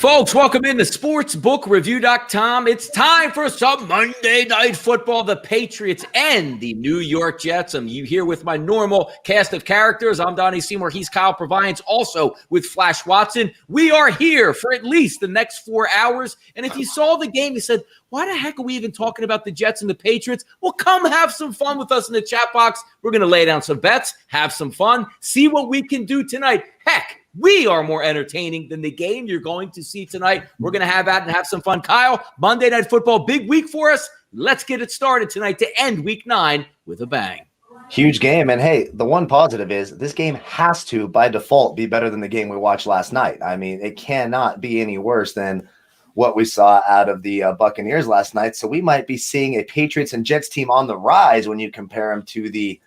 Folks, welcome into sportsbookreview.com. It's time for some Monday Night Football. The Patriots and the New York Jets. I'm here with my normal cast of characters. I'm Donnie Seymour. He's Kyle Purviance, also with Flash Watson. We are here for at least the next 4 hours. And if you saw the game, you said, why the heck are we even talking about the Jets and the Patriots? Well, come have some fun with us in the chat box. We're going to lay down some bets, have some fun, see what we can do tonight. Heck, we are more entertaining than the game you're going to see tonight. We're going to have at and have some fun. Kyle, Monday Night Football, big week for us. Let's get it started tonight to end week 9 with a bang. Huge game. And hey, the one positive is this game has to, by default, be better than the game we watched last night. I mean, it cannot be any worse than what we saw out of the Buccaneers last night. So we might be seeing a Patriots and Jets team on the rise when you compare them to the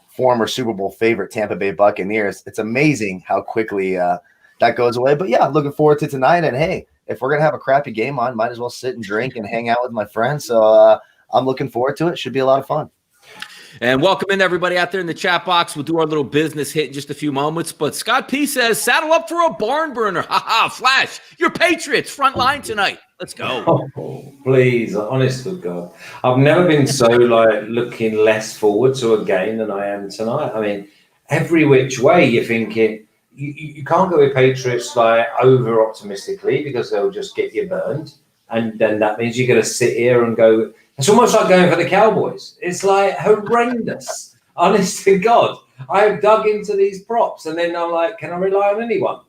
former Super Bowl favorite Tampa Bay Buccaneers. It's amazing how quickly that goes away. But yeah, looking forward to tonight. And hey, if we're going to have a crappy game on, might as well sit and drink and hang out with my friends. So I'm looking forward to it. Should be a lot of fun. And welcome in everybody out there in the chat box. We'll do our little business hit in just a few moments. But Scott P says, saddle up for a barn burner. Ha-ha, Flash, your Patriots front line tonight. Let's go. Oh, please, honest to God. I've never been so looking less forward to a game than I am tonight. I mean, every which way you're thinking, you can't go with Patriots over optimistically because they'll just get you burned. And then that means you're going to sit here and go, it's almost like going for the Cowboys. It's like horrendous. Honest to God. I have dug into these props and then I'm like, can I rely on anyone?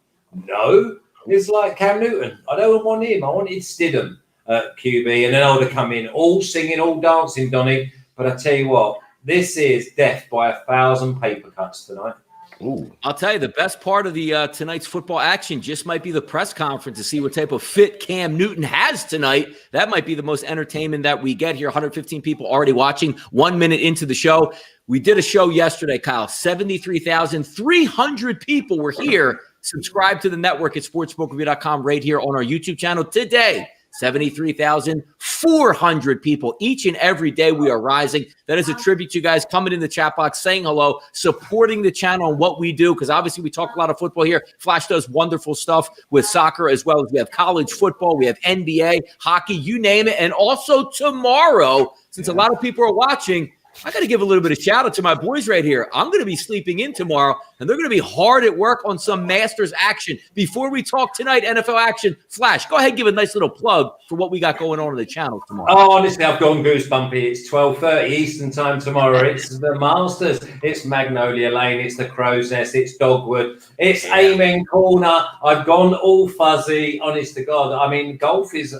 No. It's like Cam Newton. I don't want him. I wanted Stidham at QB. And then I would have come in all singing, all dancing, Donnie. But I tell you what, this is death by 1,000 paper cuts tonight. Ooh. I'll tell you, the best part of the tonight's football action just might be the press conference to see what type of fit Cam Newton has tonight. That might be the most entertainment that we get here. 115 people already watching 1 minute into the show. We did a show yesterday, Kyle. 73,300 people were here. Subscribe to the network at sportsbookreview.com right here on our YouTube channel today. 73,400 people each and every day. We are rising. That is a tribute to you guys coming in the chat box, saying hello, supporting the channel and what we do, because obviously we talk a lot of football here. Flash does wonderful stuff with soccer as well as we have college football, we have NBA, hockey, you name it. And also tomorrow, since a lot of people are watching, I got to give a little bit of shout out to my boys right here. I'm going to be sleeping in tomorrow, and they're going to be hard at work on some Masters action. Before we talk tonight, NFL action, Flash, go ahead and give a nice little plug for what we got going on the channel tomorrow. Oh, honestly, I've gone goosebumpy. It's 12:30 Eastern time tomorrow. It's the Masters. It's Magnolia Lane. It's the Crow's Nest. It's Dogwood. It's Amen Corner. I've gone all fuzzy, honest to God. I mean, golf is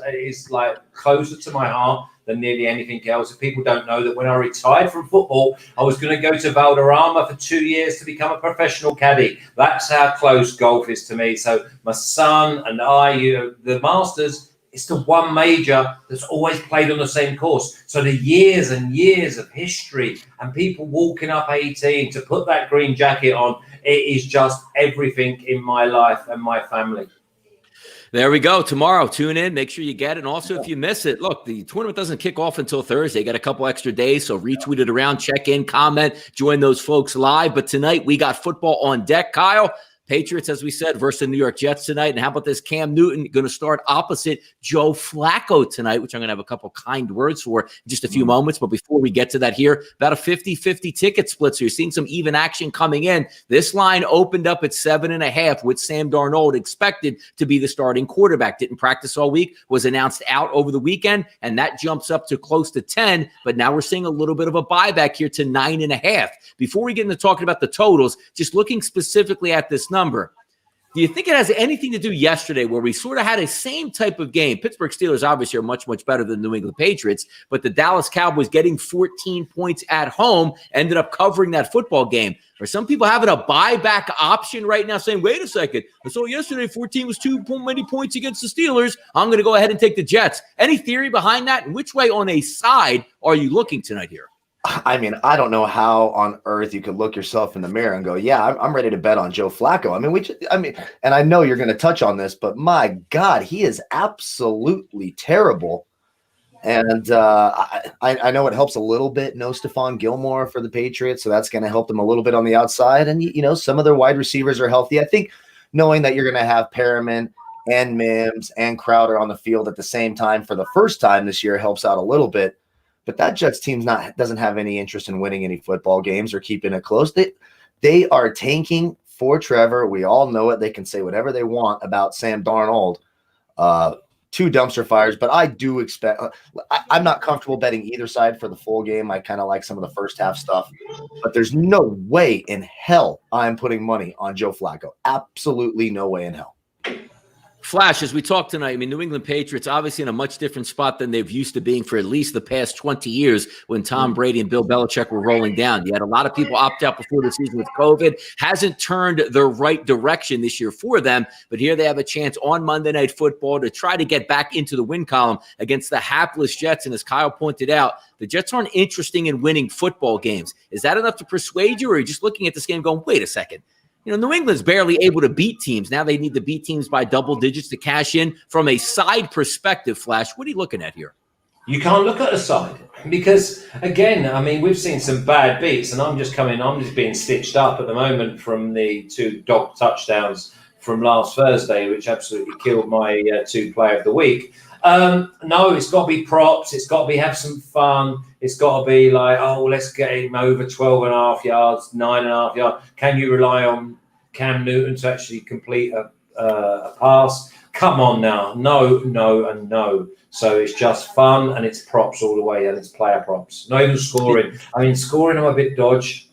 like closer to my heart than nearly anything else. If people don't know that when I retired from football, I was going to go to Valderrama for 2 years to become a professional caddy. That's how close golf is to me. So my son and I, the Masters, it's the one major that's always played on the same course. So the years and years of history and people walking up 18 to put that green jacket on, it is just everything in my life and my family. There we go. Tomorrow, tune in. Make sure you get it. And also, if you miss it, look, the tournament doesn't kick off until Thursday. You got a couple extra days, so retweet it around, check in, comment, join those folks live. But tonight, we got football on deck. Kyle, Patriots, as we said, versus the New York Jets tonight. And how about this Cam Newton going to start opposite Joe Flacco tonight, which I'm going to have a couple kind words for in just a few moments. But before we get to that here, about a 50-50 ticket split. So you're seeing some even action coming in. This line opened up at 7.5 with Sam Darnold expected to be the starting quarterback. Didn't practice all week, was announced out over the weekend, and that jumps up to close to 10. But now we're seeing a little bit of a buyback here to 9.5. Before we get into talking about the totals, just looking specifically at this number, do you think it has anything to do yesterday where we sort of had a same type of game? Pittsburgh Steelers obviously are much, much better than New England Patriots, but the Dallas Cowboys getting 14 points at home ended up covering that football game. Are some people having a buyback option right now saying, wait a second, I saw yesterday 14 was too many points against the Steelers. I'm going to go ahead and take the Jets. Any theory behind that? And which way on a side are you looking tonight here? I mean, I don't know how on earth you could look yourself in the mirror and go, yeah, I'm ready to bet on Joe Flacco. I mean, and I know you're going to touch on this, but my God, he is absolutely terrible. And I know it helps a little bit. No Stephon Gilmore for the Patriots, so that's going to help them a little bit on the outside. And, you know, some of their wide receivers are healthy. I think knowing that you're going to have Perriman and Mims and Crowder on the field at the same time for the first time this year helps out a little bit. But that Jets team doesn't have any interest in winning any football games or keeping it close. They are tanking for Trevor. We all know it. They can say whatever they want about Sam Darnold. 2 dumpster fires, but I do expect I'm not comfortable betting either side for the full game. I kind of like some of the first half stuff, but there's no way in hell I'm putting money on Joe Flacco. Absolutely no way in hell. Flash, as we talk tonight, I mean, New England Patriots obviously in a much different spot than they've used to being for at least the past 20 years when Tom Brady and Bill Belichick were rolling down. You had a lot of people opt out before the season with COVID. Hasn't turned the right direction this year for them, but here they have a chance on Monday Night Football to try to get back into the win column against the hapless Jets. And as Kyle pointed out, the Jets aren't interested in winning football games. Is that enough to persuade you, or are you just looking at this game going, wait a second? New England's barely able to beat teams. Now they need to beat teams by double digits to cash in. From a side perspective, Flash, what are you looking at here? You can't look at a side because, again, I mean, we've seen some bad beats, and I'm just being stitched up at the moment from the 2 dog touchdowns from last Thursday, which absolutely killed my 2 player of the week. No, it's got to be props. It's got to be have some fun. It's got to be like, oh, let's get him over 12.5 yards, 9.5 yards. Can you rely on Cam Newton to actually complete a pass? Come on now. No, and no. So it's just fun and it's props all the way, and it's player props. Not even scoring. I mean, scoring, I'm a bit dodge.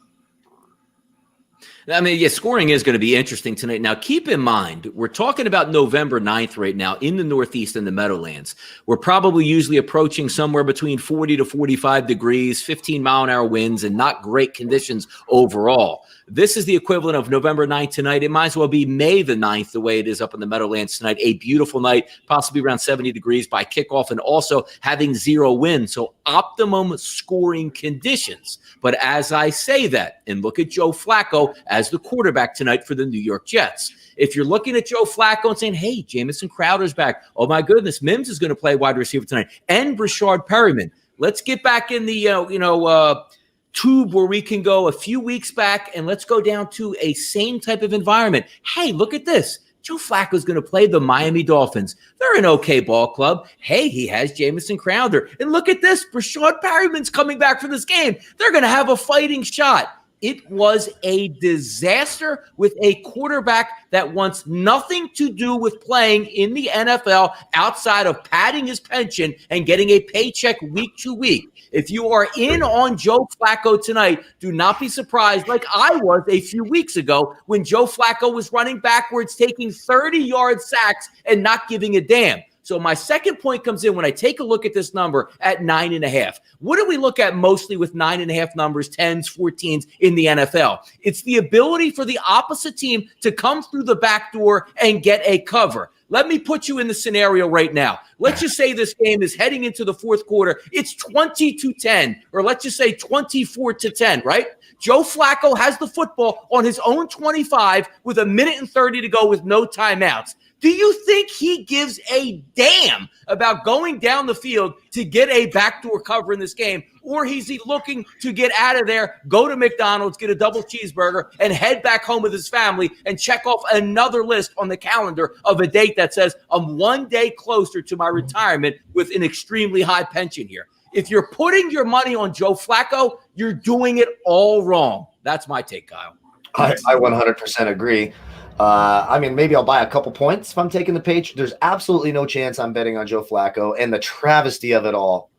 I mean, yeah, scoring is going to be interesting tonight. Now, keep in mind, we're talking about November 9th right now in the Northeast and the Meadowlands. We're probably usually approaching somewhere between 40 to 45 degrees, 15-mile-an-hour winds, and not great conditions overall. This is the equivalent of November 9th tonight. It might as well be May the 9th, the way it is up in the Meadowlands tonight. A beautiful night, possibly around 70 degrees by kickoff, and also having 0 wind. So optimum scoring conditions. But as I say that, and look at Joe Flacco as the quarterback tonight for the New York Jets. If you're looking at Joe Flacco and saying, hey, Jamison Crowder's back. Oh, my goodness, Mims is going to play wide receiver tonight. And Brashard Perryman. Let's get back in the, tube where we can go a few weeks back, and let's go down to a same type of environment. Hey, look at this. Joe Flacco is going to play the Miami Dolphins. They're an okay ball club. Hey, he has Jamison Crowder. And look at this. Brashard Perryman's coming back for this game. They're going to have a fighting shot. It was a disaster with a quarterback that wants nothing to do with playing in the NFL outside of padding his pension and getting a paycheck week to week. If you are in on Joe Flacco tonight, do not be surprised like I was a few weeks ago when Joe Flacco was running backwards, taking 30-yard sacks and not giving a damn. So my second point comes in when I take a look at this number at 9.5. What do we look at mostly with 9.5 numbers, 10s, 14s in the NFL? It's the ability for the opposite team to come through the back door and get a cover. Let me put you in the scenario right now. Let's just say this game is heading into the fourth quarter. It's 20-10, or let's just say 24-10, right? Joe Flacco has the football on his own 25 with 1:30 to go with no timeouts. Do you think he gives a damn about going down the field to get a backdoor cover in this game? Or is he looking to get out of there, go to McDonald's, get a double cheeseburger, and head back home with his family and check off another list on the calendar of a date that says I'm 1 day closer to my retirement with an extremely high pension here? If you're putting your money on Joe Flacco, you're doing it all wrong. That's my take, Kyle. I 100% agree. Maybe I'll buy a couple points if I'm taking the Patriots. There's absolutely no chance I'm betting on Joe Flacco. And the travesty of it all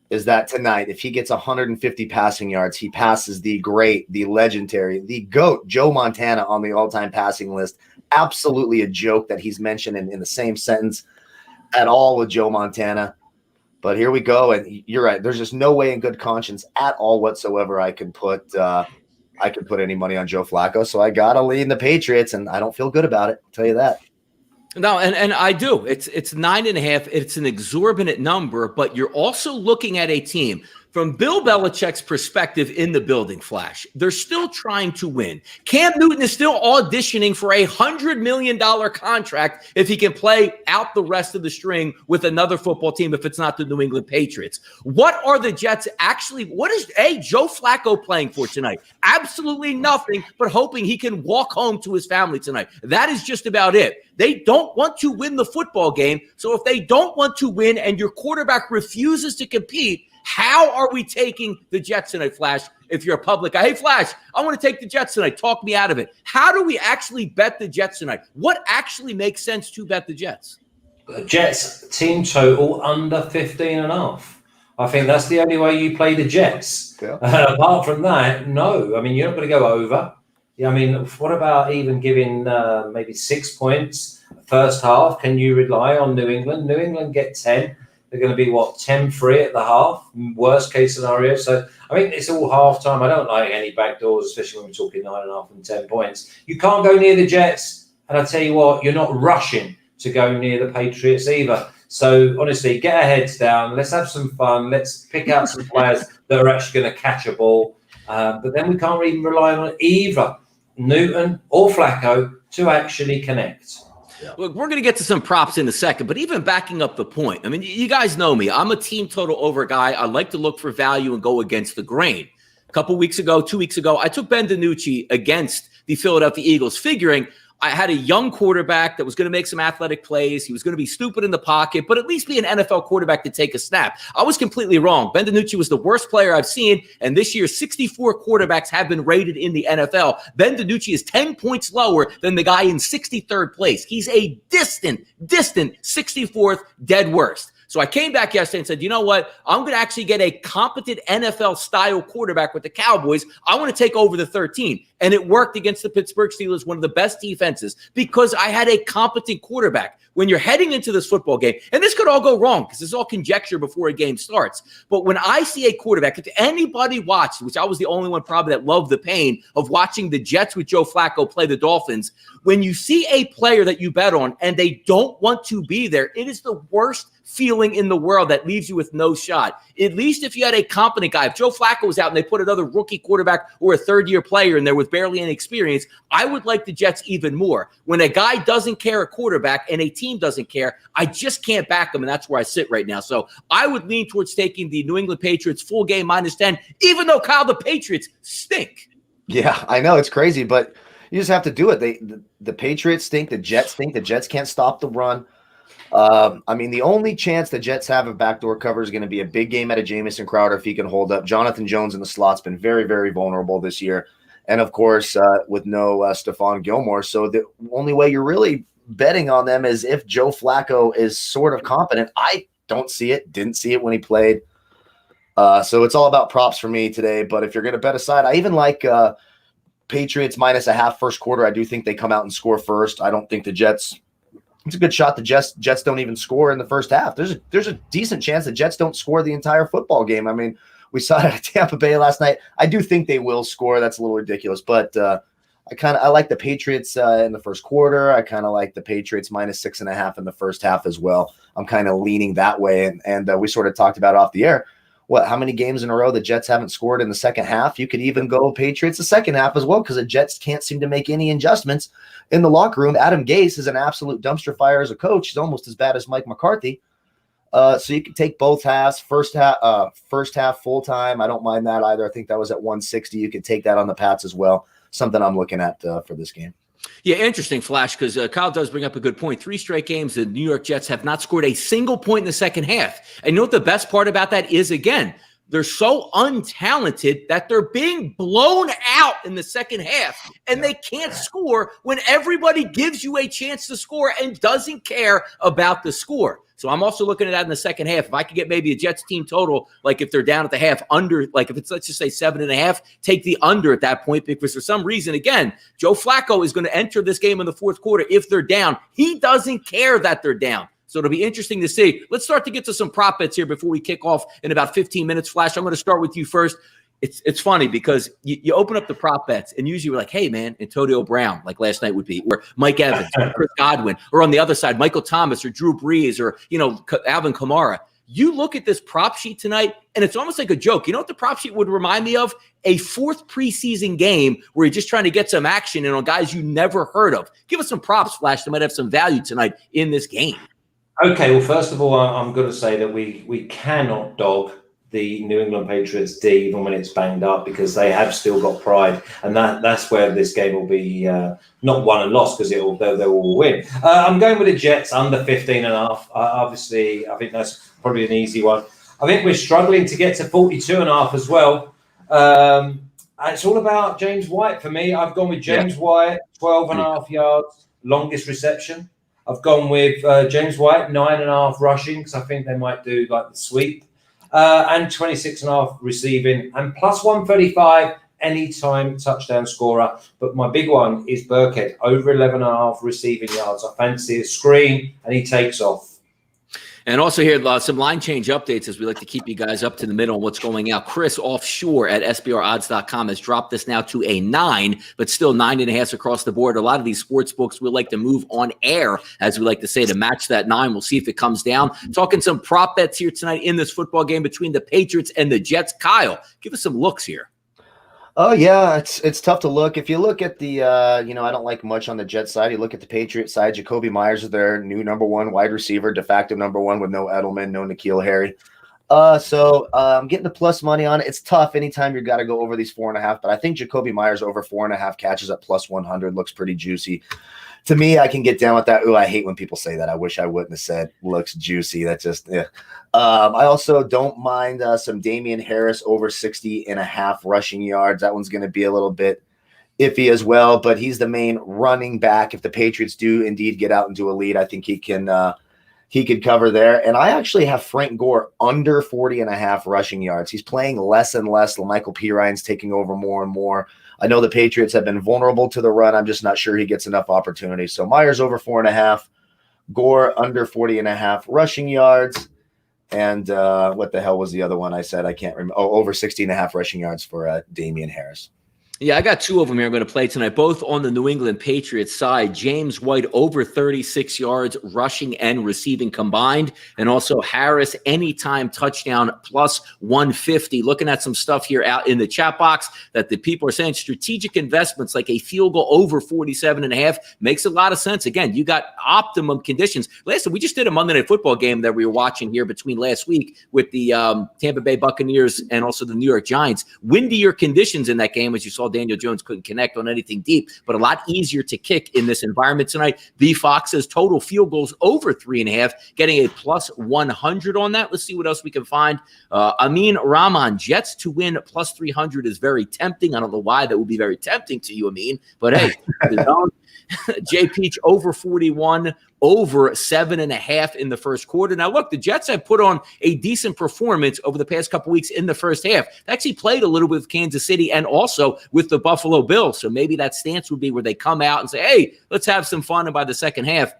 is that tonight, if he gets 150 passing yards, he passes the great, the legendary, the GOAT, Joe Montana on the all-time passing list. Absolutely a joke that he's mentioned in the same sentence at all with Joe Montana. But here we go. And you're right. There's just no way in good conscience at all whatsoever I could put any money on Joe Flacco. So I got to lean the Patriots, and I don't feel good about it. I'll tell you that. No, and I do. It's 9.5. It's an exorbitant number, but you're also looking at a team. From Bill Belichick's perspective in the building, Flash, they're still trying to win. Cam Newton is still auditioning for a $100 million contract if he can play out the rest of the string with another football team if it's not the New England Patriots. What are the Jets actually, what is Joe Flacco playing for tonight? Absolutely nothing, but hoping he can walk home to his family tonight. That is just about it. They don't want to win the football game. So if they don't want to win and your quarterback refuses to compete, how are we taking the Jets tonight, Flash? If you're a public guy, hey, Flash, I want to take the Jets tonight. Talk me out of it. How do we actually bet the Jets tonight? What actually makes sense to bet the Jets? Jets team total under 15.5. I think that's the only way you play the Jets. Yeah. Apart from that, no. I mean, you're not going to go over. Yeah, I mean, what about even giving maybe 6 points first half? Can you rely on New England? New England get 10. They're going to be, 10-3 at the half, worst case scenario. So, I mean, it's all halftime. I don't like any backdoors, especially when we're talking 9.5 and 10 points. You can't go near the Jets. And I tell you what, you're not rushing to go near the Patriots either. So, honestly, get our heads down. Let's have some fun. Let's pick out some players that are actually going to catch a ball. But then we can't even rely on either Newton or Flacco to actually connect. Look, we're going to get to some props in a second, but even backing up the point, I mean, you guys know me. I'm a team total over guy. I like to look for value and go against the grain. A couple weeks ago, 2 weeks ago, I took Ben DiNucci against the Philadelphia Eagles, figuring I had a young quarterback that was going to make some athletic plays. He was going to be stupid in the pocket, but at least be an NFL quarterback to take a snap. I was completely wrong. Ben DiNucci was the worst player I've seen, and this year 64 quarterbacks have been rated in the NFL. Ben DiNucci is 10 points lower than the guy in 63rd place. He's a distant 64th dead worst. So I came back yesterday and said, you know what? I'm going to actually get a competent NFL-style quarterback with the Cowboys. I want to take over the 13. And it worked against the Pittsburgh Steelers, one of the best defenses, because I had a competent quarterback. When you're heading into this football game, and this could all go wrong because it's all conjecture before a game starts, but when I see a quarterback, if anybody watched, which I was the only one probably that loved the pain of watching the Jets with Joe Flacco play the Dolphins, when you see a player that you bet on and they don't want to be there, it is the worst feeling in the world that leaves you with no shot. At least if you had a competent guy, if Joe Flacco was out and they put another rookie quarterback or a third-year player in there with barely any experience, I would like the Jets even more. When a guy doesn't care a quarterback and a team doesn't care, I just can't back them, and that's where I sit right now. So I would lean towards taking the New England Patriots full game -10, even though, Kyle, the Patriots stink. Yeah, I know. It's crazy, but you just have to do it. The Patriots stink. The Jets stink. The Jets can't stop the run. I mean, the only chance the Jets have of backdoor cover is going to be a big game out of Jamison Crowder if he can hold up. Jonathan Jones in the slot's been very, very vulnerable this year. And, of course, with no Stephon Gilmore. So the only way you're really betting on them is if Joe Flacco is sort of competent. I don't see it. Didn't see it when he played. So it's all about props for me today. But if you're going to bet aside, I even like Patriots -0.5 first quarter. I do think they come out and score first. I don't think the Jets – it's a good shot the Jets don't even score in the first half. There's a decent chance the Jets don't score the entire football game. I mean, we saw it at Tampa Bay last night. I do think they will score. That's a little ridiculous, but I like the Patriots in the first quarter. I kind of like the Patriots -6.5 in the first half as well. I'm kind of leaning that way, and we sort of talked about off the air. How many games in a row the Jets haven't scored in the second half? You could even go Patriots the second half as well because the Jets can't seem to make any adjustments in the locker room. Adam Gase is an absolute dumpster fire as a coach. He's almost as bad as Mike McCarthy. So you can take both halves. First half full time. I don't mind that either. I think that was at 160. You could take that on the Pats as well. Something I'm looking at for this game. Yeah, interesting, Flash, because Kyle does bring up a good point. 3 straight games, the New York Jets have not scored a single point in the second half. And you know what the best part about that is, again, they're so untalented that they're being blown out in the second half, and they can't score when everybody gives you a chance to score and doesn't care about the score. So I'm also looking at that in the second half. If I could get maybe a Jets team total, like if they're down at the half under, like if it's, let's just say 7.5, take the under at that point, because for some reason, again, Joe Flacco is going to enter this game in the fourth quarter. If they're down, he doesn't care that they're down. So it'll be interesting to see. Let's start to get to some prop bets here before we kick off in about 15 minutes. Flash, I'm going to start with you first. It's funny because you open up the prop bets and usually we're like, hey, man, Antonio Brown, like last night would be, or Mike Evans, or Chris Godwin, or on the other side, Michael Thomas or Drew Brees or, Alvin Kamara. You look at this prop sheet tonight, and it's almost like a joke. You know what the prop sheet would remind me of? A fourth preseason game where you're just trying to get some action in on guys you never heard of. Give us some props, Flash, that might have some value tonight in this game. Okay, well, first of all, I'm going to say that we cannot dog the New England Patriots D even when it's banged up, because they have still got pride, and that's where this game will be not won and lost, because they will win. I'm going with the Jets under 15.5. Obviously, I think that's probably an easy one. I think we're struggling to get to 42.5 as well. It's all about James White for me. I've gone with James White, 12.5 yards, longest reception. I've gone with James White, 9.5 rushing, because I think they might do like the sweep. And 26.5 receiving, and plus 135 anytime touchdown scorer. But my big one is Burkhead, over 11.5 receiving yards. I fancy a screen, and he takes off. And also here, some line change updates as we like to keep you guys up to the middle on what's going out. Chris offshore at SBRodds.com has dropped this now to a 9, but still 9.5 across the board. A lot of these sports books we like to move on air, as we like to say, to match that 9. We'll see if it comes down. Talking some prop bets here tonight in this football game between the Patriots and the Jets. Kyle, give us some looks here. Oh, yeah, it's tough to look. If you look at the, I don't like much on the Jets side. You look at the Patriots side, Jacoby Myers is their new number 1 wide receiver, de facto number 1 with no Edelman, no N'Keal Harry. So I'm getting the plus money on it. It's tough anytime you've got to go over these 4.5, but I think Jacoby Myers over 4.5 catches at plus 100 looks pretty juicy. To me, I can get down with that. Ooh, I hate when people say that. I wish I wouldn't have said looks juicy. That's just, yeah. I also don't mind some Damian Harris over 60.5 rushing yards. That one's going to be a little bit iffy as well, but he's the main running back. If the Patriots do indeed get out into a lead, I think he could cover there. And I actually have Frank Gore under 40.5 rushing yards. He's playing less and less. Michael P. Ryan's taking over more and more. I know the Patriots have been vulnerable to the run. I'm just not sure he gets enough opportunity. So Myers over 4.5, Gore under 40.5 rushing yards. And what the hell was the other one I said? I can't remember. Oh, over 60.5 rushing yards for Damian Harris. Yeah, I got 2 of them here I'm going to play tonight, both on the New England Patriots side. James White over 36 yards rushing and receiving combined, and also Harris anytime touchdown plus 150. Looking at some stuff here out in the chat box that the people are saying strategic investments like a field goal over 47.5 makes a lot of sense. Again, you got optimum conditions. Listen, we just did a Monday Night Football game that we were watching here between last week with the Tampa Bay Buccaneers and also the New York Giants. Windier conditions in that game, as you saw. Daniel Jones couldn't connect on anything deep, but a lot easier to kick in this environment tonight. B Fox says total field goals over 3.5, getting a plus 100 on that. Let's see what else we can find. Amin Rahman, Jets to win plus 300 is very tempting. I don't know why that would be very tempting to you, Amin, but hey, Jay Peach over 41, over 7.5 in the first quarter. Now, look, the Jets have put on a decent performance over the past couple weeks in the first half. They actually played a little bit with Kansas City and also with the Buffalo Bills. So maybe that stance would be where they come out and say, hey, let's have some fun. And by the second half,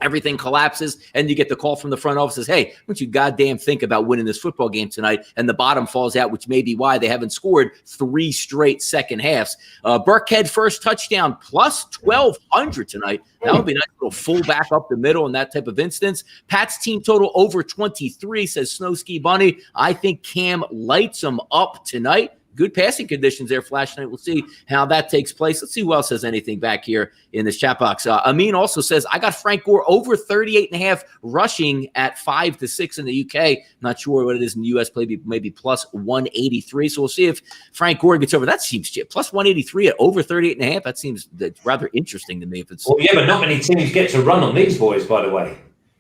everything collapses, and you get the call from the front office says, hey, why don't you goddamn think about winning this football game tonight? And the bottom falls out, which may be why they haven't scored 3 straight second halves. Burkhead first touchdown plus 1,200 tonight. That would be a nice little fullback up the middle in that type of instance. Pat's team total over 23, says Snowski Bunny. I think Cam lights them up tonight. Good passing conditions there, Flash Night. We'll see how that takes place. Let's see who else has anything back here in this chat box. Amin also says, I got Frank Gore over 38.5 rushing at 5 to 6 in the UK. Not sure what it is in the US, maybe plus 183. So we'll see if Frank Gore gets over. That seems plus 183 at over 38.5. That seems rather interesting to me. If it's yeah, but not many teams get to run on these boys, by the way.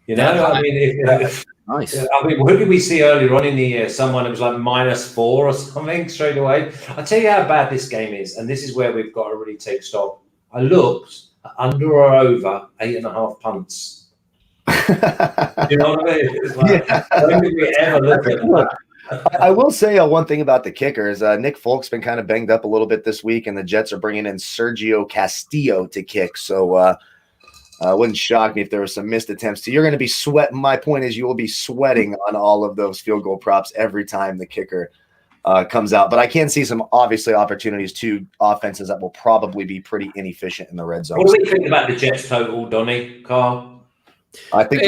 You know, I mean, if nice. I mean, who did we see earlier on in the year? Someone that was like -4 or something straight away. I'll tell you how bad this game is, and this is where we've got to really take stock. I looked at under or over 8.5 punts. You know what I mean? It's like, when did we ever look at that? I will say one thing about the kickers. Nick Folk's been kind of banged up a little bit this week, and the Jets are bringing in Sergio Castillo to kick. So wouldn't shock me if there were some missed attempts. So you're going to be sweating. My point is you will be sweating on all of those field goal props every time the kicker comes out. But I can see some obviously opportunities to offenses that will probably be pretty inefficient in the red zone. What do we think about the Jets total, Donnie, Carl? I think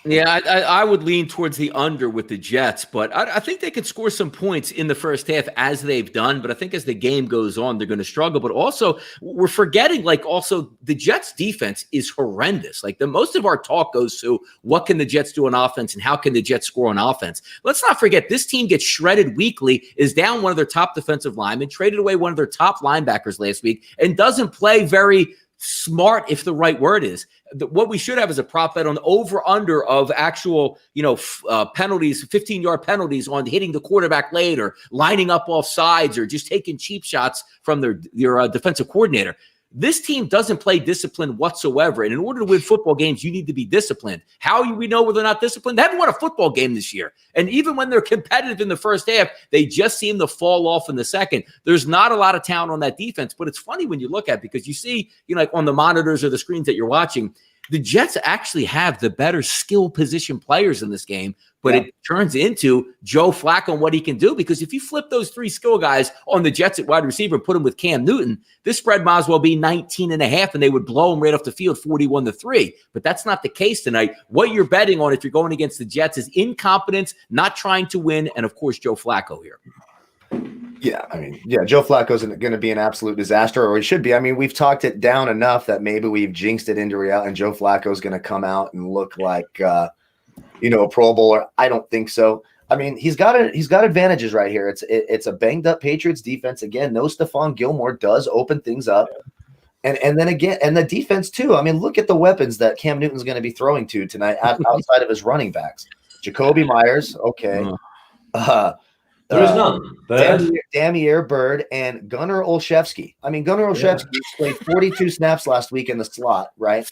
Yeah, I would lean towards the under with the Jets, but I think they could score some points in the first half as they've done. But I think as the game goes on, they're going to struggle. But also, we're forgetting, also the Jets' defense is horrendous. The most of our talk goes to what can the Jets do on offense and how can the Jets score on offense. Let's not forget this team gets shredded weekly, is down one of their top defensive linemen, traded away one of their top linebackers last week, and doesn't play very smart, if the right word is. What we should have is a prop bet on over-under of actual, penalties, 15-yard penalties on hitting the quarterback late or lining up off sides or just taking cheap shots from your defensive coordinator. This team doesn't play discipline whatsoever. And in order to win football games, you need to be disciplined. How do we know whether they're not disciplined? They haven't won a football game this year. And even when they're competitive in the first half, they just seem to fall off in the second. There's not a lot of talent on that defense. But it's funny when you look at it because you see, on the monitors or the screens that you're watching, the Jets actually have the better skill position players in this game, but it turns into Joe Flacco and what he can do. Because if you flip those three skill guys on the Jets at wide receiver and put them with Cam Newton, this spread might as well be 19.5, and they would blow them right off the field 41-3. But that's not the case tonight. What you're betting on if you're going against the Jets is incompetence, not trying to win, and of course, Joe Flacco here. Yeah, Joe Flacco's going to be an absolute disaster, or he should be. We've talked it down enough that maybe we've jinxed it into reality, and Joe Flacco's going to come out and look like, a Pro Bowler. I don't think so. He's got advantages right here. It's a banged up Patriots defense. Again, no Stephon Gilmore does open things up. And then again, and the defense too. Look at the weapons that Cam Newton's going to be throwing to tonight outside of his running backs. Jacoby Myers, okay. There is none. Damiere Byrd and Gunnar Olszewski. Gunnar Olszewski played 42 snaps last week in the slot, right?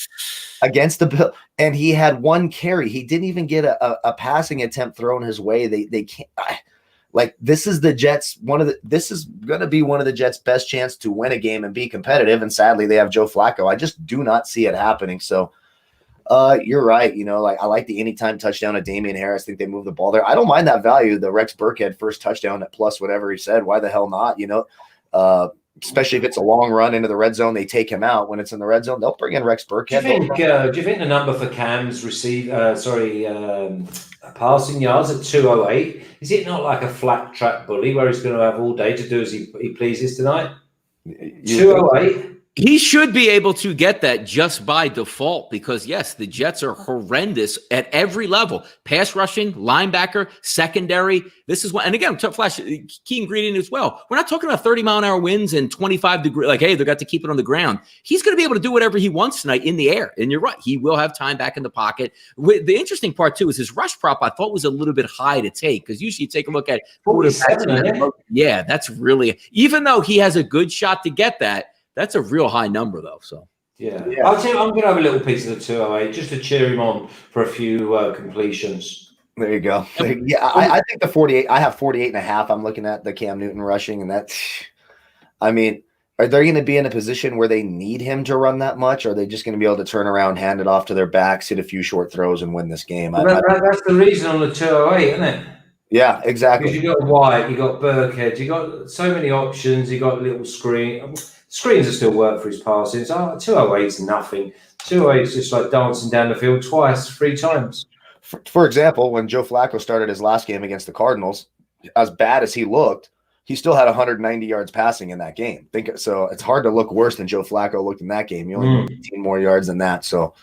Against the Bill, and he had one carry. He didn't even get a passing attempt thrown his way. They can't this is the Jets. This is going to be one of the Jets' best chance to win a game and be competitive. And sadly, they have Joe Flacco. I just do not see it happening. So you're right. I like the anytime touchdown of Damian Harris. I think they move the ball there. I don't mind that value. The Rex Burkhead first touchdown at plus whatever he said. Why the hell not? Especially if it's a long run into the red zone, they take him out. When it's in the red zone, they'll bring in Rex Burkhead. Do you think the number for Cam's passing yards at 208, is it not like a flat track bully where he's going to have all day to do as he pleases tonight? 208. He should be able to get that just by default because, yes, the Jets are horrendous at every level. Pass rushing, linebacker, secondary. This is what, and again, Flash, key ingredient as well. We're not talking about 30-mile-an-hour winds and 25 degrees. Hey, they've got to keep it on the ground. He's going to be able to do whatever he wants tonight in the air. And you're right. He will have time back in the pocket. The interesting part, too, is his rush prop I thought was a little bit high to take because usually you take a look at quarterbacks. Yeah, that's really, even though he has a good shot to get that, that's a real high number, though. So yeah. I'll tell you, I'm going to have a little piece of the 208 just to cheer him on for a few completions. There you go. Yeah, I think the 48. I have 48.5. I'm looking at the Cam Newton rushing, and that's. Are they going to be in a position where they need him to run that much? Or are they just going to be able to turn around, hand it off to their backs, hit a few short throws, and win this game? That's the reason on the 208, isn't it? Yeah, exactly. Because you got White, you got Burkhead, you got so many options. You got little screen. Screens are still work for his passing. So 208 is nothing. 208 is just like dancing down the field three times. For example, when Joe Flacco started his last game against the Cardinals, as bad as he looked, he still had 190 yards passing in that game. So it's hard to look worse than Joe Flacco looked in that game. You only get 18 more yards than that. So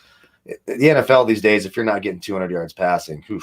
the NFL these days, if you're not getting 200 yards passing, good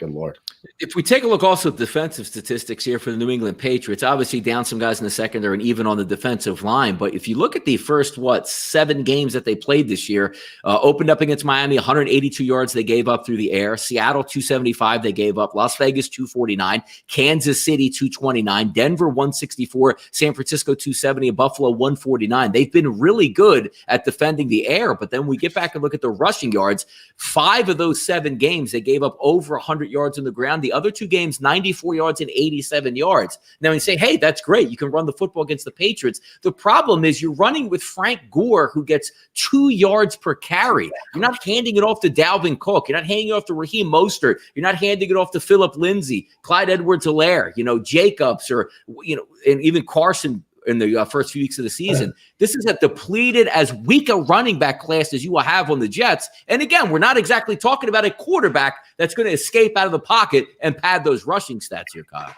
Lord. If we take a look also at defensive statistics here for the New England Patriots, obviously down some guys in the secondary and even on the defensive line. But if you look at the first, 7 games that they played this year, opened up against Miami, 182 yards they gave up through the air. Seattle, 275 they gave up. Las Vegas, 249. Kansas City, 229. Denver, 164. San Francisco, 270. And Buffalo, 149. They've been really good at defending the air. But then we get back and look at the rushing yards. 5 of those 7 games, they gave up over 100 yards on the ground. The other 2 games, 94 yards and 87 yards. Now, you say, hey, that's great. You can run the football against the Patriots. The problem is you're running with Frank Gore, who gets 2 yards per carry. You're not handing it off to Dalvin Cook. You're not handing it off to Raheem Mostert. You're not handing it off to Phillip Lindsay, Clyde Edwards-Helaire, Jacobs, or, and even Carson in the first few weeks of the season. This is a depleted, as weak a running back class as you will have on the Jets. And again, we're not exactly talking about a quarterback that's going to escape out of the pocket and pad those rushing stats here, Kyle.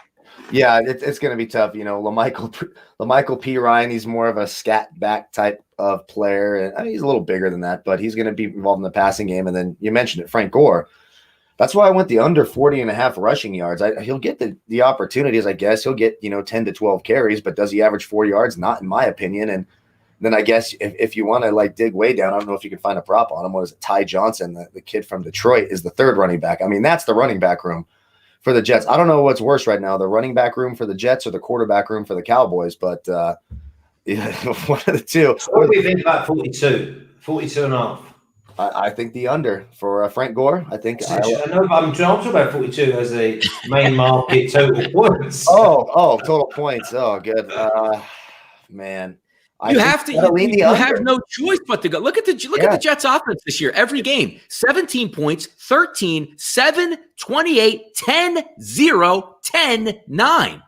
Yeah, it's going to be tough. LaMichael P. Ryan, he's more of a scat back type of player. And I mean, he's a little bigger than that, but he's going to be involved in the passing game. And then you mentioned it, Frank Gore. That's why I went the under 40.5 rushing yards. He'll get the opportunities, I guess. He'll get, 10 to 12 carries, but does he average 4 yards? Not in my opinion. And then I guess if you want to dig way down, I don't know if you can find a prop on him. What is it? Ty Johnson, the kid from Detroit, is the third running back. I mean, that's the running back room for the Jets. I don't know what's worse right now, the running back room for the Jets or the quarterback room for the Cowboys, but yeah, one of the two. What do you think about 42 and a half? I think the under for Frank Gore. I think I know, but I'm talking about 42 as a main market total points. Oh, total points. Oh, good. Man. You have no choice but to go. Look at the Jets offense this year. Every game, 17 points, 13, 7, 28, 10, 0, 10, 9.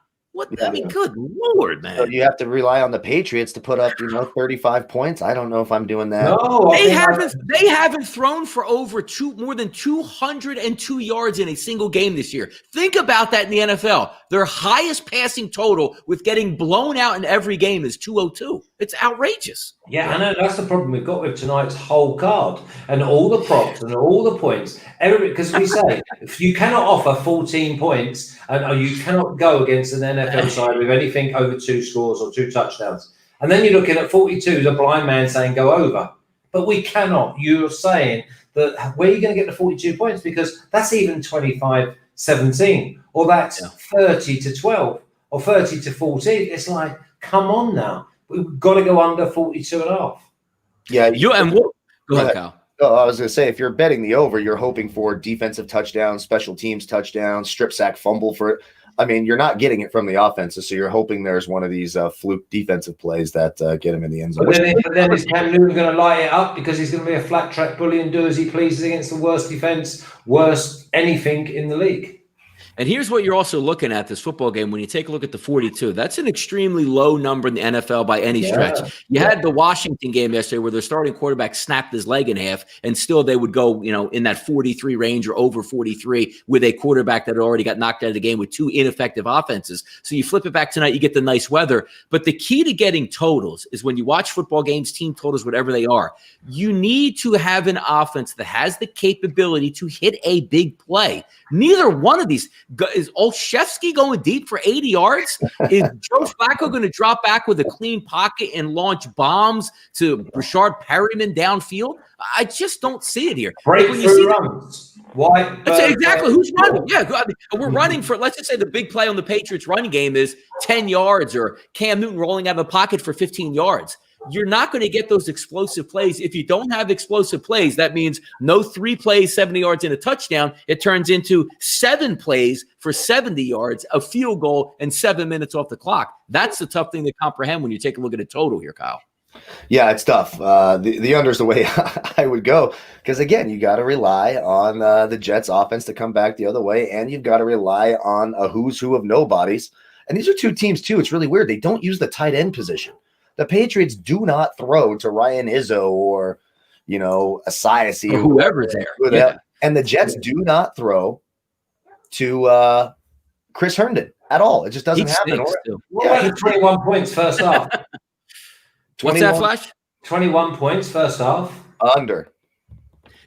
I mean, good Lord, man. So you have to rely on the Patriots to put up, 35 points. I don't know if I'm doing that. No, they haven't thrown for more than 202 yards in a single game this year. Think about that in the NFL. Their highest passing total with getting blown out in every game is 202. It's outrageous. Yeah, I know. That's the problem we've got with tonight's whole card and all the props and all the points. Because we say if you cannot offer 14 points and you cannot go against an NFL side with anything over 2 scores or 2 touchdowns. And then you're looking at 42, the blind man saying go over. But we cannot. You're saying that where are you going to get the 42 points? Because that's even 25-17 or that's 30-12 or 30-14. It's like, come on now. We've got to go under 42 and a half. Yeah. Go ahead, Kyle. Oh, I was going to say, if you're betting the over, you're hoping for defensive touchdowns, special teams touchdowns, strip sack, fumble for it. I mean, you're not getting it from the offenses, so you're hoping there's one of these fluke defensive plays that get him in the end zone. But then is Cam Newton going to light it up because he's going to be a flat track bully and do as he pleases against the worst defense, worst anything in the league? And here's what you're also looking at this football game. When you take a look at the 42, that's an extremely low number in the NFL by any stretch. You had the Washington game yesterday where their starting quarterback snapped his leg in half, and still they would go, in that 43 range or over 43 with a quarterback that had already got knocked out of the game with 2 ineffective offenses. So you flip it back tonight, you get the nice weather. But the key to getting totals is when you watch football games, team totals, whatever they are, you need to have an offense that has the capability to hit a big play. Neither one of these. Is Olszewski going deep for 80 yards? Is Joe Flacco going to drop back with a clean pocket and launch bombs to Rashard Perryman downfield? I just don't see it here. Breakthrough runs. Why? That's exactly who's running. Yeah, we're running for, let's just say the big play on the Patriots running game is 10 yards or Cam Newton rolling out of the pocket for 15 yards. You're not going to get those explosive plays. If you don't have explosive plays, that means no 3 plays, 70 yards and a touchdown. It turns into 7 plays for 70 yards, a field goal, and 7 minutes off the clock. That's the tough thing to comprehend when you take a look at a total here, Kyle. Yeah, it's tough. The under's the way I would go because, again, you got to rely on the Jets offense to come back the other way, and you've got to rely on a who's who of nobodies. And these are 2 teams, too. It's really weird. They don't use the tight end position. The Patriots do not throw to Ryan Izzo or, Asiasi. Or whoever's there. Yeah. And the Jets do not throw to Chris Herndon at all. It just doesn't happen. What about the 21 points first half? What's that, Flash? 21 points first half. Under.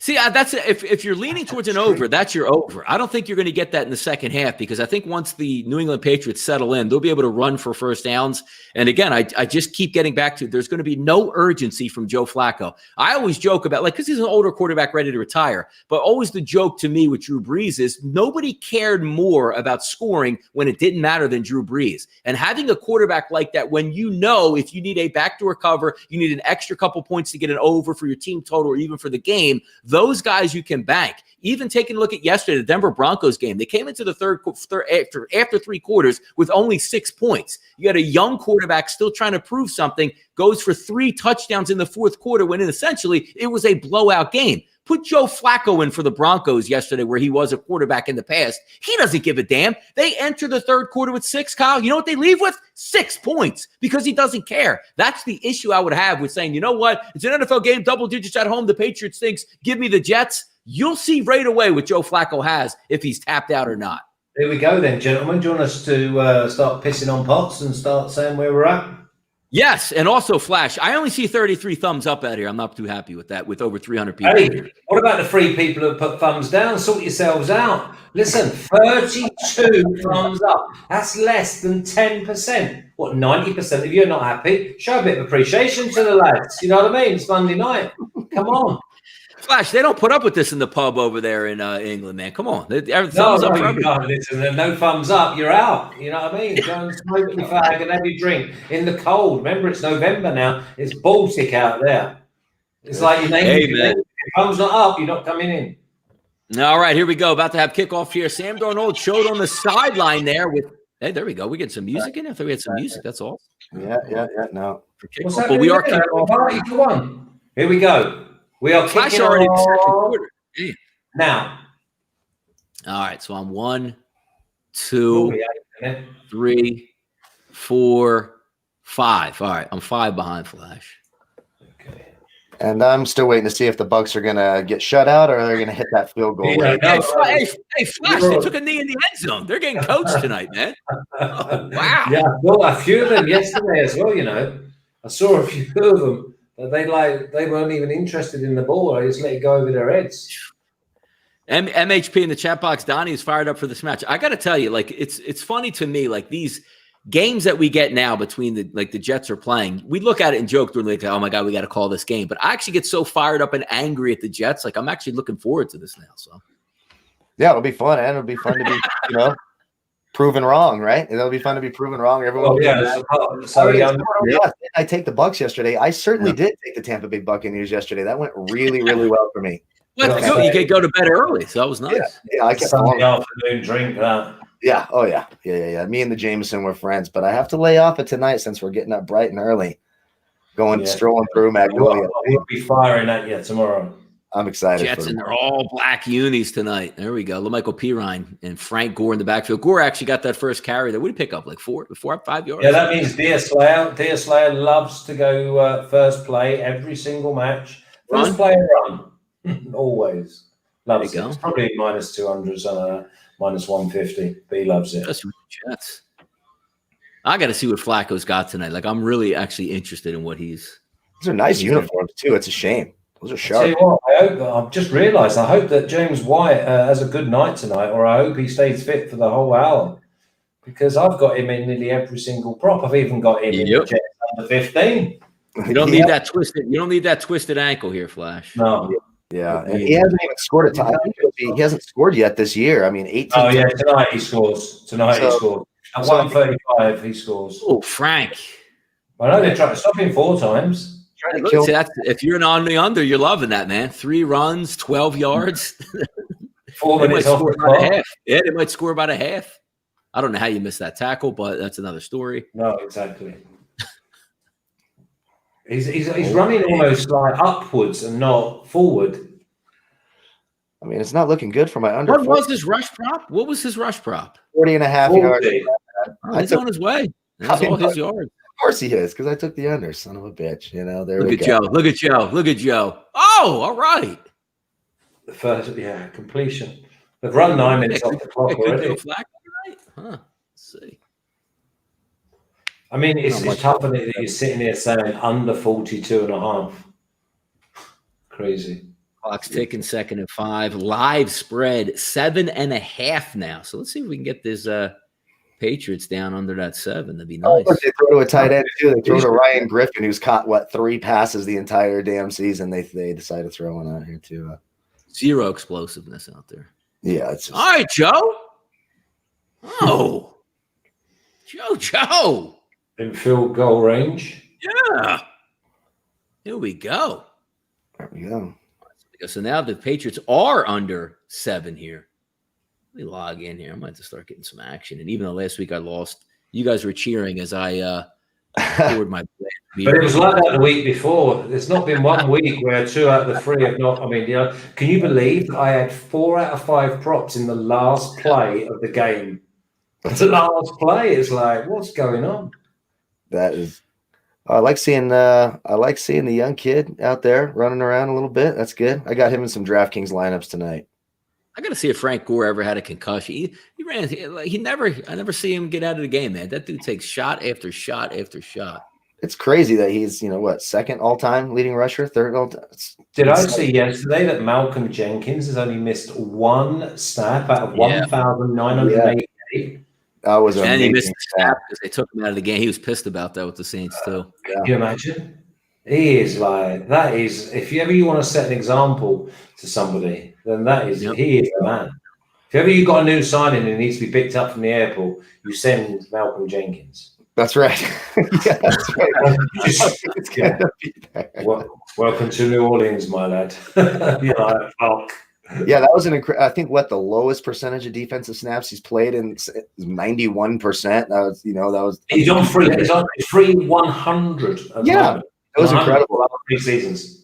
See, that's if you're leaning towards an over, that's your over. I don't think you're going to get that in the second half because I think once the New England Patriots settle in, they'll be able to run for first downs. And again, I just keep getting back to there's going to be no urgency from Joe Flacco. I always joke about because he's an older quarterback ready to retire, but always the joke to me with Drew Brees is nobody cared more about scoring when it didn't matter than Drew Brees. And having a quarterback like that, when if you need a backdoor cover, you need an extra couple points to get an over for your team total or even for the game, those guys you can bank. Even taking a look at yesterday, the Denver Broncos game, they came into the third after 3 quarters with only 6 points. You had a young quarterback still trying to prove something, goes for 3 touchdowns in the fourth quarter when essentially it was a blowout game. Put Joe Flacco in for the Broncos yesterday where he was a quarterback in the past. He doesn't give a damn. They enter the third quarter with 6, Kyle. You know what they leave with? 6 points because he doesn't care. That's the issue I would have with saying, you know what? It's an NFL game, double digits at home. The Patriots thinks, give me the Jets. You'll see right away what Joe Flacco has if he's tapped out or not. There we go then, gentlemen. Do you want us to start pissing on pots and start saying where we're at? Yes, and also, Flash, I only see 33 thumbs up out here. I'm not too happy with that, with over 300 people. Hey, what about the 3 people that put thumbs down? Sort yourselves out. Listen, 32 thumbs up. That's less than 10%. What, 90% of you are not happy? Show a bit of appreciation to the lads. You know what I mean? It's Monday night. Come on. Flash, they don't put up with this in the pub over there in England, man. Come on. No, listen, no thumbs up, you're out. You know what I mean? Go and smoke your fag and have your drink in the cold. Remember, it's November now. It's Baltic out there. It's like your name. Hey, man. If your thumbs not up, you're not coming in. All right, here we go. About to have kickoff here. Sam Darnold showed on the sideline there with. Hey, there we go. We get some music in. I thought we had some music. That's all. Yeah. No. What's But we are kicking off. Here we go. We are kicking off now. All right, so I'm 1, 2, 3, 4, 5. All right, I'm 5 behind Flash. Okay. And I'm still waiting to see if the Bucs are gonna get shut out or they're gonna hit that field goal. Hey, Flash, they took a knee in the end zone. They're getting coached tonight, man. Oh, wow. Yeah, well, a few of them yesterday as well, you know. I saw a few of them. They weren't even interested in the ball. They just let it go over their heads. MHP in the chat box, Donnie is fired up for this match. I got to tell you, like it's funny to me, like these games that we get now between the Jets are playing. We look at it and joke during the oh my god, we got to call this game. But I actually get so fired up and angry at the Jets. Like I'm actually looking forward to this now. So yeah, it'll be fun, and it'll be fun to be proven wrong, right? It'll be fun to be proven wrong. Everyone. I take the Bucs yesterday. I certainly did take the Tampa Bay Buccaneers yesterday. That went really, really well for me. Well, good. You could go to bed early, so that was nice. Yeah, I kept Sunday afternoon drink that. Yeah. Oh yeah. Me and the Jameson were friends, but I have to lay off it tonight since we're getting up bright and early, strolling through Magnolia. We'll be firing at you tomorrow. I'm excited. Jets in their all black unis tonight. There we go. LaMichael Pirine and Frank Gore in the backfield. Gore actually got that first carry there. What did he pick up? Like 4 or 5 yards? Yeah, that means Deerslayer loves to go first play every single match. First play and run. Always. Loves it. It's probably minus 200, minus 150. But he loves it. That's Jets. I got to see what Flacco's got tonight. Like, I'm really actually interested in what he's. These are nice uniforms, too. It's a shame. Those are sharp. Tell you what, I've just realised. I hope that James White has a good night tonight, or I hope he stays fit for the whole hour, because I've got him in nearly every single prop. I've even got him in the Jets under 15. You don't need that twisted. You don't need that twisted ankle here, Flash. No. Yeah, and he hasn't even scored a time. He hasn't scored yet this year. I mean, 18. Oh yeah, tonight he scores. He scores. At 135, he scores. Oh, Frank. I know they tried to stop him 4 times. If you're on the under, you're loving that, man. 3 runs, 12 yards. 4 minutes off the clock. Yeah, they might score about a half. I don't know how you missed that tackle, but that's another story. No, exactly. He's running almost like upwards and not forward. I mean, it's not looking good for my under. What was his rush prop? What was his rush prop? 40.5 yards. He's on his way. That's all his yards. Of course he is, because I took the under, son of a bitch. There Look we at go. Joe. Look at Joe. Look at Joe. Oh, all right. The first, completion. They've run 9 minutes off the clock already. Huh. Let's see. I mean, it's tough that you're sitting here saying under 42.5. Crazy. Clock's ticking, 2nd and 5. Live spread 7.5 now. So let's see if we can get this Patriots down under that 7. That'd be nice. Oh, they throw to a tight end too. They throw to Ryan Griffin, who's caught 3 passes the entire damn season. They decide to throw one out here too. 0 explosiveness out there. Yeah, it's just... all right, Joe. Oh, Joe. In field goal range. Yeah. Here we go. There we go. So now the Patriots are under 7 here. Let me log in here. I might have to start getting some action. And even though last week I lost, you guys were cheering as I poured my But it was like that the week before. There's not been one week where 2 out of the 3 have not. I mean, can you believe I had 4 out of 5 props in the last play of the game? The last play is like, what's going on? That is, I like seeing the young kid out there running around a little bit. That's good. I got him in some DraftKings lineups tonight. I got to see if Frank Gore ever had a concussion. I never see him get out of the game, man. That dude takes shot after shot after shot. It's crazy that he's, second all-time leading rusher, third all-time. Did I see yesterday that Malcolm Jenkins has only missed 1 snap out of 1,988? That was amazing. And he missed the snap because they took him out of the game. He was pissed about that with the Saints too. Can you imagine? He is like, that is, if you want to set an example to somebody, then he is the man. If ever you got a new signing and needs to be picked up from the airport, you send Malcolm Jenkins. That's right. Yeah, that's right. It's gonna be there. Welcome to New Orleans, my lad. You're like, fuck. Yeah, that was I think the lowest percentage of defensive snaps he's played in 91%. That was he's on free 100. Yeah, it was incredible. 3 seasons.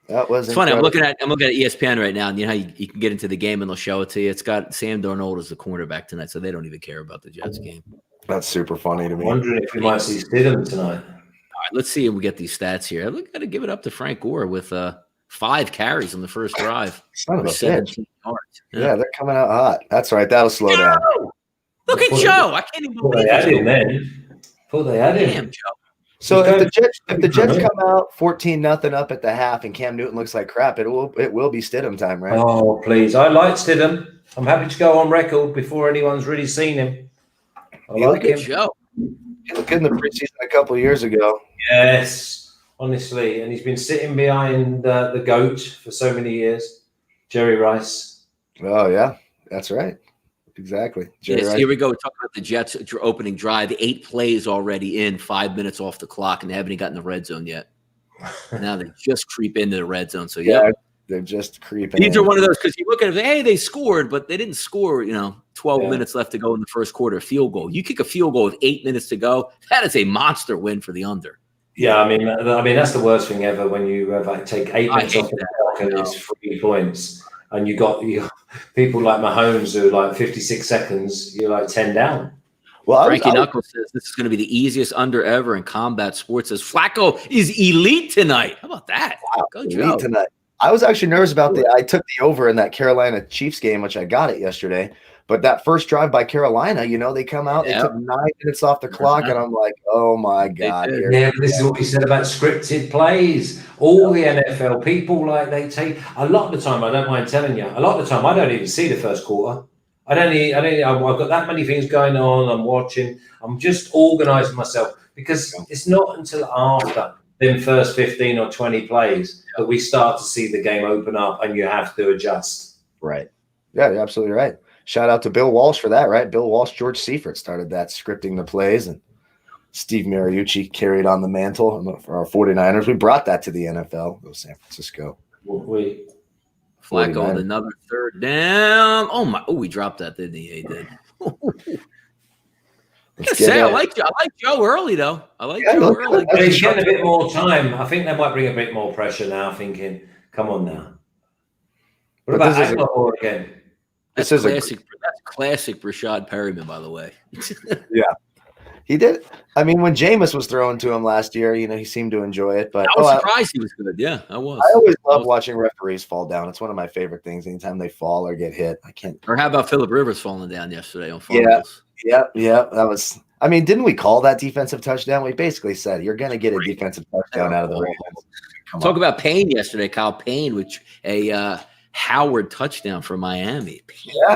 That was funny. Incredible. I'm looking at ESPN right now, and you know how you can get into the game and they'll show it to you. It's got Sam Darnold as the cornerback tonight, so they don't even care about the Jets game. That's super funny to me. I'm wondering if we might see Stidham tonight. All right, let's see if we get these stats here. Look, got to give it up to Frank Gore with 5 carries on the first drive. Son of a 17 yards. Yeah, they're coming out hot. That's right. That'll slow down. Look at Joe. I can't even believe they had him. Damn, Joe. So if the Jets come out 14-0 up at the half and Cam Newton looks like crap, it will be Stidham time, right? Oh, please. I like Stidham. I'm happy to go on record before anyone's really seen him. I like him. Joe. He looked good in the preseason a couple of years ago. Yes, honestly. And he's been sitting behind the GOAT for so many years, Jerry Rice. Oh, yeah. That's right. Exactly. Yes, here we go. We're talking about the Jets opening drive. 8 plays already in, 5 minutes off the clock, and they haven't even gotten the red zone yet. Now they just creep into the red zone. So, yeah. They're just creeping. These are one of those, because you look at it, hey, they scored, but they didn't score, 12 minutes left to go in the first quarter, field goal. You kick a field goal with 8 minutes to go, that is a monster win for the under. Yeah, I mean that's the worst thing ever when you take 8 minutes off the clock and it's 3 points. And you got people like Mahomes who are like 56 seconds, you're like 10 down. Well, Frankie Knuckles says this is going to be the easiest under ever in combat sports. Says Flacco is elite tonight. How about that? Wow, go elite tonight. I was actually nervous about I took the over in that Carolina Chiefs game, which I got it yesterday. But that first drive by Carolina, they come out, they took 9 minutes off the clock, and I'm like, oh my God. Yeah, but this is what we said about scripted plays. All the NFL people, they take a lot of the time, I don't mind telling you, a lot of the time I don't even see the first quarter. I've got that many things going on, I'm watching, I'm just organizing myself, because it's not until after them first 15 or 20 plays that we start to see the game open up and you have to adjust. Right. Yeah, you're absolutely right. Shout out to Bill Walsh for that, right? Bill Walsh, George Seifert started that, scripting the plays, and Steve Mariucci carried on the mantle for our 49ers. We brought that to the NFL, San Francisco. Flacco with another third down. Oh, my. Oh, we dropped that, didn't he? He did. I like Joe early, though. I like Joe early. He's getting a bit more time. I think they might bring a bit more pressure now, thinking, come on now. What about Aguilar again? That's classic Rashad Perryman, by the way. Yeah. He did. I mean, when Jameis was throwing to him last year, he seemed to enjoy it. But I was surprised he was good. Yeah, I was. I always love watching referees fall down. It's one of my favorite things. Anytime they fall or get hit, I can't. Or how about Phillip Rivers falling down yesterday on fumbles? Yeah. That was. I mean, didn't we call that defensive touchdown? We basically said you're going to get a defensive touchdown out of the Ravens. Talk about Payne yesterday, Kyle Payne, which a Howard touchdown for Miami. Yeah.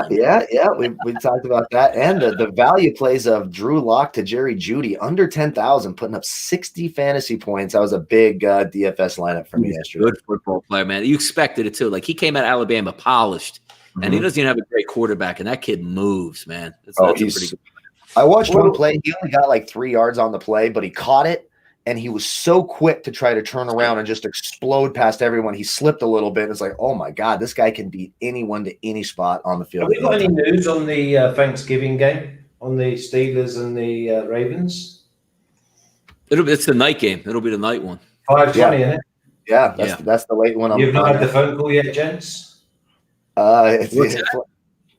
We talked about that. And the value plays of Drew Lock to Jerry Jeudy under 10,000, putting up 60 fantasy points. That was a big DFS lineup for me yesterday. Good football player, man. You expected it too. Like, he came out of Alabama polished, and he doesn't even have a great quarterback, and that kid moves, man. That's pretty good. I watched one play. He only got like 3 yards on the play, but he caught it. And he was so quick to try to turn around and just explode past everyone. He slipped a little bit. It's like, oh, my God, this guy can beat anyone to any spot on the field. Have we got any news on the Thanksgiving game, on the Steelers and the Ravens? It's the night game. It'll be the night one. 5:20, isn't it? Yeah, that's the late one. You've not had the phone call yet, gents? You've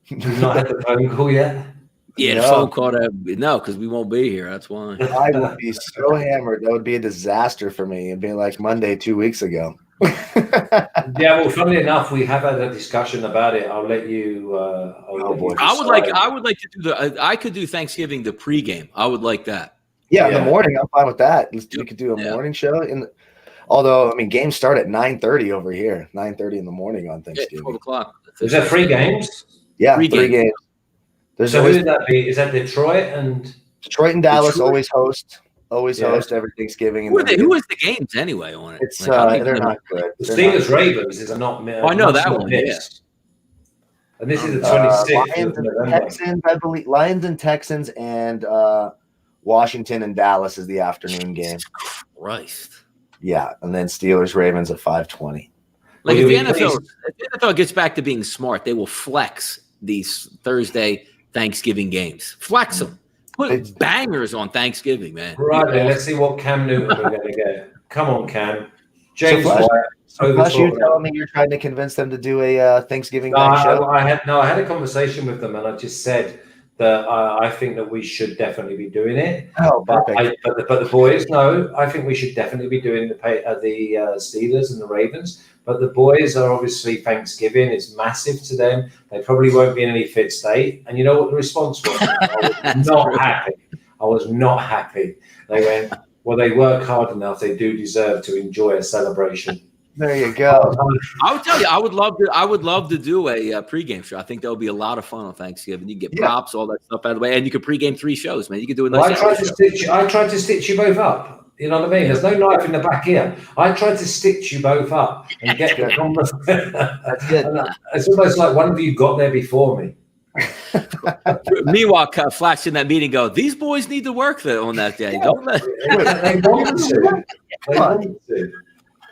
You've not had the phone call yet? Yeah, No. the phone call. No, because we won't be here. That's why. I would be so hammered. That would be a disaster for me. It'd be like Monday 2 weeks ago. Yeah, well, funnily enough, we have had a discussion about it. I'll let you. I would like to do I could do Thanksgiving the pregame. I would like that. Yeah, in the morning, I'm fine with that. We could do a morning show. Although, I mean, games start at 9:30 over here. 9:30 in the morning on Thanksgiving. 12 o'clock. Is that 3 games? Yeah, 3 games. There's so who would that be? Is that Detroit and Dallas always host every Thanksgiving. Who is the games anyway on it? It's they're not good. The Steelers Ravens is not. I know that one. Yeah. And this is the 26th. Lions and Texans, I believe. Lions and Texans and Washington and Dallas is the afternoon game. Christ. Yeah, and then Steelers Ravens at 5:20. Like if the NFL gets back to being smart, they will flex these Thursday Thanksgiving games. Flex them. Put bangers on Thanksgiving, man. Right, let's see what Cam Newton we're going to get. Come on, Cam. James White. Plus, you telling me you're trying to convince them to do a Thanksgiving night show? I had a conversation with them, and I just said that I think that we should definitely be doing it. Oh, perfect. But the boys, no, I think we should definitely be doing the Steelers and the Ravens. But the boys are obviously Thanksgiving. It's massive to them. They probably won't be in any fit state. And you know what the response was? I was not happy. I was not happy. They went, well, they work hard enough. They do deserve to enjoy a celebration. There you go. I would tell you, I would love to do a pregame show. I think that would be a lot of fun on Thanksgiving. You get props, all that stuff out of the way, and you could pregame 3 shows, man. You could do a nice. I tried to stitch you both up. You know what I mean? There's no knife in the back here. I tried to stitch you both up and get the conversation. That's good. It's almost like one of you got there before me. Meanwhile, Flash in that meeting go, these boys need to work on that day. Don't they? They want to. They want to.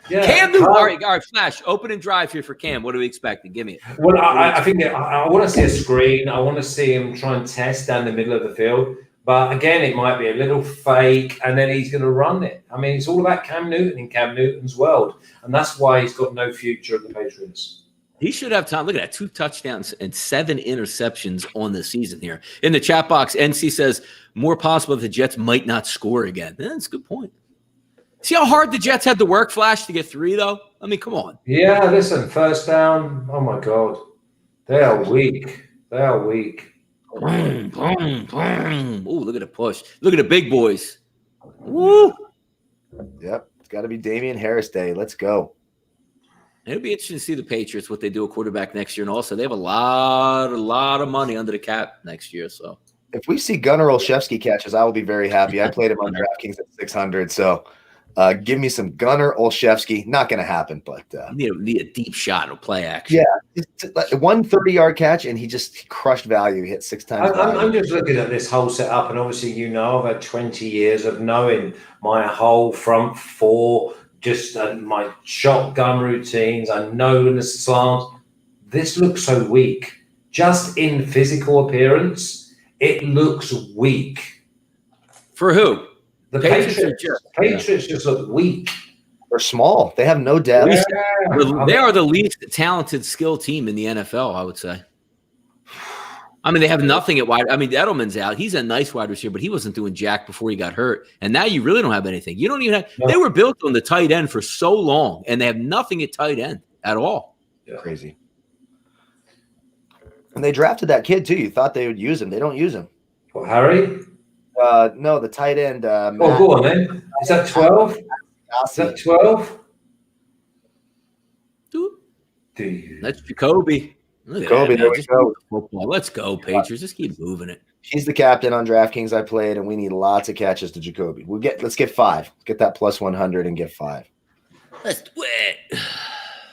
Yeah. Cam Newton, all right, Flash, open and drive here for Cam. What are we expecting? Give me it. Well, I think I want to see a screen. I want to see him try and test down the middle of the field. But again, it might be a little fake, and then he's going to run it. I mean, it's all about Cam Newton in Cam Newton's world, and that's why he's got no future at the Patriots. He should have time. Look at that, 2 touchdowns and 7 interceptions on the season here. In the chat box, NC says, more possible that the Jets might not score again. That's a good point. See how hard the Jets had to work, Flash, to get 3, though? I mean, come on. Yeah, listen, first down. Oh, my God. They are weak. They are weak. Boom, boom, boom. Ooh, look at the push. Look at the big boys. Woo. Yep. It's got to be Damian Harris Day. Let's go. It'll be interesting to see the Patriots, what they do at quarterback next year. And also, they have a lot of money under the cap next year. So if we see Gunnar Olszewski catches, I will be very happy. I played him on DraftKings at 600. So give me some Gunnar Olszewski. Not going to happen, but need a deep shot or play action. Yeah, one 30-yard catch, and he just crushed value. He hit 6 times. I'm just looking at this whole setup, and obviously, I've had 20 years of knowing my whole front 4, just my shotgun routines. I know the slants. This looks so weak. Just in physical appearance, it looks weak. For who? The Patriots just look weak. They're small. They have no depth. They are the least talented skill team in the NFL, I would say. I mean, they have nothing at wide. I mean, Edelman's out. He's a nice wide receiver, but he wasn't doing jack before he got hurt. And now you really don't have anything. You don't even have. No. They were built on the tight end for so long, and they have nothing at tight end at all. Yeah. Crazy. And they drafted that kid too. You thought they would use him. They don't use him. Well, Harry? No, the tight end. Go on then. Is that 12? Is that 12? That's Jacoby. Jacoby, there we go. Football. Let's go, Patriots. Just keep moving it. He's the captain on DraftKings I played, and we need lots of catches to Jacoby. Let's get 5. Let's get that plus 100 and get 5. Let's do it.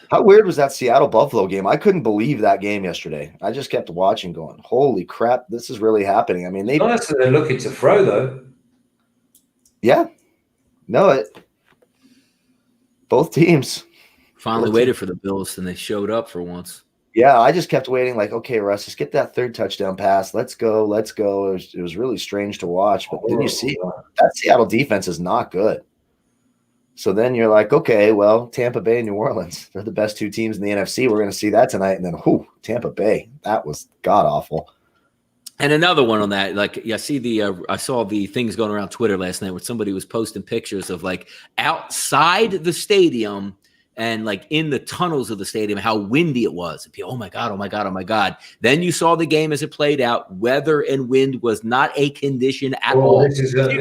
How weird was that Seattle-Buffalo game? I couldn't believe that game yesterday. I just kept watching going, holy crap, this is really happening. I mean, they're looking to throw, though. Yeah. No, both teams. Finally waited for the Bills, and they showed up for once. Yeah, I just kept waiting. Like, okay, Russ, just get that third touchdown pass. Let's go. Let's go. It was really strange to watch. But then you see that Seattle defense is not good. So then you're like, okay, well, Tampa Bay and New Orleans, they're the best two teams in the NFC. We're going to see that tonight. And then, Tampa Bay, that was god awful. And another one on that, like, I saw the things going around Twitter last night where somebody was posting pictures of like outside the stadium and like in the tunnels of the stadium, how windy it was. And people, oh my God, oh my God, oh my God. Then you saw the game as it played out. Weather and wind was not a condition at all. This is an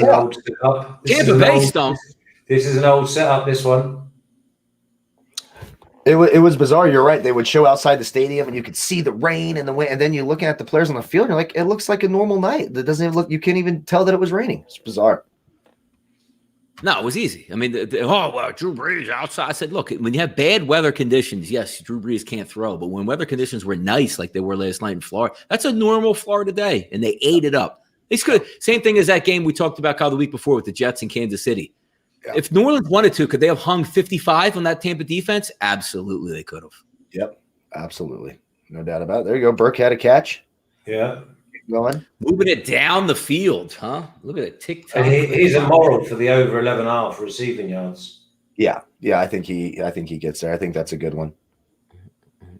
old setup. Tampa Bay stunk. This is an old setup, this one. It was bizarre. You're right. They would show outside the stadium and you could see the rain and the wind. And then you're looking at the players on the field and you're like, it looks like a normal night. That doesn't even look, you can't even tell that it was raining. It's bizarre. No, it was easy. I mean, Drew Brees outside. I said, look, when you have bad weather conditions, yes, Drew Brees can't throw. But when weather conditions were nice, like they were last night in Florida, that's a normal Florida day. And they ate it up. It's good. Same thing as that game we talked about, Kyle, the week before with the Jets in Kansas City. Yeah. If New Orleans wanted to, could they have hung 55 on that Tampa defense? Absolutely, they could have. Yep, absolutely. No doubt about it. There you go. Burke had a catch. Yeah. Keep going. Moving it down the field, huh? Look at it. Tick-tock. He's immoral for the over 11.5 receiving yards. Yeah. I think he gets there. I think that's a good one.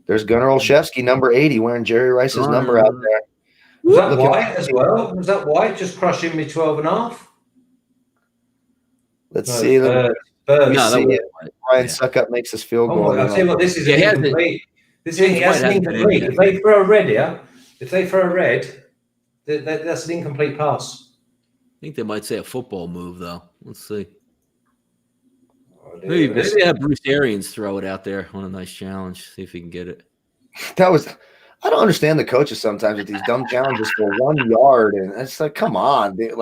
There's Gunnar Olszewski, number 80, wearing Jerry Rice's number out there. Was that White as well? Was that White just crushing me 12.5? Let's see. Ryan Suckup makes this field goal. I'll tell you what, this is incomplete. This is incomplete. If they throw a red here, that's an incomplete pass. I think they might say a football move, though. Let's see. Maybe they have Bruce Arians throw it out there on a nice challenge. See if he can get it. I don't understand the coaches sometimes with these dumb challenges for 1 yard, and it's like, come on, there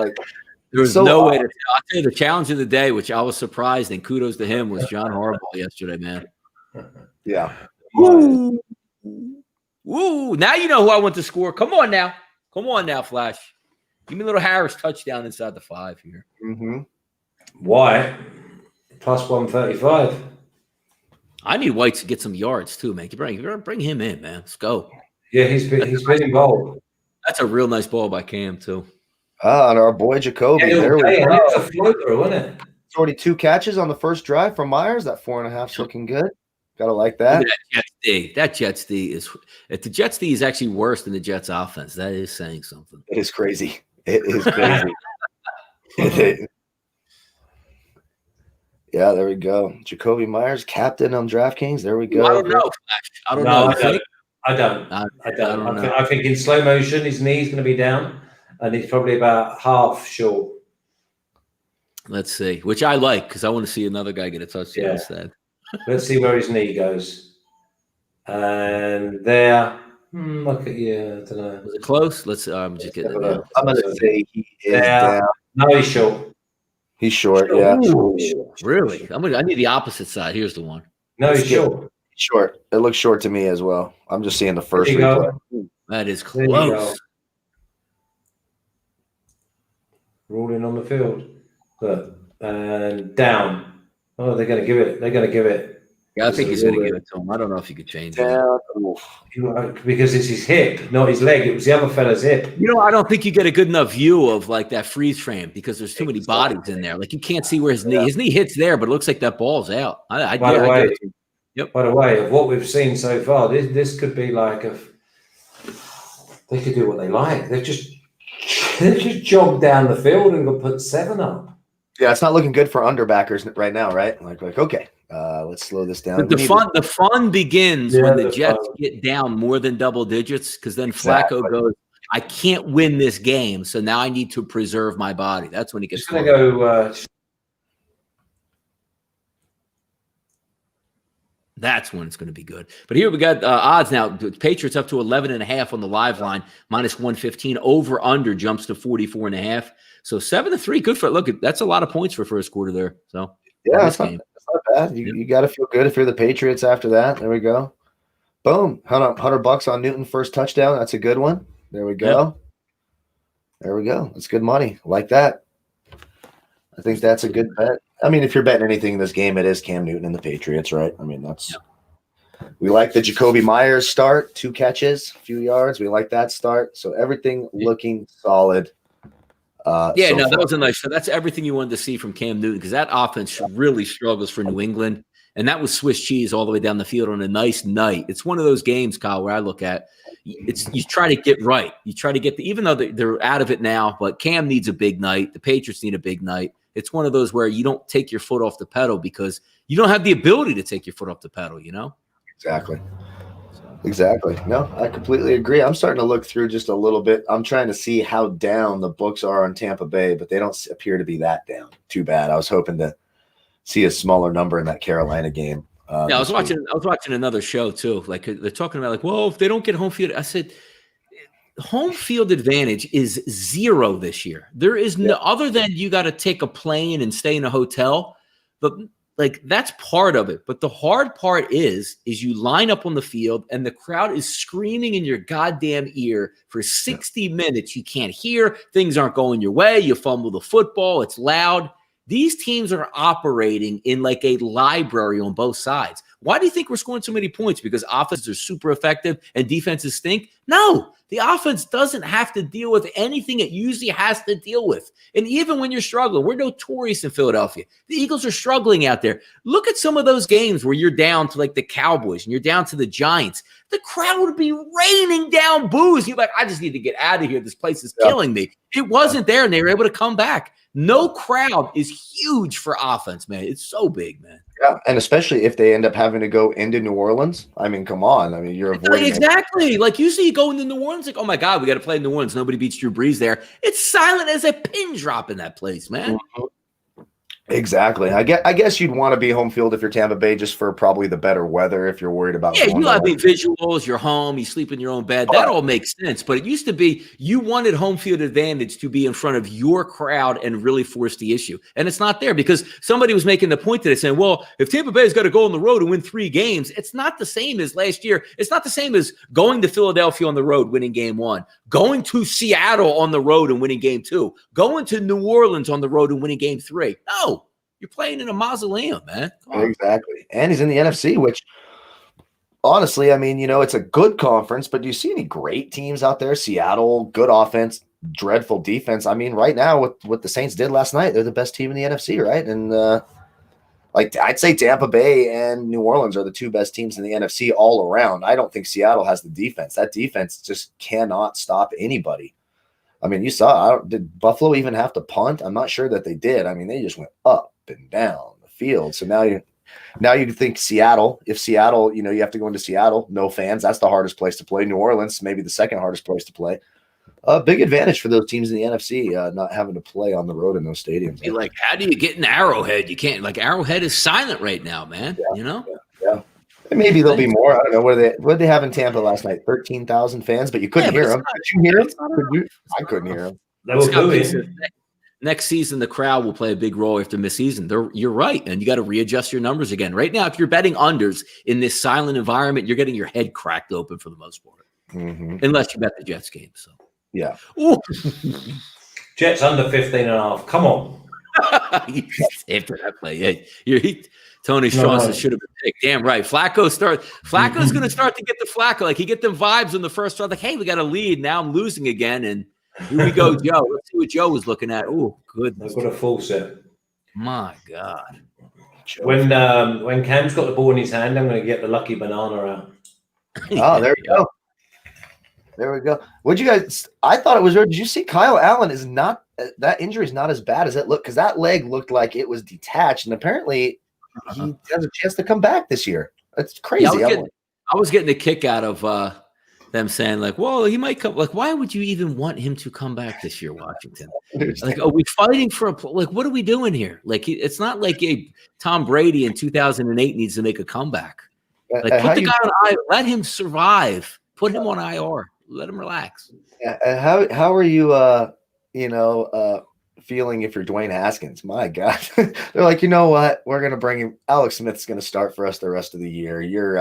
was no way to tell. I'll tell you the challenge of the day, which I was surprised, and kudos to him, was John Harbaugh yesterday, man. Yeah. Woo! Now you know who I want to score. Come on now, Flash. Give me a little Harris touchdown inside the 5 here. Mm-hmm. White plus 135. I need White to get some yards too, man. Bring him in, man. Let's go. Yeah, he's been involved. That's a real nice ball by Cam too. And our boy Jacoby. There we go. It's a floater, wasn't it? 42 catches on the first drive from Myers. That 4.5's looking good. Gotta like that. That Jets D is. If the Jets D is actually worse than the Jets offense, that is saying something. It is crazy. It is crazy. Yeah, there we go. Jacoby Myers, captain on DraftKings. There we go. I don't know. I don't know. I don't. I think in slow motion, his knee's going to be down, and he's probably about half short. Let's see, which I like because I want to see another guy get a touchdown instead. Let's see where his knee goes. And there, look at you. I don't know. Was it close? Let's. I'm just getting. I'm going to say he is down. No, he's short. He's short, yeah. Ooh, really? I need the opposite side. Here's the one. No, he's short. Short. It looks short to me as well. I'm just seeing the first replay. That is close. Rolling on the field. Look. And down. Oh, they're going to give it. They're going to give it. Yeah, I think he's going to give it to him. I don't know if he could change it. Because it's his hip, not his leg. It was the other fella's hip. I don't think you get a good enough view of like that freeze frame because there's too many bodies in there. Like you can't see where his knee hits there, but it looks like that ball's out. By the way, of what we've seen so far, this could be like they could do what they like. They just jogged down the field and put 7 up. Yeah, it's not looking good for underbackers right now, right? Like okay. Let's slow this down. But the fun begins when the Jets get down more than double digits because then Flacco goes, I can't win this game, so now I need to preserve my body. That's when he gets going to go. That's when it's going to be good. But here we got odds now. Patriots up to 11.5 on the live line, minus 115. Over under jumps to 44.5. So 7-3, good for. Look, that's a lot of points for first quarter there. So yeah, that's not bad. You got to feel good if you're the Patriots after that. There we go. Boom. $100 on Newton first touchdown. That's a good one. There we go. Yep. There we go. That's good money. Like that. I think that's a good bet. I mean, if you're betting anything in this game, it is Cam Newton and the Patriots, right? I mean, that's We like the Jacoby Myers start, 2 catches, a few yards. We like that start. So everything looking solid. Yeah, so no, that far. was a nice. So that's everything you wanted to see from Cam Newton, because that offense really struggles for New England, and that was Swiss cheese all the way down the field on a nice night. It's one of those games, Kyle, where I look at it's you try to get right. You try to get even though they're out of it now, but Cam needs a big night. The Patriots need a big night. It's one of those where you don't take your foot off the pedal because you don't have the ability to take your foot off the pedal. Exactly. Exactly. No, I completely agree. I'm starting to look through just a little bit. I'm trying to see how down the books are on Tampa Bay, but they don't appear to be that down. Too bad. I was hoping to see a smaller number in that Carolina game. Yeah, I was watching another show too. Like they're talking about, like, well, if they don't get home field, I said, home field advantage is 0 this year. There is no other than you got to take a plane and stay in a hotel, but like that's part of it. But the hard part is you line up on the field and the crowd is screaming in your goddamn ear for 60 minutes. You can't hear, things aren't going your way. You fumble the football. It's loud. These teams are operating in like a library on both sides. Why do you think we're scoring so many points? Because offenses are super effective and defenses stink? No, the offense doesn't have to deal with anything it usually has to deal with. And even when you're struggling, we're notorious in Philadelphia. The Eagles are struggling out there. Look at some of those games where you're down to like the Cowboys and you're down to the Giants. The crowd would be raining down boos. You're like, I just need to get out of here. This place is killing me. It wasn't there, and they were able to come back. No crowd is huge for offense, man. It's so big, man. Yeah, and especially if they end up having to go into New Orleans. I mean, come on. I mean, you're avoiding exactly. Like usually you go into New Orleans, like, oh my God, we got to play in New Orleans. Nobody beats Drew Brees there. It's silent as a pin drop in that place, man. Mm-hmm. Exactly. I guess you'd want to be home field if you're Tampa Bay, just for probably the better weather. If you're worried about, you have the visuals. You're home. You sleep in your own bed. That all makes sense. But it used to be you wanted home field advantage to be in front of your crowd and really force the issue, and it's not there because somebody was making the point today saying, "Well, if Tampa Bay's got to go on the road and win 3 games, it's not the same as last year. It's not the same as going to Philadelphia on the road, winning game 1, going to Seattle on the road and winning game 2, going to New Orleans on the road and winning game 3. No." You're playing in a mausoleum, man. Exactly. And he's in the NFC, which honestly, I mean, it's a good conference, but do you see any great teams out there? Seattle, good offense, dreadful defense. I mean, right now, with what the Saints did last night, they're the best team in the NFC, right? And I'd say Tampa Bay and New Orleans are the 2 best teams in the NFC all around. I don't think Seattle has the defense. That defense just cannot stop anybody. I mean, you saw, did Buffalo even have to punt? I'm not sure that they did. I mean, they just went up and down the field. So now you think Seattle, if Seattle, you have to go into Seattle, no fans. That's the hardest place to play. New Orleans, maybe the second hardest place to play. Big advantage for those teams in the NFC, not having to play on the road in those stadiums. You're like, how do you get in Arrowhead? You can't. Like, Arrowhead is silent right now, man. Yeah. And maybe there'll be more. I don't know. What did they have in Tampa last night? 13,000 fans, but you couldn't hear them. Did you hear them? I couldn't hear them. That was good. Next season, the crowd will play a big role after midseason. You're right, and you got to readjust your numbers again. Right now, if you're betting unders in this silent environment, you're getting your head cracked open for the most part, unless you bet the Jets game. So, yeah. Jets under 15.5. Come on. After that play, Tony Strauss should have been picked. Damn right. Flacco's going to start to get the Flacco. Like, he get them vibes in the first round. Like, hey, we got a lead. Now I'm losing again. And here we go, Joe. Let's see what Joe was looking at. Oh, goodness. They've got a full set. My God. When Cam's got the ball in his hand, I'm going to get the lucky banana out. Oh, there we go. There we go. What'd you guys? I thought it was. Did you see Kyle Allen is not that injury is not as bad as it looked, because that leg looked like it was detached, and apparently he has a chance to come back this year. That's crazy. Yeah, I was getting a kick out of them saying, like, well, he might come. Like, why would you even want him to come back this year, Washington? Like, are we fighting for what are we doing here? Like, it's not like Tom Brady in 2008 needs to make a comeback. Like, put the guy on IR, let him survive. Put him on IR. Let him relax. How are you, feeling if you're Dwayne Haskins? My God. They're like, you know what? We're going to bring him. Alex Smith's going to start for us the rest of the year. You're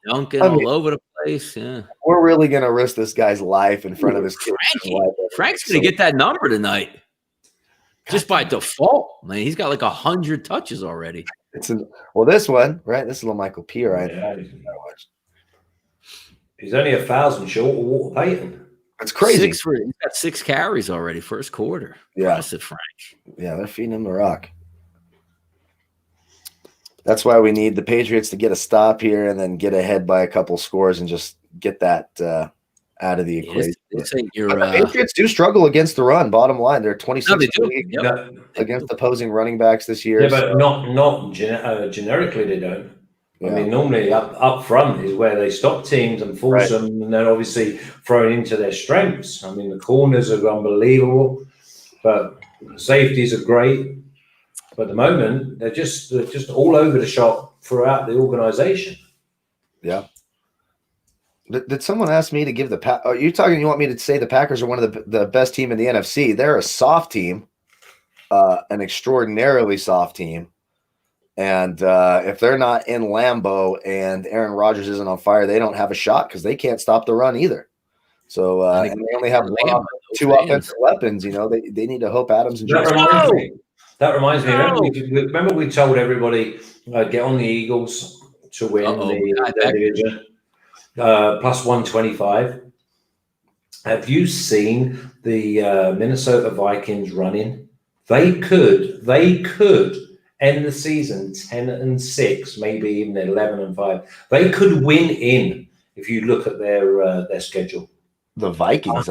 dunking all over the place. Yeah. We're really going to risk this guy's life in front of his kids. Frank's going to get that number tonight. Just by default. Man, he's got like 100 touches already. This one, right? This is Michael P. Right? Yeah. He's only 1,000 short of Walter Payton. That's crazy. He's got 6 carries already, first quarter. Yeah. Impressive, Frank. Yeah, they're feeding him the rock. That's why we need the Patriots to get a stop here and then get ahead by a couple scores and just get that out of the equation. The Patriots do struggle against the run. Bottom line, they're 26th against opposing running backs this year. Yeah, but not generically they don't. Yeah. I mean, normally up front is where they stop teams and force them, and then obviously thrown into their strengths. I mean, the corners are unbelievable, but the safeties are great. But at the moment, they're just all over the shop throughout the organization. Yeah. Did someone ask me to give the – you want me to say the Packers are one of the best team in the NFC? They're a soft team, an extraordinarily soft team. And if they're not in Lambeau and Aaron Rodgers isn't on fire, they don't have a shot because they can't stop the run either. So and they only have 2 offensive weapons. They need to hope Adams and That reminds me. Remember we told everybody get on the Eagles to win the division plus 125. Have you seen the Minnesota Vikings running? They could end the season 10-6, maybe even 11-5. They could win in if you look at their schedule. The Vikings,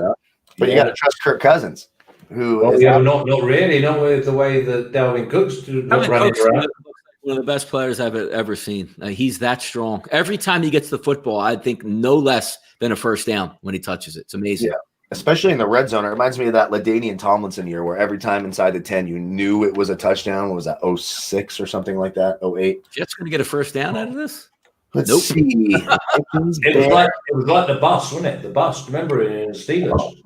but you got to trust Kirk Cousins. Not really. Not with the way that Dalvin Cook's running around. One of the best players I've ever seen. He's that strong. Every time he gets the football, I think no less than a first down when he touches it. It's amazing. Yeah. Especially in the red zone. It reminds me of that LaDainian Tomlinson year where every time inside the 10, you knew it was a touchdown. What was that, 06 or something like that, 08? Jets going to get a first down out of this? Let's see. It was like the bus, wasn't it? The bus. Remember in the Steelers?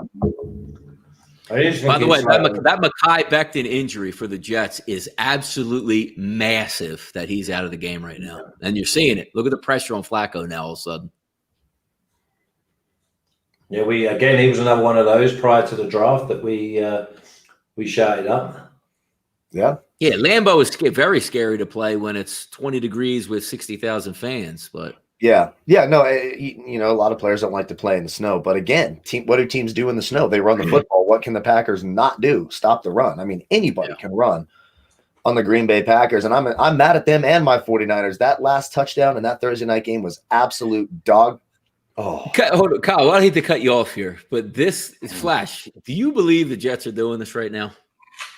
By the way, that Mekhi Becton injury for the Jets is absolutely massive that he's out of the game right now. And you're seeing it. Look at the pressure on Flacco now all of a sudden. Yeah, he was another one of those prior to the draft that we shouted up. Yeah. Yeah, Lambeau is very scary to play when it's 20 degrees with 60,000 fans, but Yeah. No, a lot of players don't like to play in the snow. But again, what do teams do in the snow? They run the football. What can the Packers not do? Stop the run. I mean, anybody can run on the Green Bay Packers. And I'm mad at them and my 49ers. That last touchdown in that Thursday night game was absolute dog. Oh, hold on, Kyle, I hate to cut you off here, but this is Flash. Do you believe the Jets are doing this right now?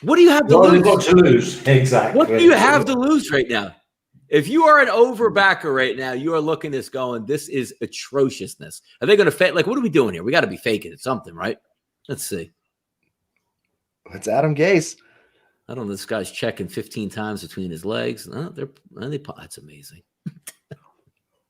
What do you have to lose? They've got to lose. Exactly. What do you have to lose right now? If you are an overbacker right now, you are looking at this going, this is atrociousness. Are they going to fake? Like, what are we doing here? We got to be faking it something, right? Let's see. It's Adam Gase. I don't know. This guy's checking 15 times between his legs. That's amazing.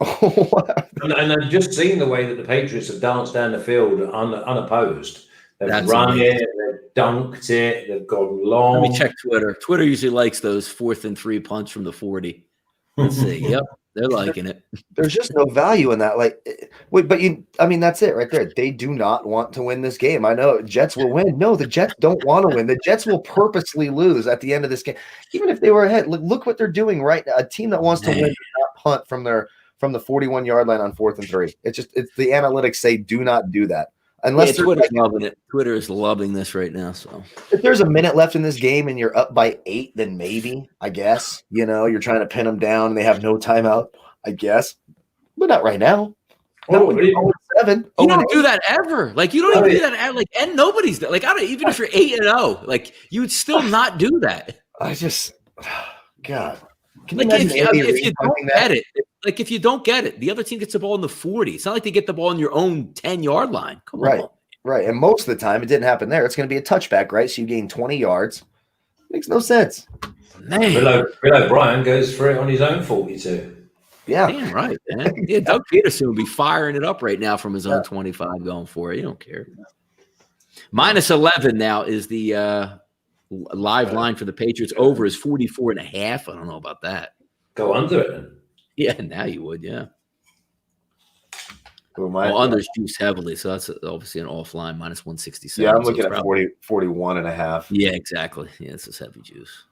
And I've just seen the way that the Patriots have danced down the field unopposed. They've run it, they've dunked it, they've gone long. Let me check Twitter. Twitter usually likes those 4th and 3 punts from the 40. Let's see. Yep, they're liking it. There's just no value in that. That's it right there. They do not want to win this game. I know Jets will win. No, the Jets don't want to win. The Jets will purposely lose at the end of this game. Even if they were ahead, look what they're doing right now. A team that wants to win that punt from the 41-yard line on 4th and 3. It's the analytics say do not do that. Unless Twitter's loving it. Twitter is loving this right now. So if there's a minute left in this game and you're up by 8, then maybe, I guess, you're trying to pin them down and they have no timeout, I guess, but not right now. No, 7. You don't do that ever. Like you don't even do that. Like, and nobody's like, even if you're 8-0, like you would still not do that. I just, God. Like if you don't get it, like if you don't get it, the other team gets the ball in the 40. It's not like they get the ball on your own 10-yard line. Come on. Right. And most of the time, it didn't happen there. It's going to be a touchback, right? So you gain 20 yards. Makes no sense. Man. Bill O'Brien goes for it on his own 42. Yeah. Damn right, man. Yeah, Doug Peterson would be firing it up right now from his own 25 going for it. You don't care. Minus 11 now is the live line for the Patriots. Over is 44.5. I don't know about that. Go under it then. Yeah, now you would, yeah. Under's juiced heavily, so that's obviously an offline minus 167. Yeah, I'm looking at 41.5. Yeah, exactly. Yeah, this is heavy juice.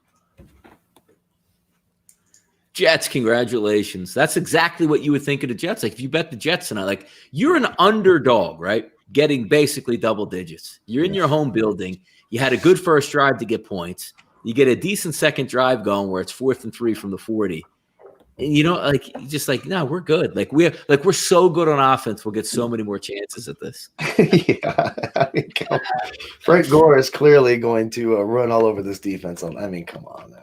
Jets, congratulations. That's exactly what you would think of the Jets. Like if you bet the Jets tonight, like you're an underdog, right? Getting basically double digits. You're in your home building. You had a good first drive to get points. You get a decent second drive going where it's 4th and 3 from the 40. And like just like, no, we're good. Like we're so good on offense. We'll get so many more chances at this. Yeah. I mean, Frank Gore is clearly going to run all over this defense. I mean, come on.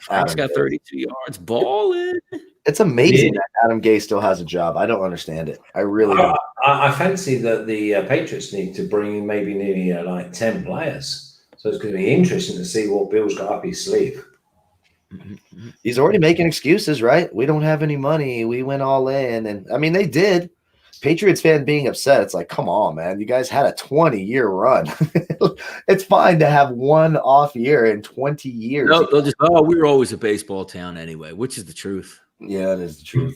Frank's got 32 yards. Balling. It's amazing that Adam Gase still has a job. I don't understand it. I really don't. I fancy that the Patriots need to bring in maybe nearly like 10 players. So it's going to be interesting to see what Bill's got up his sleeve. He's already making excuses, right? We don't have any money. We went all in. And I mean, they did. Patriots fan being upset. It's like, come on, man. You guys had a 20-year run. It's fine to have one off year in 20 years. No, they'll just, we were always a baseball town anyway, which is the truth. Yeah, it is the truth.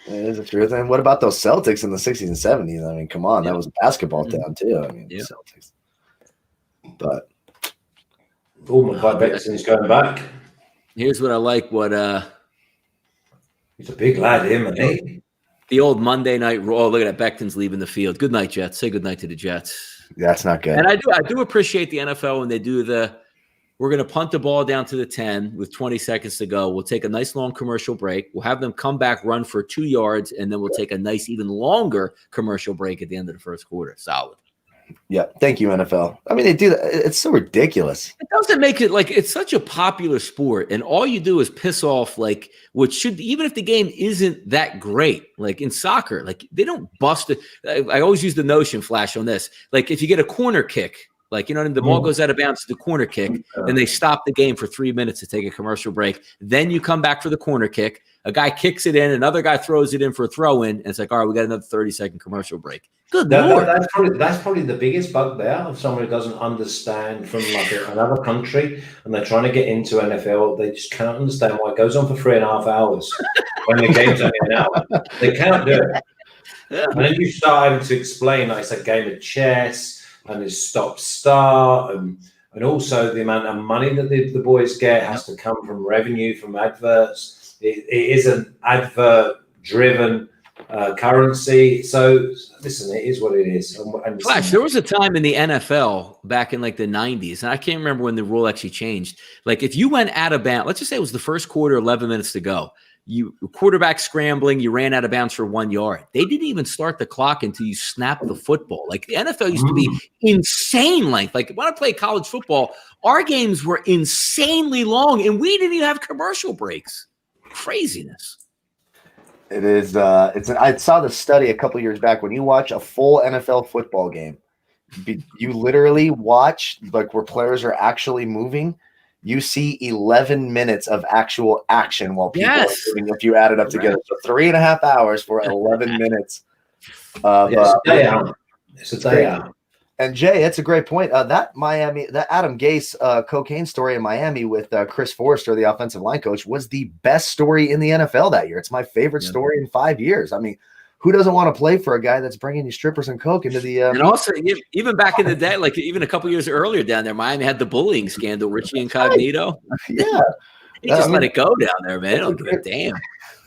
It is the truth. And what about those Celtics in the 60s and 70s? I mean, come on. That was a basketball town, too. I mean, Celtics. But. Oh, my God, Bexton's going back. Here's what I like. He's a big lad, him, and he. The old Monday night Raw. Look at that. Becton's leaving the field. Good night, Jets. Say good night to the Jets. That's not good. And I do appreciate the NFL when they do we're going to punt the ball down to the 10 with 20 seconds to go. We'll take a nice long commercial break. We'll have them come back, run for 2 yards, and then we'll take a nice, even longer commercial break at the end of the first quarter. Solid. Yeah. Thank you, NFL. I mean, they do that. It's so ridiculous. It doesn't make it like it's such a popular sport, and all you do is piss off like what should, even if the game isn't that great, like in soccer, like they don't bust it. I always use the notion, Flash, on this. Like if you get a corner kick, like, the ball goes out of bounds to the corner kick, and they stop the game for 3 minutes to take a commercial break. Then you come back for the corner kick. A guy kicks it in, another guy throws it in for a throw in, and it's like, all right, we got another 30-second commercial break. Good Lord. That's probably the biggest bugbear of someone who doesn't understand from like another country, and they're trying to get into NFL. They just can't understand why it goes on for 3.5 hours when the game's only an hour. They can't do it. Yeah. And then you start having to explain, like it's a game of chess, and it's stop-start, and also the amount of money that the boys get has to come from revenue, from adverts. It is an advert-driven currency. So, listen, it is what it is. And Flash, there was a time in the NFL back in like the 90s, and I can't remember when the rule actually changed. Like if you went out of bounds, let's just say it was the first quarter, 11 minutes to go. You quarterback scrambling, you ran out of bounds for 1 yard. They didn't even start the clock until you snapped the football. Like the NFL used to be insane length. Like when I played college football, our games were insanely long, and we didn't even have commercial breaks. Craziness. It is. I saw the study a couple years back. When you watch a full NFL football game, you literally watch like where players are actually moving. You see 11 minutes of actual action while people are moving, if you add it up together. So 3.5 hours for 11 minutes. It's a day out. And Jay, it's a great point. That Adam Gase cocaine story in Miami with Chris Forrester, the offensive line coach, was the best story in the NFL that year. It's my favorite story in 5 years. I mean, who doesn't want to play for a guy that's bringing you strippers and coke into the? And also, even back in the day, like even a couple years earlier down there, Miami had the bullying scandal. Richie Incognito. Yeah, he just let it go down there, man. I don't give a damn.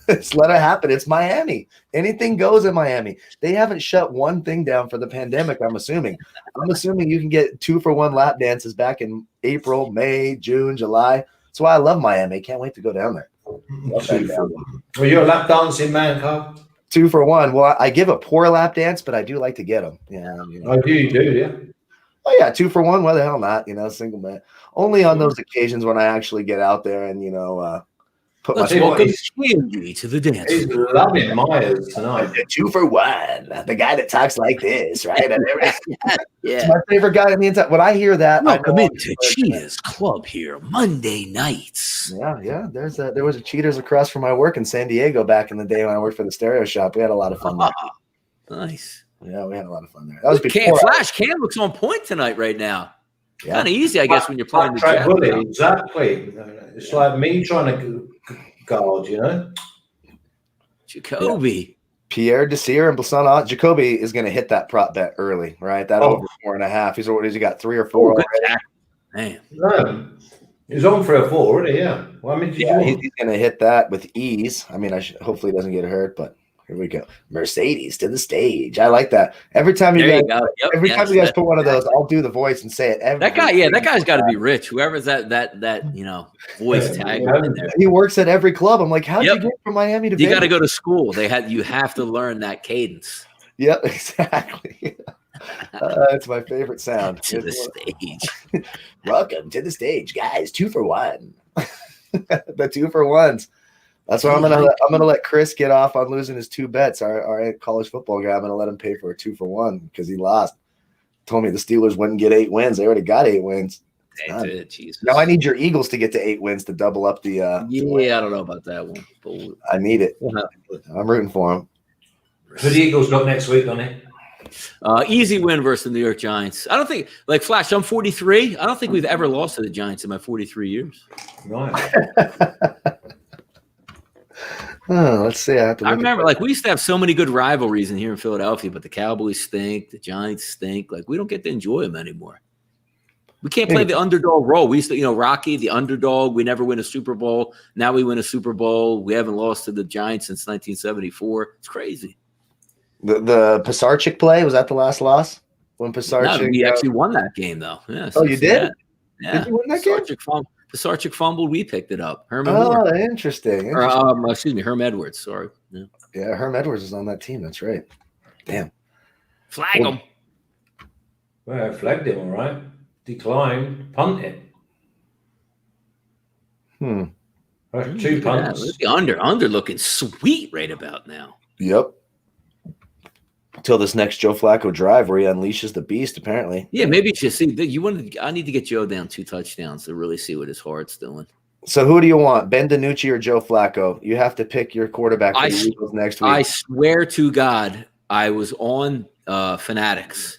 Just let it happen. It's Miami. Anything goes in Miami. They haven't shut one thing down for the pandemic. I'm assuming you can get 2-for-1 lap dances back in April, May, June, July. That's why I love Miami. Can't wait to go down there. Well, you're a lap dancing man, Carl. 2-for-1. Well, I give a poor lap dance, but I do like to get them. Yeah. Oh, you do, yeah. Oh yeah, 2-for-1. Why the hell not? Single man. Only on those occasions when I actually get out there and put my welcome Swingy to the dance. He's loving Myers tonight. 2-for-1. The guy that talks like this, right? Yeah. It's my favorite guy in the entire. When I hear that, welcome into Cheetah's Club here Monday nights. Yeah. There was a Cheaters across from my work in San Diego back in the day when I worked for the Stereo Shop. We had a lot of fun there. Nice. Yeah, we had a lot of fun there. That was before Flash. Cam looks on point tonight right now. Yeah. Kind of easy, I guess, when you're playing the Jets. Exactly. It's like me trying to guard, Jacoby. Yeah. Pierre Desir and Blasana. Jacoby is going to hit that prop bet early, right? That over 4.5. He's already got 3 or 4 already. Man. He was on 3 or 4 already, yeah. Well, I mean, Yeah, he's going to hit that with ease. I mean, hopefully he doesn't get hurt, but here we go. Mercedes to the stage. I like that. Every time you guys, every time you guys put one of those, I'll do the voice and say it. That guy's got to be rich. Whoever's that voice tag in there. He works at every club. I'm like, how'd you get from Miami to Vegas? You got to go to school. You have to learn that cadence. Yep, exactly. It's my favorite sound. To the stage. Welcome to the stage, guys. 2 for 1. The 2 for 1s. That's why I'm gonna let Chris get off on losing his 2 bets. Our college football guy. I'm gonna let him pay for a 2 for 1 because he lost. Told me the Steelers wouldn't get 8 wins. They already got 8 wins. Now I need your Eagles to get to 8 wins to double up the. I don't know about that one. But I need it. I'm rooting for them. Who the Eagles got next week, Donnie? Easy win versus the New York Giants. I don't think, like Flash, I'm 43. I don't think we've ever lost to the Giants in my 43 years. Right. Let's see. I remember, we used to have so many good rivalries in here in Philadelphia, but the Cowboys stink. The Giants stink. We don't get to enjoy them anymore. We can't play the underdog role. We used to, Rocky, the underdog. We never win a Super Bowl. Now we win a Super Bowl. We haven't lost to the Giants since 1974. It's crazy. The Pisarcik play, was that the last loss? When Pisarcik? No, we actually won that game, though. Yeah, oh, you did? Yeah. Did you win that game? Pisarcik fumbled. We picked it up. Herm interesting. Herm Edwards. Sorry. Yeah, Herm Edwards is on that team. That's right. Damn. Flag him. Well, I flagged him, all right. Declined. Punt it. 2 punts. The under looking sweet right about now. Yep. Until this next Joe Flacco drive where he unleashes the beast, apparently. Yeah, maybe just see. I need to get Joe down 2 touchdowns to really see what his heart's doing. So who do you want, Ben DiNucci or Joe Flacco? You have to pick your quarterback for the Eagles next week. I swear to God, I was on Fanatics.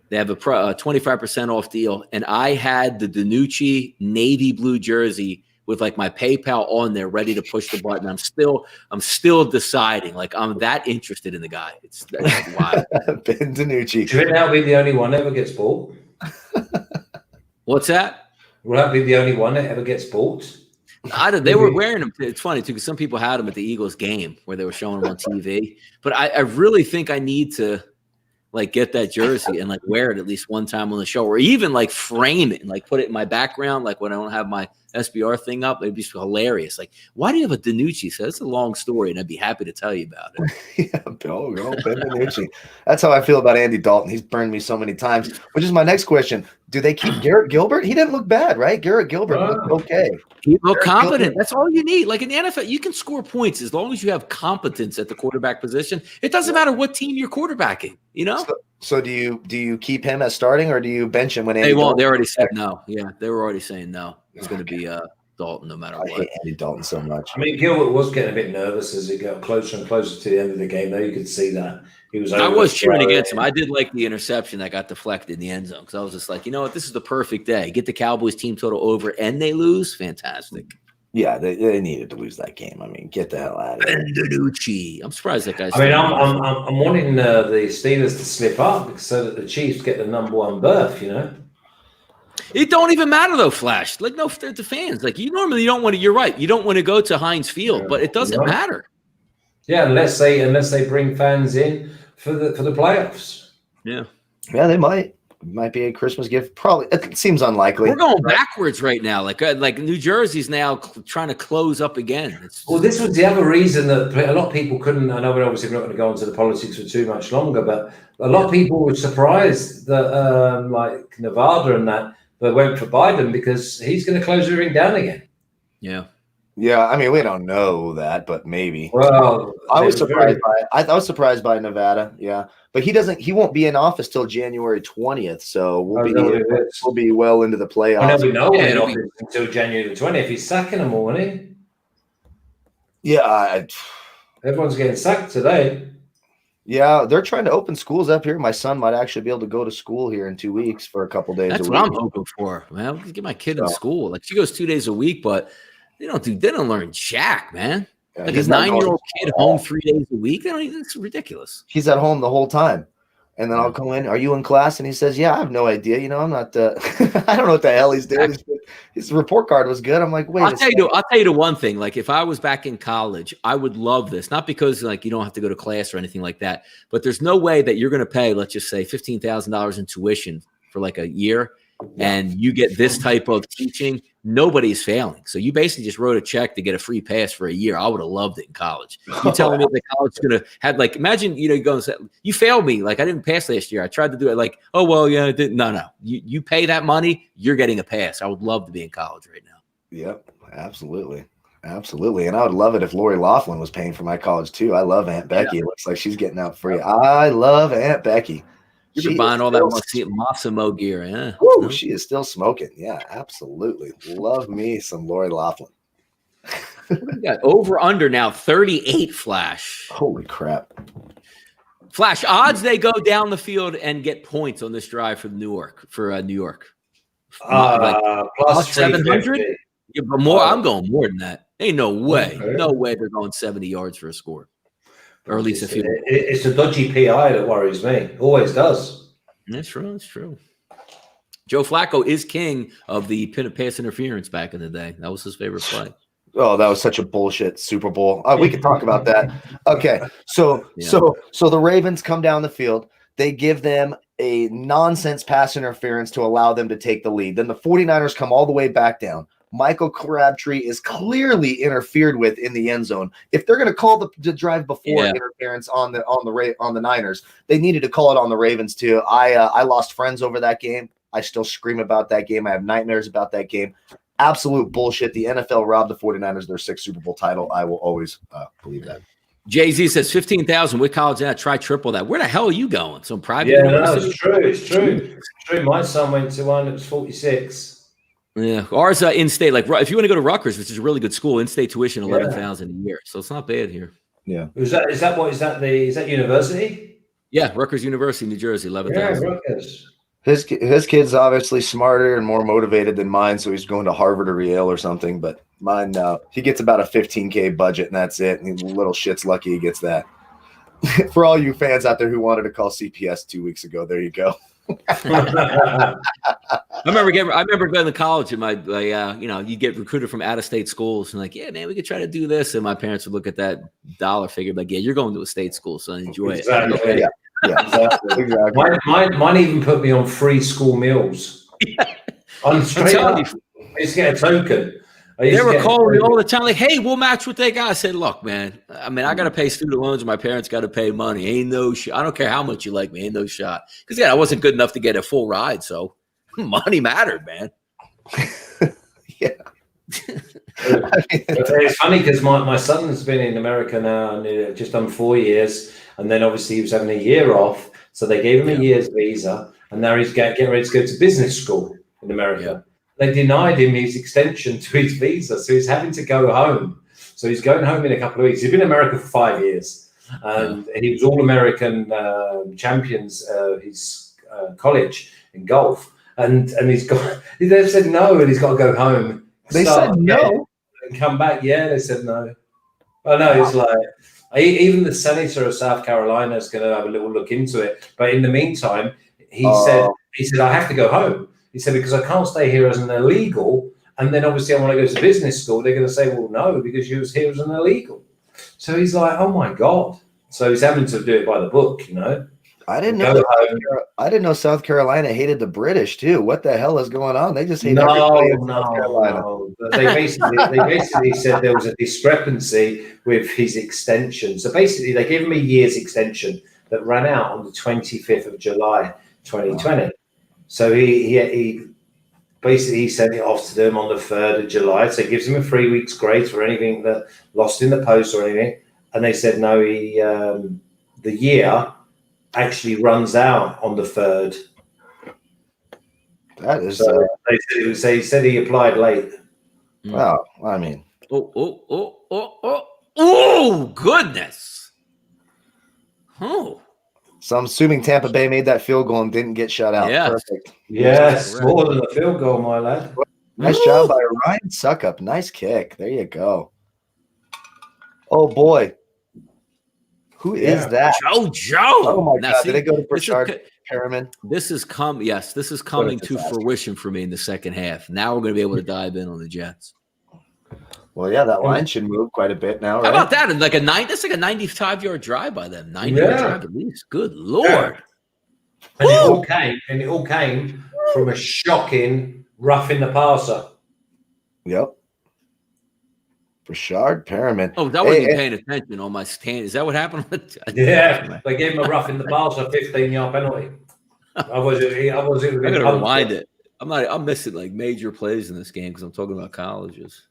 They have a 25% off deal, and I had the DiNucci navy blue jersey with my PayPal on there, ready to push the button. I'm still deciding. I'm that interested in the guy. It's wild. Ben DiNucci. Should that be the only one that ever gets bought? What's that? Will that be the only one that ever gets bought? They were wearing them. It's funny too because some people had them at the Eagles game where they were showing them on TV. But I really think I need to get that jersey and wear it at least one time on the show, or even frame it and put it in my background, when I don't have my SBR thing up. It'd be hilarious. Why do you have a DiNucci? So it's a long story, and I'd be happy to tell you about it. Yeah, go Ben DiNucci. That's how I feel about Andy Dalton. He's burned me so many times. Which is my next question: do they keep Garrett Gilbert? He didn't look bad, right? Garrett Gilbert looked okay. He looked competent. That's all you need. In the NFL, you can score points as long as you have competence at the quarterback position. It doesn't matter what team you're quarterbacking. So do you keep him as starting, or do you bench him when Andy? They won't. They already said no. Yeah, they were already saying no. It's going to be Dalton no matter what. I hate Andy Dalton so much. I mean, Gilbert was getting a bit nervous as it got closer and closer to the end of the game. Though you could see that he was. I was cheering against him. I did like the interception that got deflected in the end zone because I was just like, you know what, this is the perfect day. Get the Cowboys team total over and they lose. Fantastic. Yeah, they needed to lose that game. I mean, get the hell out of here. Ben DiNucci. I'm surprised that guy's. I mean, I'm wanting the Steelers to slip up so that the Chiefs get the number 1 berth. It don't even matter though, Flash. No, the fans. You normally don't want to. You're right. You don't want to go to Heinz Field, but it doesn't matter. Yeah, unless they bring fans in for the playoffs. Yeah. Yeah, they might. Might be a Christmas gift. Probably. It seems unlikely. We're going backwards right now. Like New Jersey's now trying to close up again. Well, this was the other reason that a lot of people couldn't. I know we're obviously not going to go into the politics for too much longer, but a lot of people were surprised that Nevada and that they went for Biden because he's going to close everything down again. Yeah. Yeah, I mean, we don't know that, but maybe. Well, I was surprised I was surprised by Nevada. Yeah, but he won't be in office till January 20th, so we'll be well into the playoffs. I never know in office until January the 20th. He's sacking them all, isn't he? Yeah, everyone's getting sacked today. Yeah, they're trying to open schools up here. My son might actually be able to go to school here in 2 weeks for a couple days. That's what I'm hoping for, man. Get my kid in school. She goes 2 days a week, but. They don't learn jack, man. Yeah, his 9-year-old kid home 3 days a week. It's ridiculous. He's at home the whole time. And then I'll go in. Are you in class? And he says, yeah, I have no idea. You know, I'm not. I don't know what the hell he's doing. His report card was good. I'm like, wait. I'll tell you the one thing. Like, if I was back in college, I would love this. Not because like you don't have to go to class or anything like that, but there's no way that you're going to pay, let's just say, $15,000 in tuition for like a year, and you get this type of teaching. Nobody's failing. So you basically just wrote a check to get a free pass for a year. I would have loved it in college. You telling me the college is going to have, like, imagine, you know, you go and say, you failed me. Like, I didn't pass last year. I tried to do it. Like, oh, well, yeah, I didn't. No. You pay that money, you're getting a pass. I would love to be in college right now. Yep, absolutely. Absolutely. And I would love it if Lori Laughlin was paying for my college too. I love Aunt Becky. It looks like she's getting out free. I love Aunt Becky. You've been buying all that Massimo gear, yeah. Woo, she is still smoking. Yeah, absolutely. Love me some Lori Laughlin. We got over under now 38 Flash. Holy crap. Flash, odds they go down the field and get points on this drive for New York. Plus 700? Yeah, but more. I'm going more than that. Ain't no way. Okay. No way they're going 70 yards for a score. Or at least a few. It's the dodgy PI that worries me. Always does. That's true. That's true. Joe Flacco is king of the pass interference back in the day. That was his favorite play. Oh, that was such a bullshit Super Bowl. We can talk about that. Okay. So the Ravens come down the field. They give them a nonsense pass interference to allow them to take the lead. Then the 49ers come all the way back down. Michael Crabtree is clearly interfered with in the end zone. If they're going to call the drive before interference on the Niners, they needed to call it on the Ravens too. I lost friends over that game. I still scream about that game. I have nightmares about that game. Absolute bullshit. The NFL robbed the 49ers their 6th Super Bowl title. I will always believe that. Jay-Z says 15,000 with college. Yeah, try triple that. Where the hell are you going? Some private university? No, it's true. My son went to one that was 46. Yeah, ours in-state. Like, if you want to go to Rutgers, which is a really good school, in-state tuition $11,000 a year, so it's not bad here. Yeah, is that university? Yeah, Rutgers University, New Jersey, $11,000. Yeah, Rutgers. His kid's obviously smarter and more motivated than mine, so he's going to Harvard or Yale or something. But mine, he gets about a $15K budget, and that's it. And the little shit's lucky he gets that. For all you fans out there who wanted to call CPS 2 weeks ago, there you go. I remember going to college and my you get recruited from out-of-state schools and like, yeah, man, we could try to do this. And my parents would look at that dollar figure like, yeah, you're going to a state school, so enjoy it. Yeah, exactly. Mine even put me on free school meals. I'm straight up. I used to get a token. They were calling me all the time, like, hey, we'll match what they got. I said, look, man, I got to pay student loans and my parents got to pay money. Ain't no shot. I don't care how much you like me. Ain't no shot. Because, I wasn't good enough to get a full ride. So money mattered, man. Yeah. It's funny because my son's been in America now just done 4 years. And then obviously he was having a year off. So they gave him a year's visa. And now he's getting ready to go to business school in America. Yeah. They denied him his extension to his visa, so he's having to go home. So he's going home in a couple of weeks. He's been in America for 5 years, and he was All-American champions his college in golf. And they've said no, and he's got to go home. They said no and come back. Yeah, they said no. Oh no, it's like even the senator of South Carolina is going to have a little look into it. But in the meantime, he said I have to go home. He said, because I can't stay here as an illegal, and then obviously I want to go to business school. They're going to say, well, no, because you was here as an illegal. So he's like, oh my God. So he's having to do it by the book, I didn't know South Carolina hated the British too. What the hell is going on? They just hate everybody in South Carolina. No. They basically said there was a discrepancy with his extension. So basically they gave him a year's extension that ran out on the 25th of July, 2020. Wow. So he basically sent it off to them on the 3rd of July. So it gives him a 3 weeks grace for anything that lost in the post or anything. And they said, no, the year actually runs out on the 3rd. That is. So he said he applied late. Wow. I mean. Oh, goodness. Oh. So I'm assuming Tampa Bay made that field goal and didn't get shut out. Yeah. Perfect. Yes, more than a field goal, my lad. Nice job by Ryan Suckup. Nice kick. There you go. Oh, boy. Who is that? Joe. Oh my Now, God! see, Did it go to this is Pritchard Perriman? this is coming to fruition for me in the second half. Now we're going to be able to dive in on the Jets. Well, yeah, that line should move quite a bit now, right? How about that? And like that's like a 95-yard drive by them. 90-yard drive at least. Good Lord. And it all came from a shocking roughing the passer. Yep. Rashard Perriman. Oh, that wasn't even paying attention on my stand. Is that what happened? Yeah, they gave him a roughing the passer, 15-yard penalty. I was I'm gonna rewind it. I'm missing like major plays in this game because I'm talking about colleges.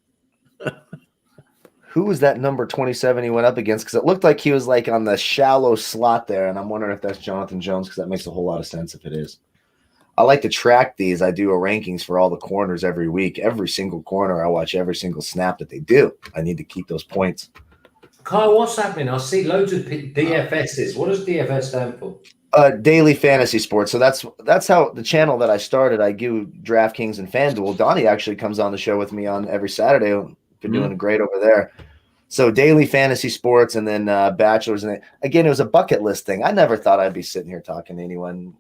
Who was that number 27 he went up against? Because it looked like he was like on the shallow slot there, and I'm wondering if that's Jonathan Jones, because that makes a whole lot of sense if it is. I like to track these. I do a rankings for all the corners every week. Every single corner, I watch every single snap that they do. I need to keep those points. Kyle, what's happening? I see loads of DFSs. What does DFS stand for? Daily fantasy sports. So that's how the channel that I started. I do DraftKings and FanDuel. Donnie actually comes on the show with me on every Saturday. Been doing great over there. So daily fantasy sports, and then bachelors. And again, it was a bucket list thing. I never thought I'd be sitting here talking to anyone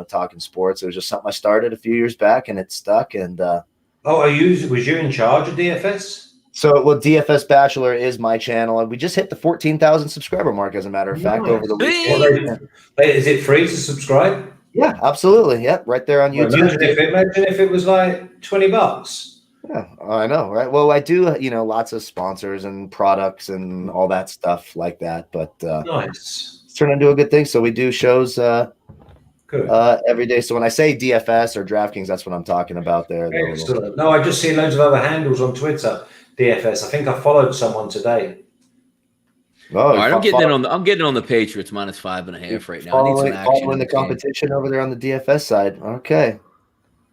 talking sports. It was just something I started a few years back, and it stuck. And was you in charge of DFS? So, DFS Bachelor is my channel, and we just hit the 14,000 subscriber mark. As a matter of fact, over the weekend. Is it free to subscribe? Yeah, absolutely. Yeah, right there on YouTube. Imagine if it was like $20. Yeah, I know, right? Well, I do, lots of sponsors and products and all that stuff like that. But nice, it's turned into a good thing. So we do shows every day. So when I say DFS or DraftKings, that's what I'm talking about there. Excellent. No, I just see loads of other handles on Twitter. DFS. I think I followed someone today. Oh, all right, I'm getting on the Patriots -5.5 right now. I need some action. Following the competition over there on the DFS side. Okay.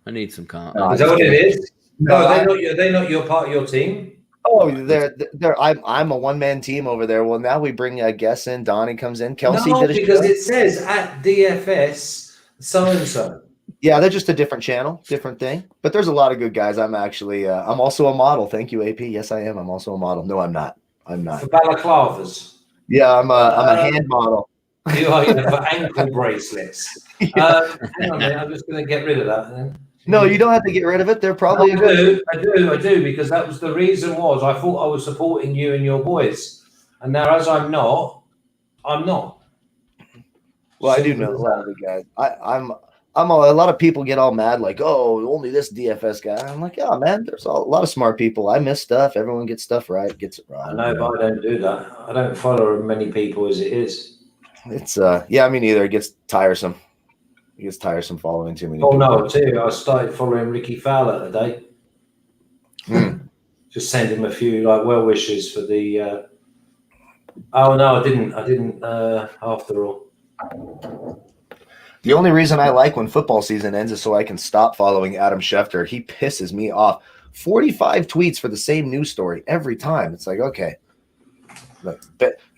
I need some is that what it is? No, they're not your part of your team. Oh, they're. I'm a one-man team over there. Well, now we bring guests in. Donnie comes in. Kelsey did a because show. it says at DFS so and so. Yeah, they're just a different channel, different thing. But there's a lot of good guys. I'm actually. I'm also a model. Thank you, AP. Yes, I am. I'm also a model. No, I'm not. I'm not. For balaclavas. Yeah, I'm a hand model. You are for ankle bracelets. Hang on a minute. I'm just going to get rid of that then. No, you don't have to get rid of it. They're probably I do, because that was the reason was I thought I was supporting you and your boys. And now as I'm not. Well, I do know a lot of the guys. A lot of people get all mad like, oh, only this DFS guy. I'm like, yeah, man, there's a lot of smart people. I miss stuff. Everyone gets stuff right, gets it wrong. I know, but I don't do that. I don't follow as many people as it is. It's yeah, me neither. It gets tiresome. It gets tiresome following too many people. No, too. I started following Ricky Fowler today. Just send him a few well wishes for the. Oh no, I didn't. After all. The only reason I like when football season ends is so I can stop following Adam Schefter. He pisses me off. 45 tweets for the same news story every time. It's like, okay, but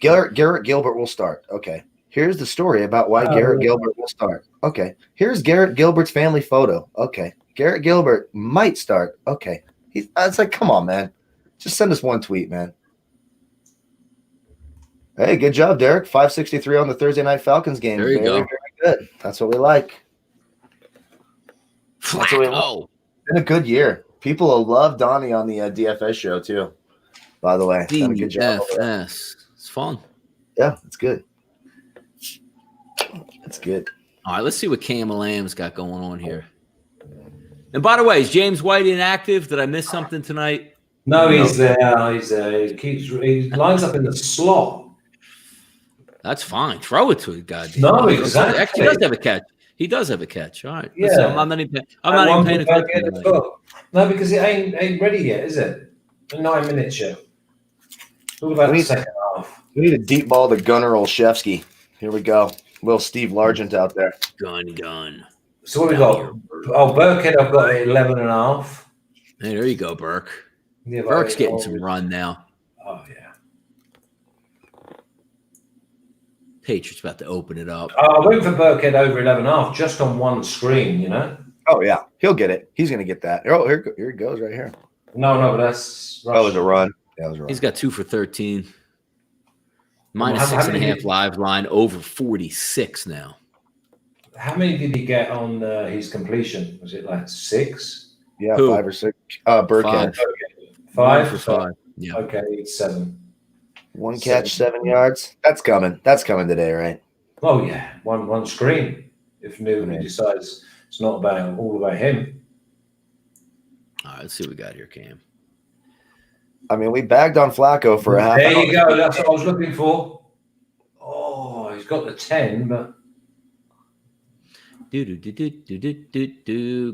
Garrett Gilbert will start. Okay. Here's the story about why Garrett Gilbert will start. Okay. Here's Garrett Gilbert's family photo. Okay. Garrett Gilbert might start. Okay. It's like, come on, man. Just send us one tweet, man. Hey, good job, Derek. 563 on the Thursday Night Falcons game. There you go. Very good. That's what we like. That's what we like. It's been a good year. People will love Donnie on the DFS show, too, by the way. DFS. It's fun. Yeah, it's good. That's good. All right, let's see what Cam Lamb's got going on here. And by the way, is James White inactive? Did I miss something tonight? No, he's there. He's there. He lines up in the slot. That's fine. Throw it to the guy. No, exactly. Actually, he does have a catch. He does have a catch. All right. Yeah. Listen, I'm not even paying attention. No, because it ain't ready yet, is it? 9 minutes yet. What about the second half? We need a deep ball to Gunnar Olszewski. Here we go. Little Steve Largent out there. Gun. So what we got? Oh, Burkhead, I've got 11.5. Hey, there you go, Burke. Yeah, Burke's getting some run now. Oh, yeah. Patriots about to open it up. I went for Burkhead over 11.5 just on one screen, you know? Oh, yeah. He'll get it. He's going to get that. Oh, here it goes right here. No, but that's... That was a run. Yeah, it was a run. He's got 2 for 13. Minus 6.5 live line, over 46 now. How many did he get on his completion? Was it like 6? Yeah, Who? 5 or 6. Burkhead. 5 for 5. Yeah. Okay, it's 7. One catch, 7 yards. That's coming. That's coming today, right? Oh yeah, one screen. If nobody decides it's not all about him. All right, let's see what we got here, Cam. I mean, we bagged on Flacco for a half There hour. you go. That's what I was looking for. Oh, he's got the 10, but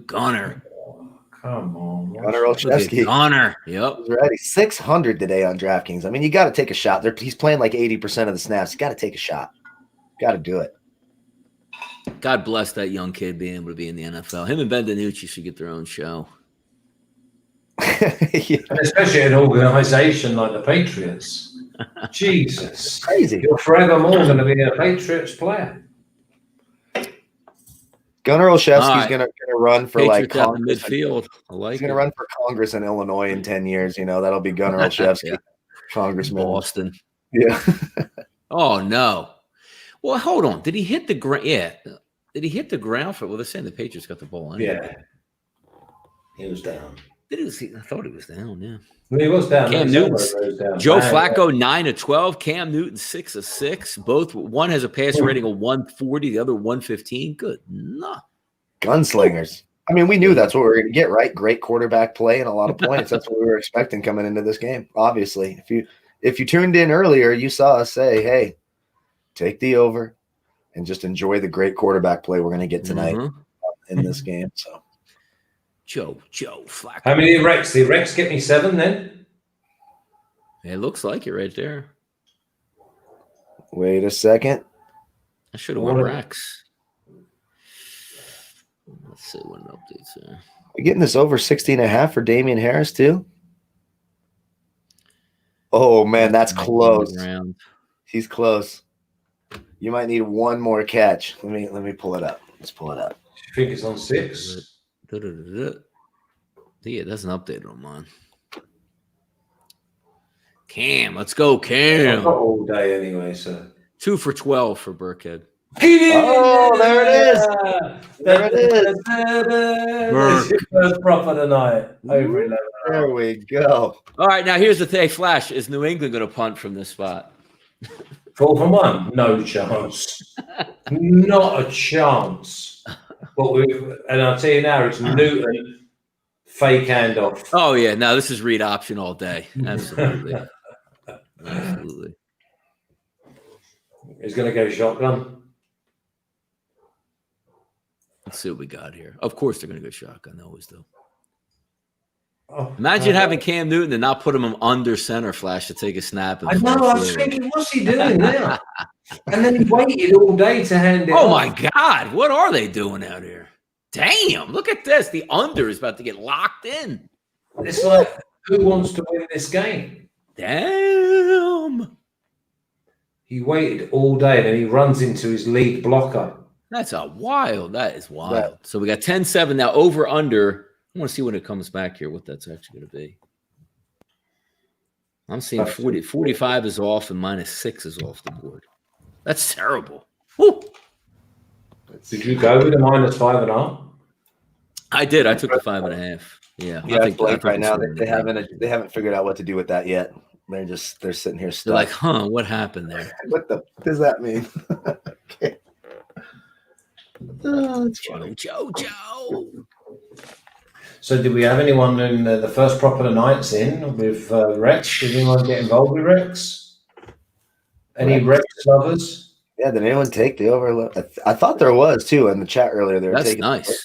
Gunner. come on. Gunner Olszewski. Gunner. Yep. He's ready. 600 today on DraftKings. I mean, you got to take a shot. He's playing like 80% of the snaps. You got to take a shot. Got to do it. God bless that young kid being able to be in the NFL. Him and Ben DiNucci should get their own show. Yeah. Especially an organization like the Patriots. Jesus. Crazy. You're forevermore going to be a Patriots player. Gunner Olszewski's All right. gonna run for Patriots like out in Congress. midfield. I like He's gonna it. run for Congress in Illinois in 10 years. You know, that'll be Gunner Olszewski, Yeah. Congressman. Boston. Yeah. Oh no. Well, hold on. Did he hit the ground? Yeah. Did he hit the ground for? Well, they're saying the Patriots got the ball. Anyway. Yeah. He was down. I thought he was down. Yeah. Well, he was down. Cam Somewhere Newton, he was down. Joe Bang. Flacco 9 of 12. Cam Newton 6 of 6. Both one has a passer rating of 140, the other 115. Good. No. Gunslingers. I mean, we knew that's what we were going to get, right? Great quarterback play and a lot of points. That's what we were expecting coming into this game. Obviously, if you tuned in earlier, you saw us say, "Hey, take the over and just enjoy the great quarterback play we're going to get tonight in this game." So, Joe Flacco. How many Rex? Did Rex get me 7 then? It looks like it right there. wait a second. I should have won Rex. Let's see what updates there. We're getting this over 16.5 for Damian Harris too. Oh man, that's close. He's close. You might need one more catch. Let me pull it up. Let's pull it up. I think it's on 6. Yeah, that's an update on mine. Cam, let's go, Cam. Not all day anyway, so 2 for 12 for Burkhead. Oh, there it is. There it is. It's your first prop of the night. Over 11. There we go. All right, now here's the thing. Flash, is New England going to punt from this spot? 4 for 1. No chance. Not a chance. But I'll tell you now, it's Newton fake handoff. Oh, yeah. No, this is read option all day. Absolutely. Absolutely. He's going to go shotgun. Let's see what we got here. Of course, they're going to go shotgun. They always do. Oh, Imagine having Cam Newton and not put him under center, Flash, to take a snap. I know. I was thinking, what's he doing now? And then he waited all day to hand it Oh, off. my God. What are they doing out here? Damn. Look at this. The under is about to get locked in. It's like, who wants to win this game? Damn. He waited all day and then he runs into his lead blocker. That is wild. Right. So we got 10-7 now, over under. I want to see when it comes back here, what that's actually going to be. I'm seeing 45 is off and -6 is off the board. That's terrible. Woo. Did you go with a -5.5? I did. I took the 5.5. Yeah. I think right now they haven't figured out what to do with that yet. They're sitting here stuck. They're like, huh, what happened there? What does that mean? Okay. Oh, it's funny. Joe. So did we have anyone in the first prop of the nights in with Rex? Did anyone get involved with Rex? Any Rex lovers? Yeah, did anyone take the over? I thought there was too in the chat earlier. They were that's taking nice.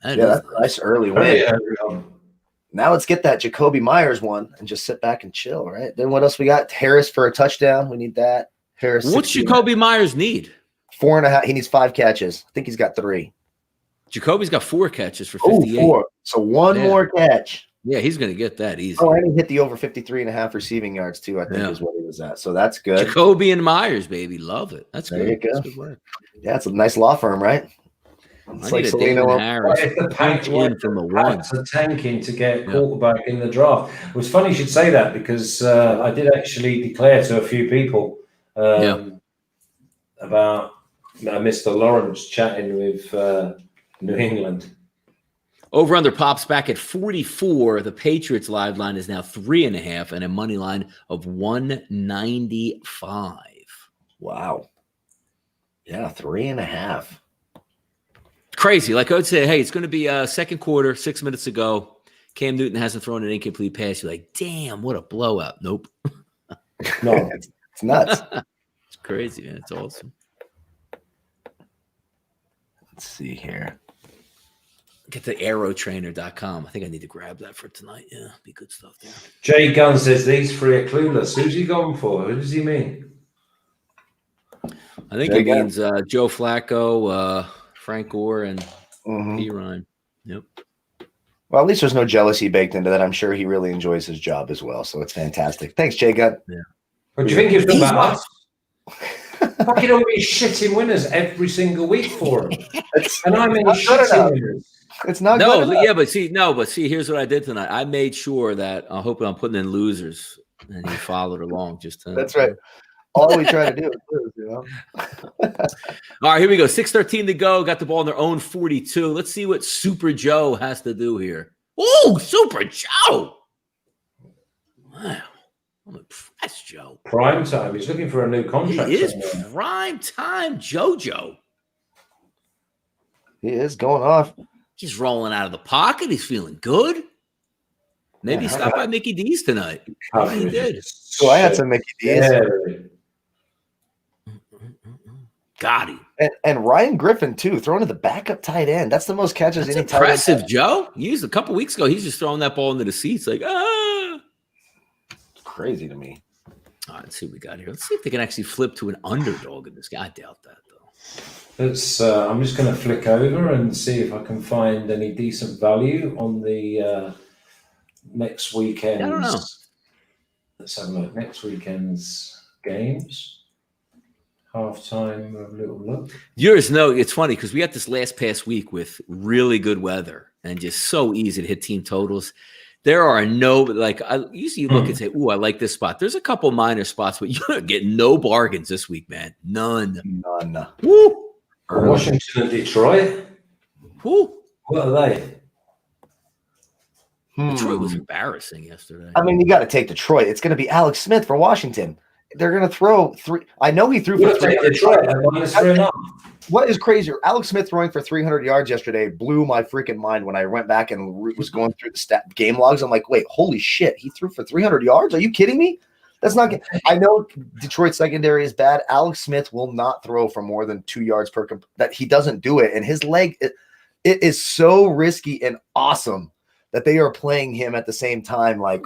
That's a nice early win. Yeah. Now let's get that Jacoby Myers one and just sit back and chill, right? Then what else we got? Harris for a touchdown. We need that. Harris. What's Jacoby Myers need? 4.5. He needs 5 catches. I think he's got 3. Jacoby's got 4 catches for 58. 4. So one more catch. Yeah, he's going to get that easy. Oh, and he hit the over 53.5 receiving yards too, I think is what he was at. So that's good. Jacoby and Myers, baby. Love it. That's good. There you go. That's good work. Yeah, it's a nice law firm, right? It's like Selena Harris. From the ones are tanking to get quarterback in the draft. It was funny you should say that because I did actually declare to a few people about Mr. Lawrence chatting with New England. Over under pops back at 44. The Patriots live line is now 3.5 and a money line of 195. Wow. Yeah, 3.5. Crazy. Like I would say, hey, it's going to be second quarter, 6 minutes ago. Cam Newton hasn't thrown an incomplete pass. You're like, damn, what a blowout. Nope. No, it's nuts. It's crazy, man. It's awesome. Let's see here. Get to aerotrainer.com. I think I need to grab that for tonight. Yeah, be good stuff there. Jay Gunn says these three are clueless. Who's he gone for? Who does he mean? I think it means Joe Flacco, Frank Gore, and P. Ryan. Yep. Well, at least there's no jealousy baked into that. I'm sure he really enjoys his job as well. So it's fantastic. Thanks, Jay Gunn. Yeah. What do you think he's done about us? Fucking all these shitting winners every single week for him. And I mean shitting winners. It's not no, good. Yeah, but see, here's what I did tonight. I made sure that I hope I'm putting in losers, and he followed along. That's right. All we try to do is lose, you know. All right, here we go. 6:13 to go. Got the ball in their own 42. Let's see what Super Joe has to do here. Oh, Super Joe! Wow, I'm impressed, Joe. Prime time. He's looking for a new contract. He is prime time, JoJo. He is going off. He's rolling out of the pocket. He's feeling good. Maybe he stopped by Mickey D's tonight. He did. So I had some Mickey D's. Yeah. Got him. And Ryan Griffin, too, throwing to the backup tight end. That's the most catches any tight end. Impressive, Joe. He used a couple weeks ago. He's just throwing that ball into the seats like, It's crazy to me. All right, let's see what we got here. Let's see if they can actually flip to an underdog in this guy. I doubt that, though. I'm just going to flick over and see if I can find any decent value on the next weekend's. I don't know. Let's have a look. Next weekend's games. Halftime, a little look. It's funny because we had this last past week with really good weather and just so easy to hit team totals. There are I usually look and say, "Ooh, I like this spot." There's a couple minor spots, but you're getting no bargains this week, man. None. Woo! Washington and Detroit. Woo! What are they? Detroit was embarrassing yesterday. I mean, you got to take Detroit. It's going to be Alex Smith for Washington. They're going to throw 3. I know he threw for 300 yards. What is crazier? Alex Smith throwing for 300 yards yesterday blew my freaking mind when I went back and was going through the game logs. I'm like, wait, holy shit. He threw for 300 yards? Are you kidding me? That's not good. I know Detroit secondary is bad. Alex Smith will not throw for more than 2 yards per that he doesn't do it. And his leg, it is so risky and awesome that they are playing him at the same time. Like,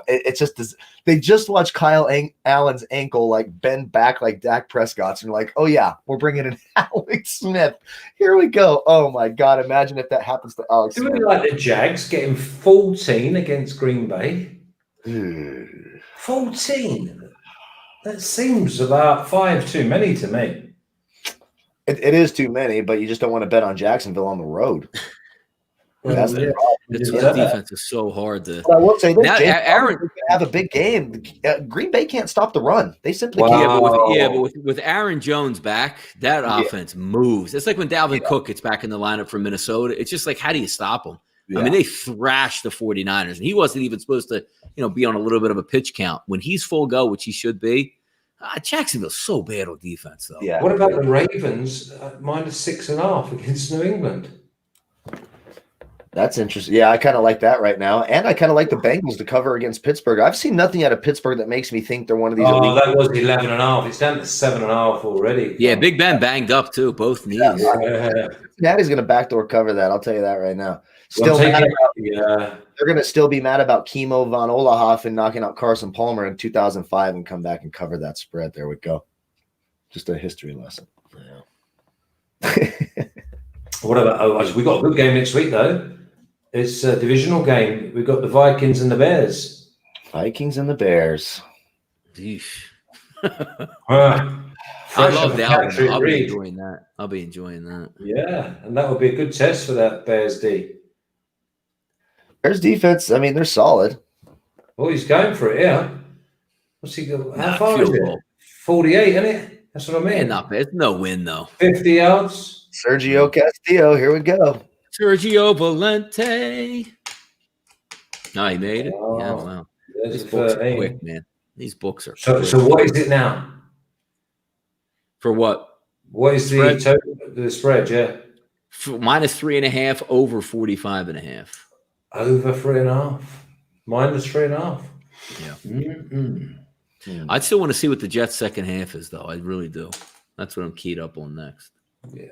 it's just they just watched Kyle Allen's ankle like bend back like Dak Prescott's, and you're like, oh yeah, we're bringing in Alex Smith. Here we go. Oh my god, imagine if that happens to Alex Smith. Like the Jags getting 14 against Green Bay. 14. That seems about 5 too many to me. It is too many, but you just don't want to bet on Jacksonville on the road. That's the problem. This defense is so hard to. But I will say this: now, Aaron going to have a big game. Green Bay can't stop the run. They simply can't. But with Aaron Jones back, that offense moves. It's like when Dalvin Cook gets back in the lineup for Minnesota. It's just like, how do you stop him? Yeah. I mean, they thrashed the 49ers, and he wasn't even supposed to, be on a little bit of a pitch count. When he's full go, which he should be, Jacksonville's so bad on defense, though. Yeah. What about the Ravens minus 6.5 against New England? That's interesting. Yeah, I kind of like that right now. And I kind of like the Bengals to cover against Pittsburgh. I've seen nothing out of Pittsburgh that makes me think they're one of these. Oh, that was 11.5. It's down to 7.5 already. Yeah, Big Ben banged up too, both knees. Cincinnati's going to backdoor cover that. I'll tell you that right now. They're going to still be mad about Kimo von Olahoff and knocking out Carson Palmer in 2005 and come back and cover that spread. There we go. Just a history lesson. Yeah. What about? We got a good game next week though. It's a divisional game. We've got the Vikings and the Bears. Vikings and the Bears. I love that. I'll be enjoying that. Yeah, and that would be a good test for that Bears D. Bears defense, I mean, they're solid. Oh, he's going for it, yeah. What's he go? How far is it? 48, isn't it? That's what I mean. Not bad. It's no win, though. 50 yards. Sergio Castillo, here we go. Sergio Valente. No, he made it. Oh, yeah, wow. These books are quick, man. These books are so, quick. so what is it now? For what? What is the spread? Yeah. Minus 3.5 over 45.5. Over 3.5. Minus 3.5. Yeah. I'd still want to see what the Jets' second half is, though. I really do. That's what I'm keyed up on next. Yeah.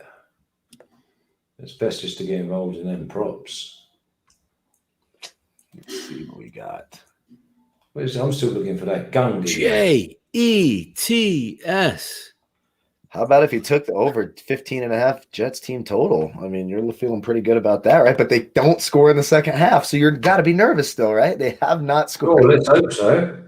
It's best just to get involved in them props. Let's see what we got. I'm still looking for that Gundy. Jets. How about if you took the over 15.5 Jets team total? I mean, you're feeling pretty good about that, right? But they don't score in the second half, so you've got to be nervous still, right? They have not scored. Oh, let's hope so.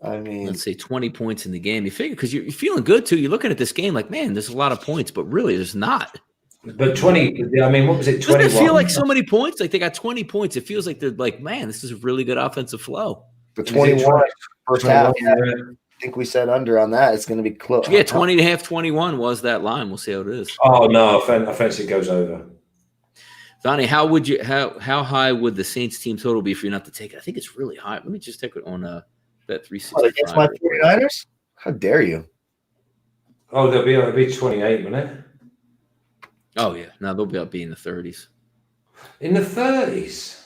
I mean, let's say 20 points in the game. You figure because you're feeling good too. You're looking at this game like, man, there's a lot of points, but really, there's not. But 20. I mean, what was it? 21? Doesn't it feel like so many points? Like they got 20 points. It feels like they're like, man, this is a really good offensive flow. The 21 first half. Yeah. I think we said under on that. It's going to be close. Yeah, 20.5, 21 was that line. We'll see how it is. Oh no, offense it goes over. Donnie, how high would the Saints team total be for you not to take it? I think it's really high. Let me just take it on bet 365. Against my 49ers? How dare you? Oh, they'll be 28, won't it? Oh yeah, no, they'll be up being the 30s. In the 30s.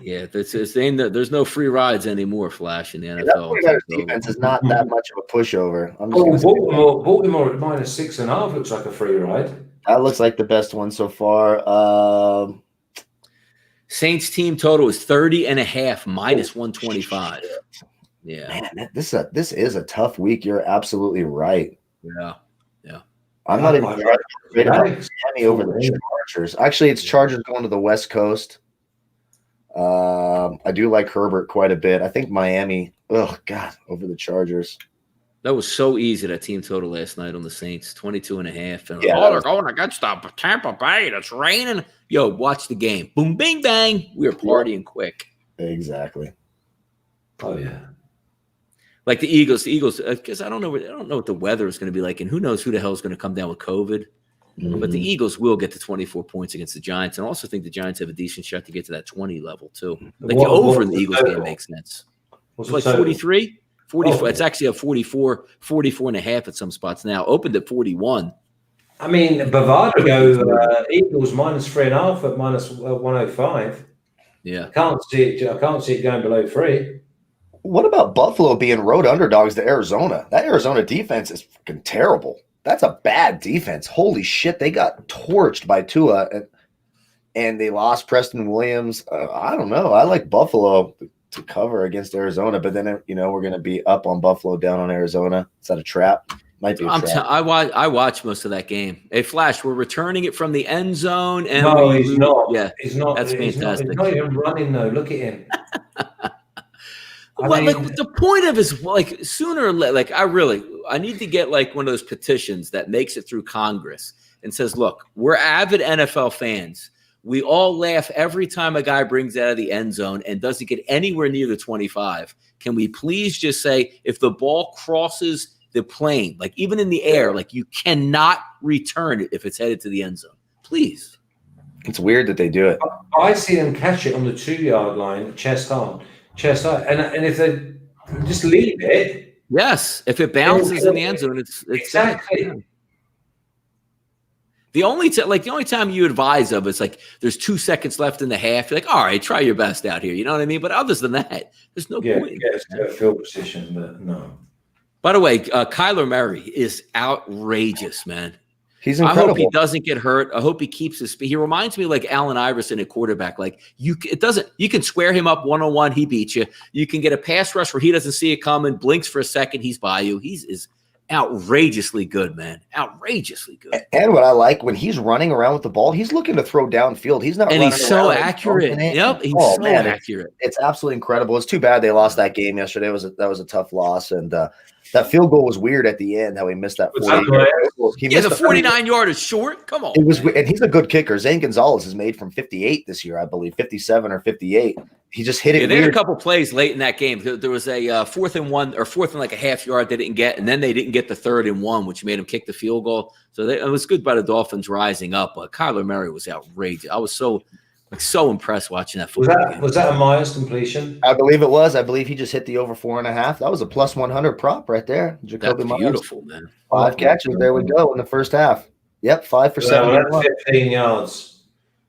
Yeah, there's no free rides anymore, Flash, in the NFL. That defense is not that much of a pushover. Baltimore at minus 6.5 looks like a free ride. That looks like the best one so far. Saints team total is 30.5 minus 125. Yeah, man, this is a tough week. You're absolutely right. Yeah. I'm not even afraid about Miami over the Chargers. Actually, it's Chargers going to the West Coast. I do like Herbert quite a bit. I think Miami, over the Chargers. That was so easy, that team total last night on the Saints, 22.5. And they're going against Tampa Bay. It's raining. Yo, watch the game. Boom, bing, bang. We were partying quick. Exactly. Oh, yeah. Like the Eagles, because I don't know what the weather is going to be like, and who knows who the hell is going to come down with COVID. Mm-hmm. But the Eagles will get to 24 points against the Giants, and I also think the Giants have a decent shot to get to that 20 level too. Like the over in the Eagles game makes sense. It's like 43, 44. It's actually a 44 and a half at some spots now. Opened at 41. I mean, Bavard go Eagles minus 3.5 at minus 105. Yeah, I can't see it going below 3. What about Buffalo being road underdogs to Arizona? That Arizona defense is fucking terrible. That's a bad defense. Holy shit, they got torched by Tua, and they lost Preston Williams. I don't know. I like Buffalo to cover against Arizona, but then we're going to be up on Buffalo, down on Arizona. Is that a trap? Might be a trap. I watched most of that game. Hey, Flash, we're returning it from the end zone, and he's not. Yeah, he's not. That's fantastic. He's not even running though. Look at him. The point of is like sooner or later, I need to get like one of those petitions that makes it through Congress and says, look, we're avid NFL fans. We all laugh every time a guy brings out of the end zone and doesn't get anywhere near the 25. Can we please just say if the ball crosses the plane, like even in the air, like you cannot return it if it's headed to the end zone? Please. It's weird that they do it. I see them catch it on the 2-yard line, chest high, and if they just leave it. Yes, if it bounces in the end zone, it's exactly. The only time you advise of it's like there's 2 seconds left in the half. You're like, all right, try your best out here. You know what I mean? But other than that, there's no point. It's a field position, but no. By the way, Kyler Murray is outrageous, man. He's incredible. I hope he doesn't get hurt. I hope he keeps his speed. He reminds me like Allen Iverson at quarterback. Like you can square him up one-on-one, he beats you. You can get a pass rush where he doesn't see it coming, blinks for a second, he's by you. He's outrageously good, man. Outrageously good. And what I like when he's running around with the ball, he's looking to throw downfield. He's not. And he's so accurate. Yep, he's accurate. It's absolutely incredible. It's too bad they lost that game yesterday. That was a tough loss, and That field goal was weird at the end. How he missed that 40. He missed the 49-yard is short. Come on. It was, and he's a good kicker. Zane Gonzalez has made from 58 this year, I believe, 57 or 58. He just hit it. They had a couple plays late in that game. There was a 4th and 1 or 4th and like a half yard they didn't get, and then they didn't get the 3rd and 1, which made him kick the field goal. So it was good by the Dolphins rising up. But Kyler Murray was outrageous. I was so impressed watching that football game. Was that a Myers completion? I believe it was. I believe he just hit the over 4.5. That was a plus 100 prop right there. Jacoby Myers. Beautiful, man. 5 catches. There we go in the first half. Yep, 5 for 71. 15 yards.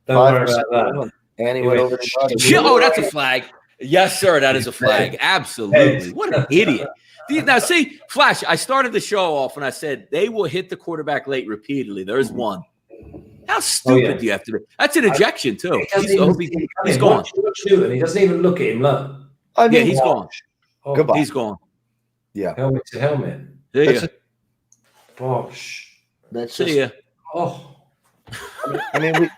Don't worry about that. And he went over the Oh, that's a flag. Yes, sir. That is a flag. Absolutely. What an idiot. Now, see, Flash, I started the show off and I said they will hit the quarterback late repeatedly. There's one. How stupid do you have to be? That's an ejection, too. He's gone. And he doesn't even look at him. Look. He's gone. Oh, goodbye. He's gone. Yeah. Helmet to helmet. There you go. Bosh. That's See ya. Oh. I mean,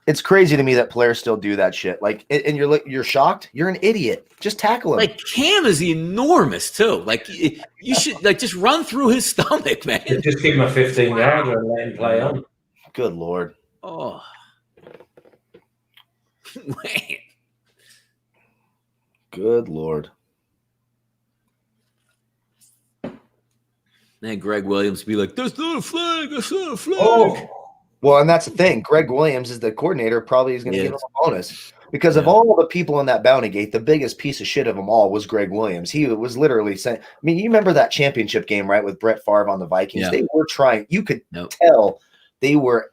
it's crazy to me that players still do that shit. Like, and you're shocked. You're an idiot. Just tackle him. Like Cam is enormous too. Like you should just run through his stomach, man. Just give him a 15-yarder and let him play on. Good Lord. Oh, man. Good Lord. Then Greg Williams be like, "That's not a flag. That's not a flag." Oh. Well, and that's the thing. Greg Williams is the coordinator. Probably is going to give him a bonus because of all the people in that bounty gate. The biggest piece of shit of them all was Greg Williams. He was literally saying, I mean, you remember that championship game, right, with Brett Favre on the Vikings? Yeah. They were trying. You could tell they were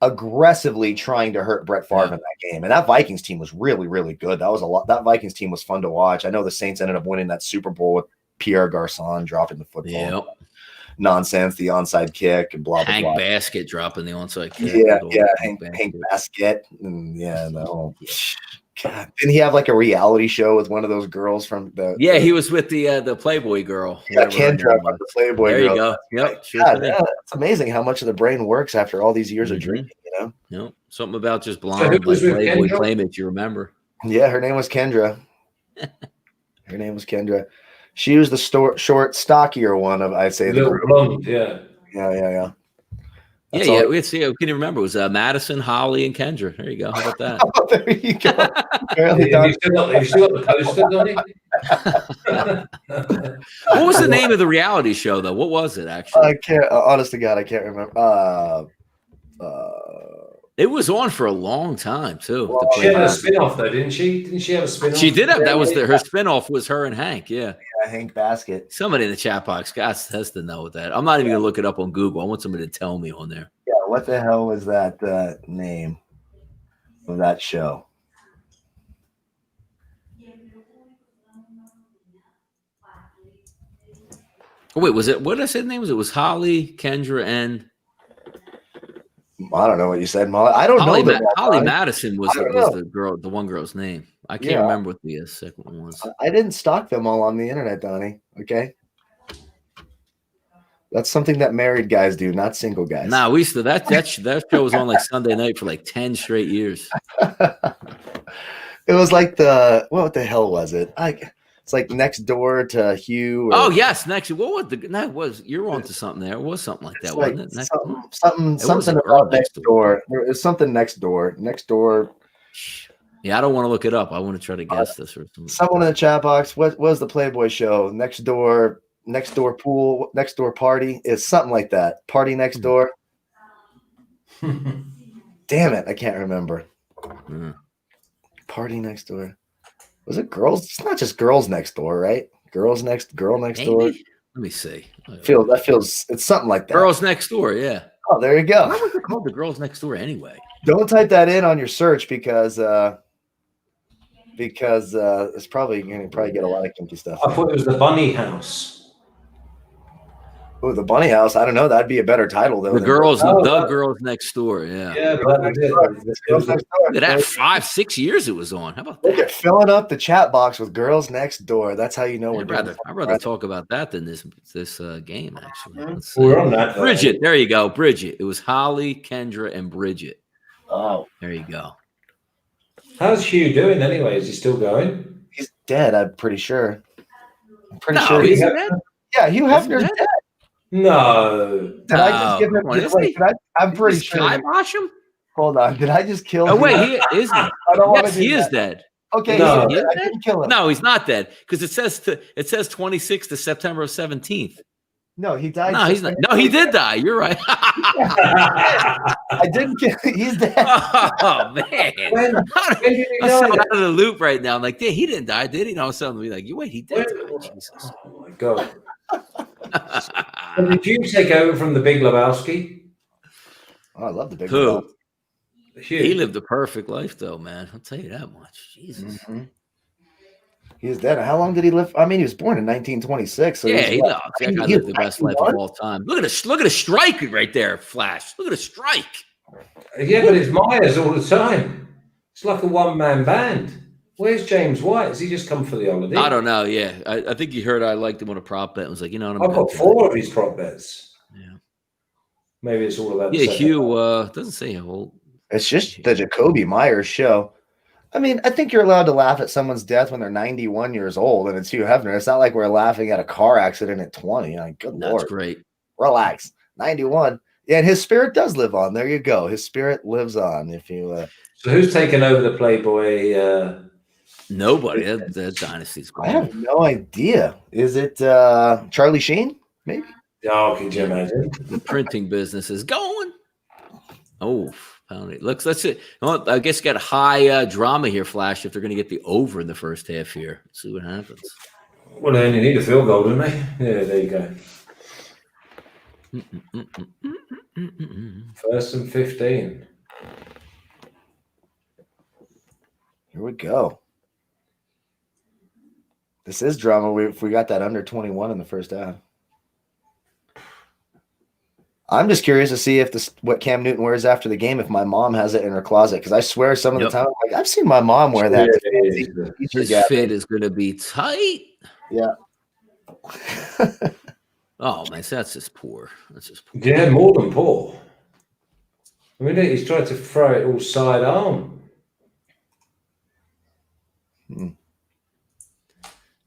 aggressively trying to hurt Brett Favre in that game. And that Vikings team was really, really good. That was a lot. That Vikings team was fun to watch. I know the Saints ended up winning that Super Bowl with Pierre Garçon dropping the football. Yep. Nonsense, the onside kick, and blah, blah, blah. Hank Basket dropping the onside kick. Hank Basket. And God. Didn't he have like a reality show with one of those girls from the he was with the Playboy girl. Yeah, Kendra, the Playboy there girl. You go. Yep. It's amazing how much of the brain works after all these years of drinking, Something about just blonde like Playboy Playmates, you remember. Yeah, her name was Kendra. She was the short, stockier one of, I'd say, the blonde, Yeah. Yeah. Let's see. I can't even remember. It was Madison, Holly, and Kendra. There you go. How about that? There you go. Have you still got the poster, Donnie? What was the name of the reality show, though? What was it, actually? I can't. Honest to God, I can't remember. It was on for a long time, too. Well, she had a spin-off, though, didn't she? Didn't she have a spin-off? She did have. That was her spin-off was her and Hank, yeah. Hank Basket. Somebody in the chat box has to know that. I'm not even going to look it up on Google. I want somebody to tell me on there. Yeah, what the hell was that name of that show? Oh, wait, was it? What did I say the name was? It was Holly, Kendra, and... I don't know what you said, Molly. I don't know. Holly Madison was the girl, the one girl's name. I can't remember what the second one was. I didn't stalk them all on the internet, Donnie. Okay, that's something that married guys do, not single guys. Nah, we used to that show was on like Sunday night for like 10 straight years. It was like what the hell was it? It's like Next Door to Hugh. Oh yes, next. What was you're on to something there? It was something like that, wasn't it? Something about Next Door. It was something Next Door. Next Door. Yeah, I don't want to look it up. I want to try to guess this or something. Someone in the chat box. What was the Playboy show? Next Door Pool, Next Door Party. It's something like that. Party Next Door. Damn it, I can't remember. Party Next Door. Was it girls? It's not just Girls Next Door, right? Girl Next Door. Maybe? Let me see. It's something like that. Girls Next Door, yeah. Oh, there you go. Why was it called the Girls Next Door anyway? Don't type that in on your search because it's probably going to get a lot of kinky stuff. I thought it was the Bunny House. Oh, the Bunny House. I don't know. That'd be a better title though. The Girls Next Door. Yeah. Yeah, but that 5-6 years it was on. How about that? Look at filling up the chat box with Girls Next Door. That's how you know I'd rather talk about that than this game. Actually, we're on that. Bridget. There you go, Bridget. It was Holly, Kendra, and Bridget. Oh, there you go. How's Hugh doing anyway? Is he still going? dead. I'm pretty sure. No, sure he's dead. Yeah, Hugh Hefner's dead? dead. No. Did I just give him? Come on, is Wait, he? I'm Did pretty you sure. kibosh him? Hold on. Did I just kill? Oh Hugh wait, Hefner? he is. I don't want to Yes, do he is that. dead. Okay, No. he is dead. I didn't kill him. No, he's not dead because it says 26th to September 17th. No, he died. No, he's not. No, he did die. You're right. I didn't kill. He's dead. Oh man, When did he I'm so die? out of the loop right now. I'm like, yeah, he didn't die, did he? No, suddenly like, you wait, he did die. Jesus. Oh my God. And did you take over from the Big Lebowski? Oh, I love the big Who? Hugh. He lived a perfect life, though, man. I'll tell you that much. Jesus. Mm-hmm. He is dead. How long did he live? I mean, he was born in 1926. So Yeah, he that guy lived the best life of 91? all time. Look at a strike right there, Flash. Look at a strike. Yeah, but it's Myers all the time. It's like a one-man band. Where's James White? Has he just come for the holiday? I don't know. Yeah, I think you heard I liked him on a prop bet. I was like, you know what? I've got 4 of his prop bets. Yeah. Maybe it's all about the Yeah, second Hugh one. doesn't say how old. It's just the Jacoby Myers show. I mean, I think you're allowed to laugh at someone's death when they're 91 years old, and it's Hugh Hefner. It's not like we're laughing at a car accident at 20. Like, good That's Lord. great. Relax. 91. Yeah, and his spirit does live on. There you go. His spirit lives on. If you So who's taken over the Playboy? Nobody. That dynasty's I gone. have no idea. Is it Charlie Sheen? Maybe. Oh, could you imagine? The printing business is going. Oh, pounding. Let's see. Well, I guess you got high drama here, Flash, if they're going to get the over in the first half here. Let's see what happens. Well, they only need a field goal, don't they? Yeah, there you go. First and 15. Here we go. This is drama. If we got that under 21 in the first half. I'm just curious to see if what Cam Newton wears after the game, if my mom has it in her closet. Because I swear some of the time, like, I've seen my mom wear that. His fit is going to be tight. Yeah. Oh, man, that's just poor. That's just poor. Yeah, more than poor. I mean, he's tried to throw it all sidearm.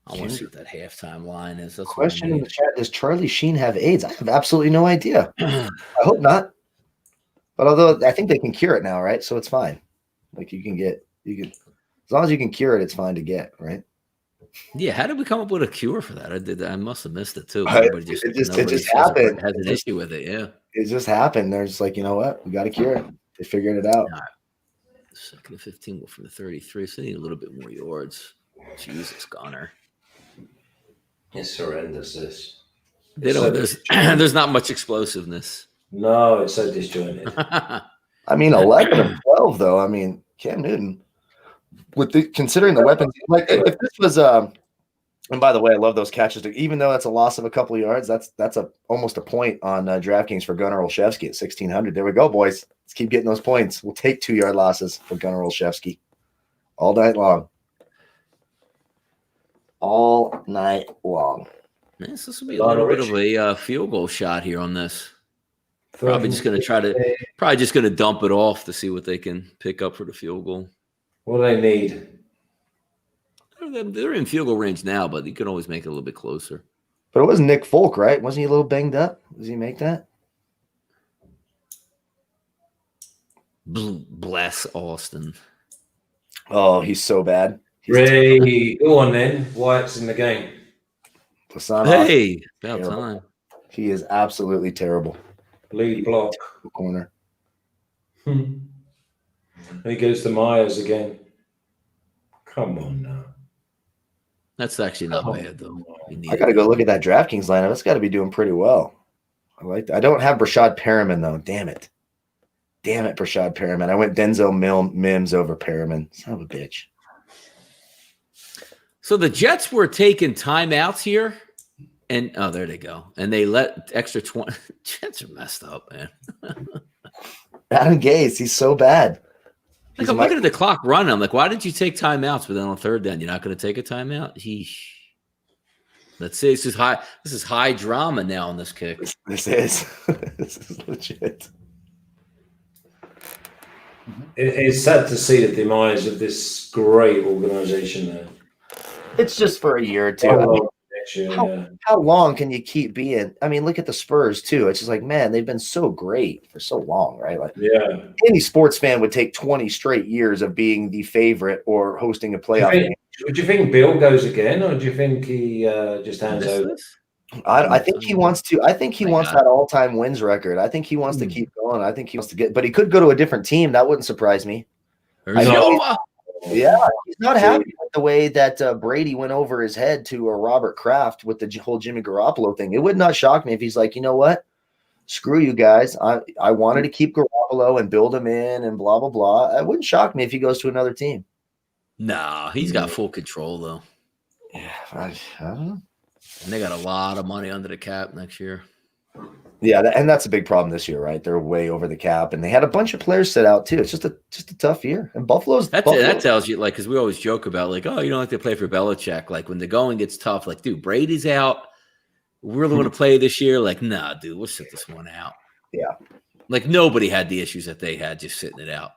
I want to see what that halftime line is. That's Question in the chat: does Charlie Sheen have AIDS? I have absolutely no idea. I hope not. But although I think they can cure it now, right? So it's fine. Like you can as long as you can cure it, it's fine to get, right? Yeah, how did we come up with a cure for that? I must have missed it too. It just happened. Has an issue with it, yeah. It just happened. There's like, you know what? We got to cure it. They figured it out. Right. Second and 15 from the 33, so they need a little bit more yards. Jesus, Gunner. It's horrendous, this. There's not much explosiveness. No, it's so disjointed. I mean, 11 of 12, though. I mean, Cam Newton, considering the weapons, like if this was and by the way, I love those catches. Even though that's a loss of a couple of yards, that's almost a point on DraftKings for Gunnar Olszewski at 1,600. There we go, boys. Let's keep getting those points. We'll take 2-yard losses for Gunnar Olszewski all night long. All night long. Yes, this will be a little bit of a field goal shot here on this. Probably just going to dump it off to see what they can pick up for the field goal. What do they need? They're in field goal range now, but you can always make it a little bit closer. But it was Nick Folk, right? Wasn't he a little banged up? Does he make that? Bless Austin. Oh, he's so bad. Ray, go on then. White's in the game. Hey, about time. He is absolutely terrible. Lead block. Corner. And he goes to Myers again. Come on now. That's actually not bad, though. I got to go look at that DraftKings lineup. It's got to be doing pretty well. I like that. I don't have Brashad Perriman, though. Damn it, Brashad Perriman. I went Denzel Mims over Perriman. Son of a bitch. So the Jets were taking timeouts here, and there they go. And they let extra 20. Jets are messed up, man. Adam Gase, he's so bad. Like, I'm looking at the clock running. I'm like, why didn't you take timeouts? But then on third down, you're not going to take a timeout? Let's see. This is high drama now on this kick. This is legit. It's sad to see the demise of this great organization there. It's just for a year or two. How long can you keep being? I mean, look at the Spurs too. It's just like, man, they've been so great for so long, right? Like, any sports fan would take 20 straight years of being the favorite or hosting a playoff game. Do you think Bill goes again, or do you think he just hands over? I think he wants to. I think he wants that all-time wins record. I think he wants to keep going. I think he wants to get, but he could go to a different team. That wouldn't surprise me. Yeah, he's not happy with the way that Brady went over his head to Robert Kraft with the whole Jimmy Garoppolo thing. It would not shock me if he's like, you know what? Screw you guys. I wanted to keep Garoppolo and build him in and blah, blah, blah. It wouldn't shock me if he goes to another team. Nah, he's got full control, though. Yeah, I don't know. And they got a lot of money under the cap next year. Yeah, and that's a big problem this year, right? They're way over the cap, and they had a bunch of players set out too. It's just a tough year. And that tells you, like, because we always joke about, like, oh, you don't like to play for Belichick. Like, when the going gets tough, like, dude, Brady's out. We really want to play this year. Like, nah, dude, we'll sit this one out. Yeah, like nobody had the issues that they had just sitting it out.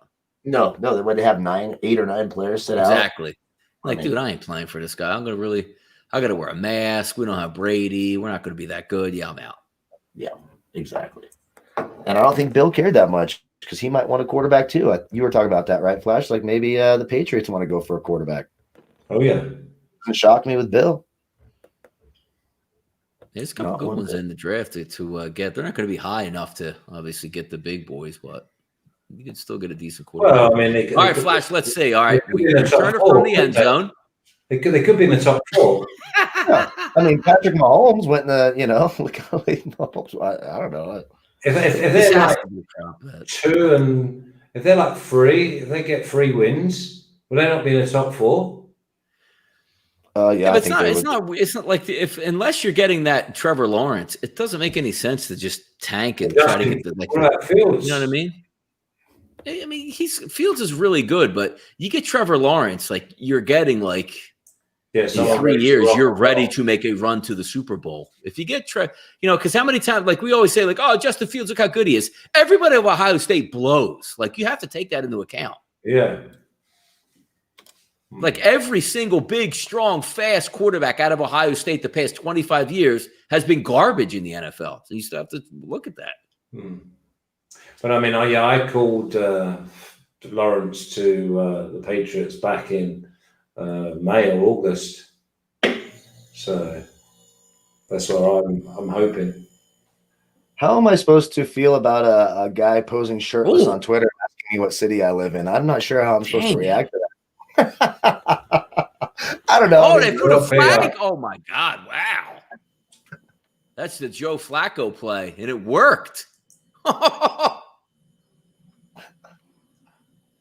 No, when they have 8 or 9 players set out. Exactly. Like, dude, I ain't playing for this guy. I got to wear a mask. We don't have Brady. We're not going to be that good. Yeah, I'm out. Yeah, exactly. And I don't think Bill cared that much because he might want a quarterback too. You were talking about that, right, Flash? Like maybe the Patriots want to go for a quarterback. Oh, yeah. Doesn't shock me with Bill. There's a couple good ones in the draft to get. They're not going to be high enough to obviously get the big boys, but you can still get a decent quarterback. Well, I mean, all right, Flash, let's see. All right, we return it from the end zone. They could be in the top 4. Yeah. I mean, Patrick Mahomes went in the, look how I don't know. If they're like 2 and if they're like 3, if they get 3 wins, will they not be in the top 4? Yeah, it's not like unless you're getting that Trevor Lawrence, it doesn't make any sense to just tank and try to get the Fields. You know what I mean? I mean, Fields is really good, but you get Trevor Lawrence, like you're getting like in 3 years, you're ready to make a run to the Super Bowl. If you get because how many times, like we always say, like, oh, Justin Fields, look how good he is. Everybody at Ohio State blows. Like you have to take that into account. Yeah. Like every single big, strong, fast quarterback out of Ohio State the past 25 years has been garbage in the NFL. So you still have to look at that. But I mean, I called Lawrence to the Patriots back in May or August. So that's what I'm hoping. How am I supposed to feel about a guy posing shirtless on Twitter asking me what city I live in? I'm not sure how I'm supposed to react to that. I don't know. Oh, they put a flag. Oh my God! Wow, that's the Joe Flacco play, and it worked.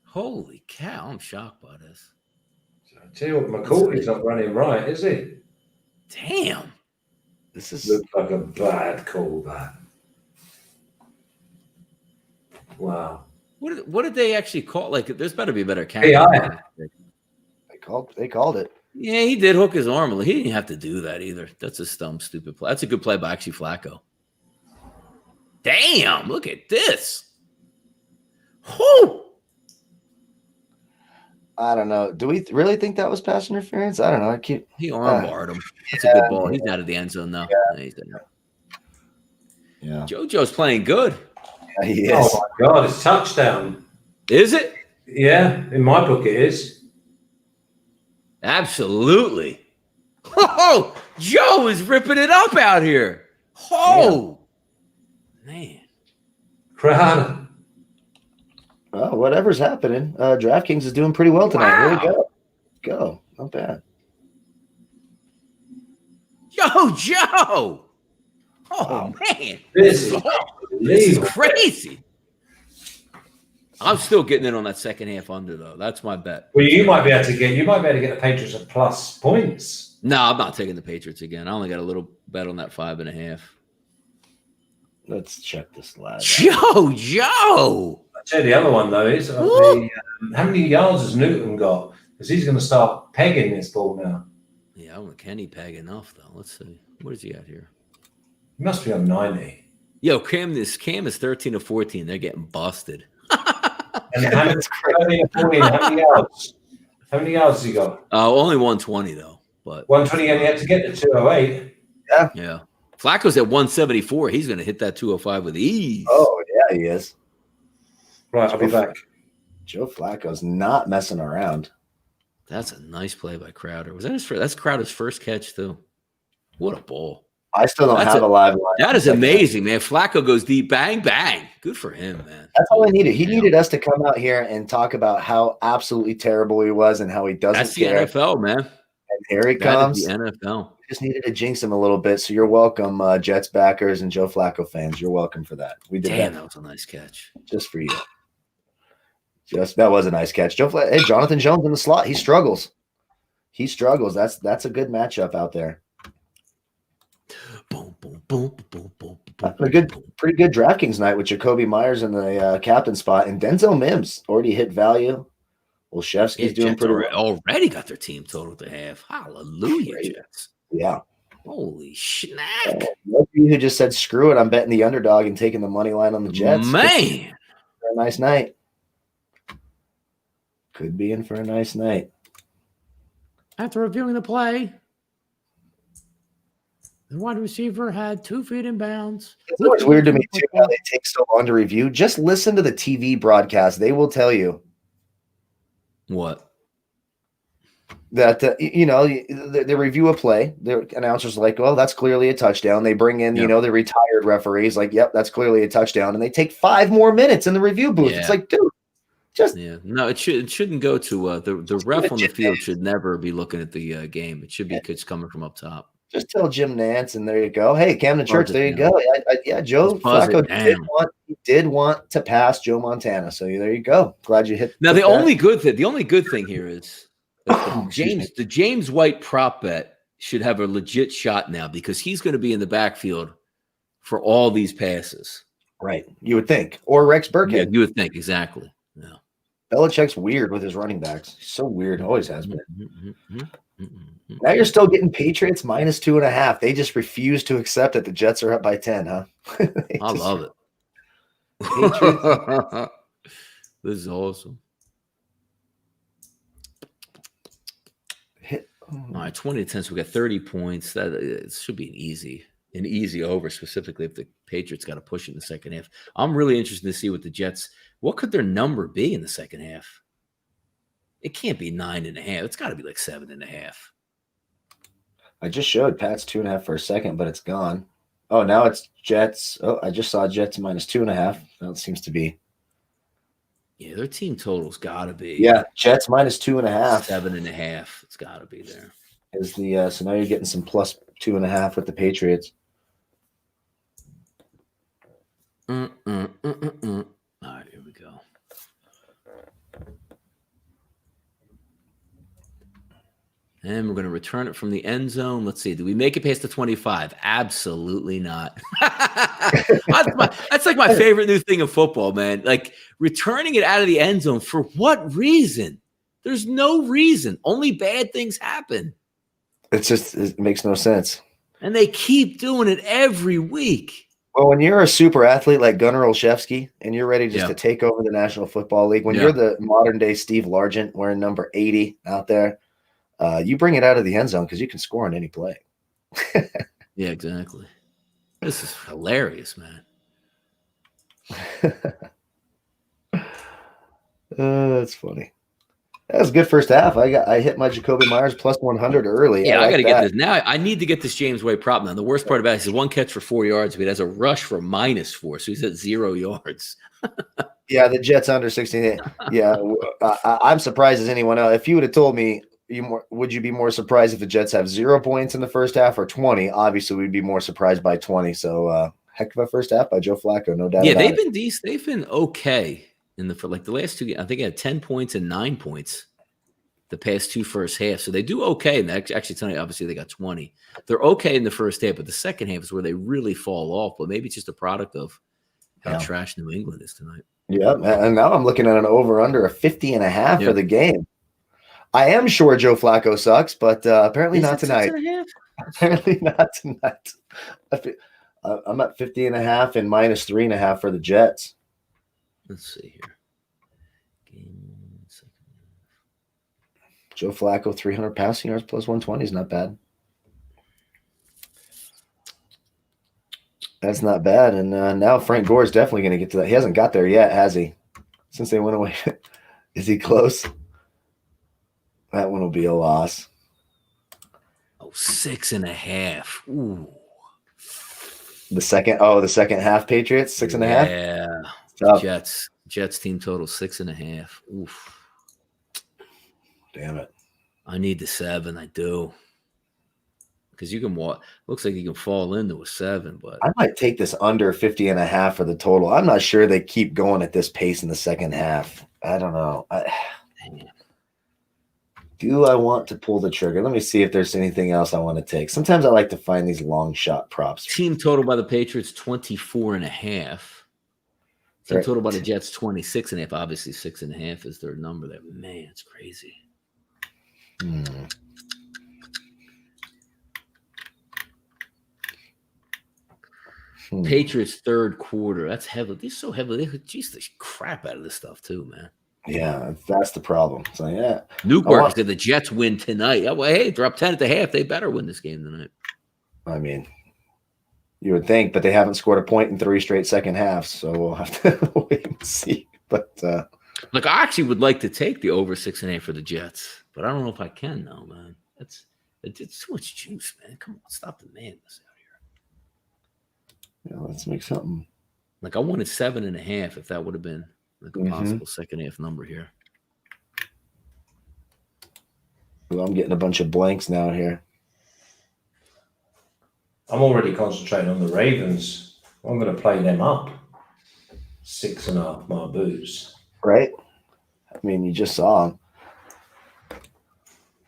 Holy cow! I'm shocked by this. I tell you what, McCourty's not running right, is he? Damn, looks like a bad call. That. Wow. What did they actually call? Like, there's better be a better count. They called it. Yeah, he did hook his arm. He didn't have to do that either. That's a stupid play. That's a good play by actually Flacco. Damn, look at this. Whoo! I don't know. Do we really think that was pass interference? I don't know. He armbarred him. That's a good ball. He's out of the end zone now. Yeah. JoJo's playing good. Yeah, he is. Oh my God, it's touchdown. Is it? Yeah, in my book it is. Absolutely. Oh, Joe is ripping it up out here. Oh, man. Crowd. Well, whatever's happening, DraftKings is doing pretty well tonight. Wow. Really go. Not bad. Yo, Joe. Oh, man. This is crazy. I'm still getting in on that second half under, though. That's my bet. Well, you might be able to get the Patriots at plus points. No, I'm not taking the Patriots again. I only got a little bet on that 5.5. Let's check this live. Joe. I'll tell you the other one, though, is how many yards has Newton got? Because he's going to start pegging this ball now. Yeah, I want Kenny peg enough, though. Let's see. What is he at here? He must be on 90. Yo, Cam is 13 to 14. They're getting busted. And how many yards? How many yards has he got? Only 120 though. But 120 only had to get to 208. Yeah. Flacco's at 174. He's going to hit that 205 with ease. Oh, yeah, he is. Right, I'll be back. Joe Flacco's not messing around. That's a nice play by Crowder. Was that his first? That's Crowder's first catch, too. What a ball. I still don't have a live line. That is amazing, man. Flacco goes deep. Bang, bang. Good for him, man. That's all I needed. He needed us to come out here and talk about how absolutely terrible he was and how he doesn't care. That's the NFL, man. And here he comes. That is the NFL. Just needed to jinx him a little bit. So you're welcome, Jets backers and Joe Flacco fans. You're welcome for that. We did that was a nice catch. Just for you. That was a nice catch. Hey, Jonathan Jones in the slot. He struggles. That's a good matchup out there. Boom, boom, boom, boom, boom, boom. Pretty good DraftKings night with Jacoby Myers in the captain spot, and Denzel Mims already hit value. Olszewski's doing pretty well. Already got their team total to have. Hallelujah, Jets. Yeah. Holy snack. Who just said, screw it, I'm betting the underdog and taking the money line on the Jets. Man. For a nice night. Could be in for a nice night. After reviewing the play, the wide receiver had 2 feet in bounds. It's weird to me, too, how they take so long to review. Just listen to the TV broadcast. They will tell you. What? That, they review a play. The announcer's like, well, that's clearly a touchdown. They bring in, the retired referees like, yep, that's clearly a touchdown. And they take 5 more minutes in the review booth. It's like, dude. No, it shouldn't go to the ref on the field should never be looking at the game. It should be kids coming from up top. Just tell Jim Nantz, and there you go. Hey, Camden Church, there you go. Joe Flacco did want to pass Joe Montana, so there you go. Glad you hit. Now the only good thing here is the James White prop bet should have a legit shot now because he's going to be in the backfield for all these passes. Right, you would think, or Rex Burkhead. Yeah, you would think exactly. Yeah. Belichick's weird with his running backs. He's so weird, always has been. Now you're still getting Patriots minus 2.5. They just refuse to accept that the Jets are up by 10, huh? I love it. This is awesome. All right, 20-10. So we got 30 points. That it should be an easy over, specifically if the Patriots got to push in the second half. I'm really interested to see what the Jets. What could their number be in the second half? It can't be 9.5. It's got to be like 7.5. I just showed Pat's 2.5 for a second, but it's gone. Oh, now it's Jets. Oh, I just saw Jets minus 2.5. That seems to be. Yeah, their team total's got to be. Yeah, Jets minus 2.5. 7.5. It's got to be there. Is the so now you're getting some plus 2.5 with the Patriots. All right, here we go. And we're going to return it from the end zone. Let's see. Do we make it past the 25? Absolutely not. That's like my favorite new thing in football, man. Like returning it out of the end zone. For what reason? There's no reason. Only bad things happen. It makes no sense. And they keep doing it every week. Well, when you're a super athlete like Gunnar Olszewski and you're ready just to take over the National Football League, when you're the modern day Steve Largent wearing number 80 out there, you bring it out of the end zone because you can score on any play. Yeah, exactly. This is hilarious, man. That's funny. That was a good first half. I hit my Jacoby Myers plus 100 early. Yeah, I got to get this. Now I need to get this James White prop now. The worst part about it is 1 catch for 4 yards, but he has a rush for -4, so he's at 0 yards. Yeah, the Jets under 16. Yeah, I'm surprised as anyone else. If you would have told me, would you be more surprised if the Jets have 0 points in the first half or 20? Obviously, we'd be more surprised by 20. So, heck of a first half by Joe Flacco, no doubt. Yeah, they've been decent. They've been okay for the last 2 games. I think they had 10 points and 9 points the past 2 first halves. So they do okay. And actually tonight, obviously, they got 20. They're okay in the first half, but the second half is where they really fall off. But maybe it's just a product of how trash New England is tonight. Yeah, and now I'm looking at an over-under of 50.5 for the game. I am sure Joe Flacco sucks, but apparently not tonight. Apparently not tonight. I'm at 50.5 and -3.5 for the Jets. Let's see here. Joe Flacco, 300 passing yards plus 120 is not bad. That's not bad. And now Frank Gore is definitely going to get to that. He hasn't got there yet, has he? Since they went away. Is he close? That one will be a loss. Oh, 6.5. Ooh. The second half Patriots, 6.5? Yeah. Jets team total 6.5. Oof. Damn it. I need the 7. I do. Because you can walk. Looks like you can fall into a 7, but I might take this under 50.5 for the total. I'm not sure they keep going at this pace in the second half. I don't know. Do I want to pull the trigger? Let me see if there's anything else I want to take. Sometimes I like to find these long shot props. Team total by the Patriots 24.5. Team total by the Jets 26.5. Obviously 6.5 is their number there. Man, it's crazy. Patriots third quarter. That's heavy. They're so heavy. They jeez the crap out of this stuff too, man. Yeah, that's the problem. So yeah. Newkirk said the Jets win tonight. Well, hey, they're up 10 at the half. They better win this game tonight. I mean, you would think, but they haven't scored a point in 3 straight second halves, so we'll have to wait and see. But look, I actually would like to take the over 6.5 for the Jets, but I don't know if I can now, man. It's too much juice, man. Come on, stop the madness out here. Yeah, let's make something. Like I wanted 7.5 if that would have been like a possible second half number here. Well, I'm getting a bunch of blanks now here. I'm already concentrating on the Ravens. I'm going to play them up. 6.5 my boots. Right? I mean, you just saw them.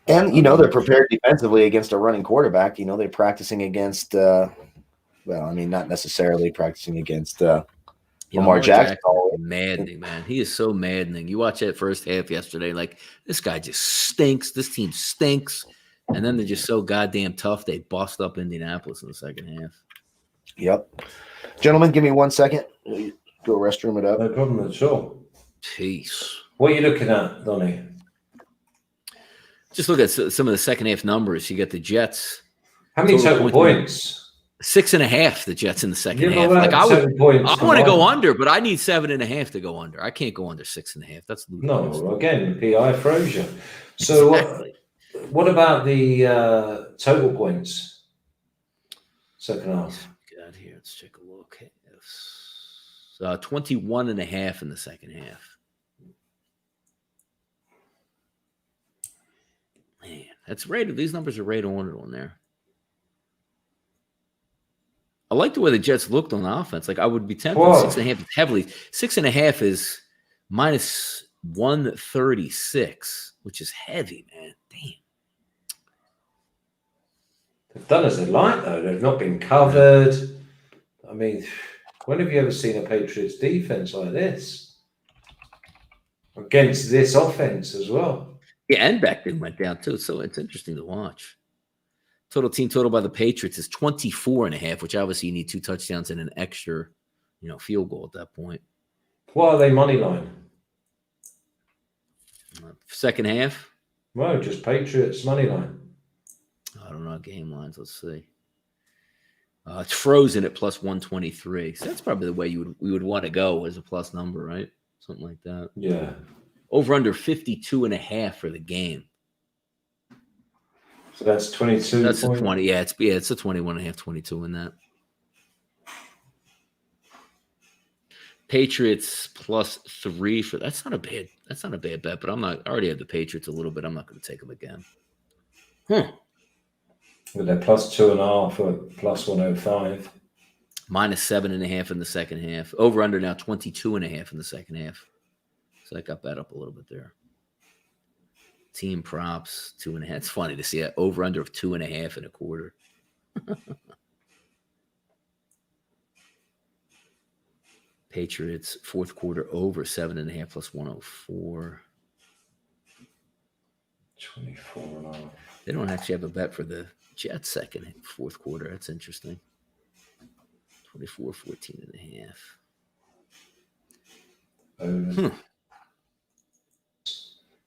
And, they're prepared defensively against a running quarterback. They're practicing against, not necessarily practicing against Lamar Jackson. Maddening, man. He is so maddening. You watch that first half yesterday, like, this guy just stinks. This team stinks. And then they're just so goddamn tough, they bust up Indianapolis in the second half. Yep. Gentlemen, give me 1 second. Go restroom it up. No problem at all. Peace. What are you looking at, Donnie? Just look at some of the second half numbers. You got the Jets. How many total points? 6.5, the Jets in the second half. Like I want to go under, but I need 7.5 to go under. I can't go under 6.5. That's ludicrous. No, again, PI froze you. So exactly. What about the total points? Second half. God, here, let's take a look. 21.5 in the second half. Man, that's rated. These numbers are rated on there. I like the way the Jets looked on offense. Like I would be tempted. 6.5 is heavily. 6.5 is minus 136, which is heavy, man. Damn. They've done as they like, though. They've not been covered. I mean, when have you ever seen a Patriots defense like this against this offense as well? Yeah, and Becton went down too, so it's interesting to watch. Team total by the Patriots is 24.5, which obviously you need 2 touchdowns and an extra, field goal at that point. What are they money line? Second half? No, just Patriots money line. I don't know game lines. Let's see. It's frozen at plus 123. So that's probably the way we would want to go as a plus number, right? Something like that. Yeah. Over under 52.5 for the game. So that's 22. That's a 20. Yeah, it's a 21.5, 22 in that. Patriots plus 3 for that's not a bad bet, but I already have the Patriots a little bit. I'm not going to take them again. With their plus 2.5 or plus 105. Minus 7.5 in the second half. Over under now 22.5 in the second half. So that got bet up a little bit there. Team props 2.5. It's funny to see that over under of 2.5 in a quarter. Patriots fourth quarter over 7.5 plus 104. 24.5. They don't actually have a bet for the Jets fourth quarter. That's interesting. 14.5.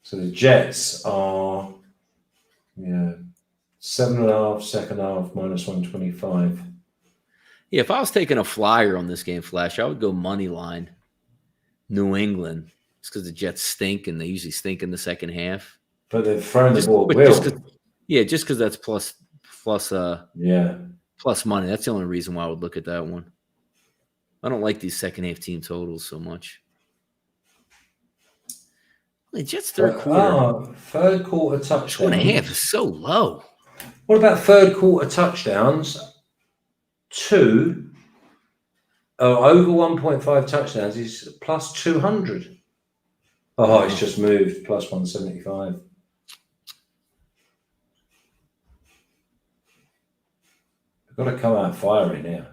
So the Jets are 7.5 second half minus 125. Yeah, if I was taking a flyer on this game, Flash, I would go money line New England. It's because the Jets stink, and they usually stink in the second half. But they've thrown the ball just because that's plus money. That's the only reason why I would look at that one. I don't like these second half team totals so much. The Jets third quarter touchdown. 2.5 is so low. What about third quarter touchdowns? Over 1.5 touchdowns is plus 200. Oh, it's just moved plus 175. We've got to come out firing here.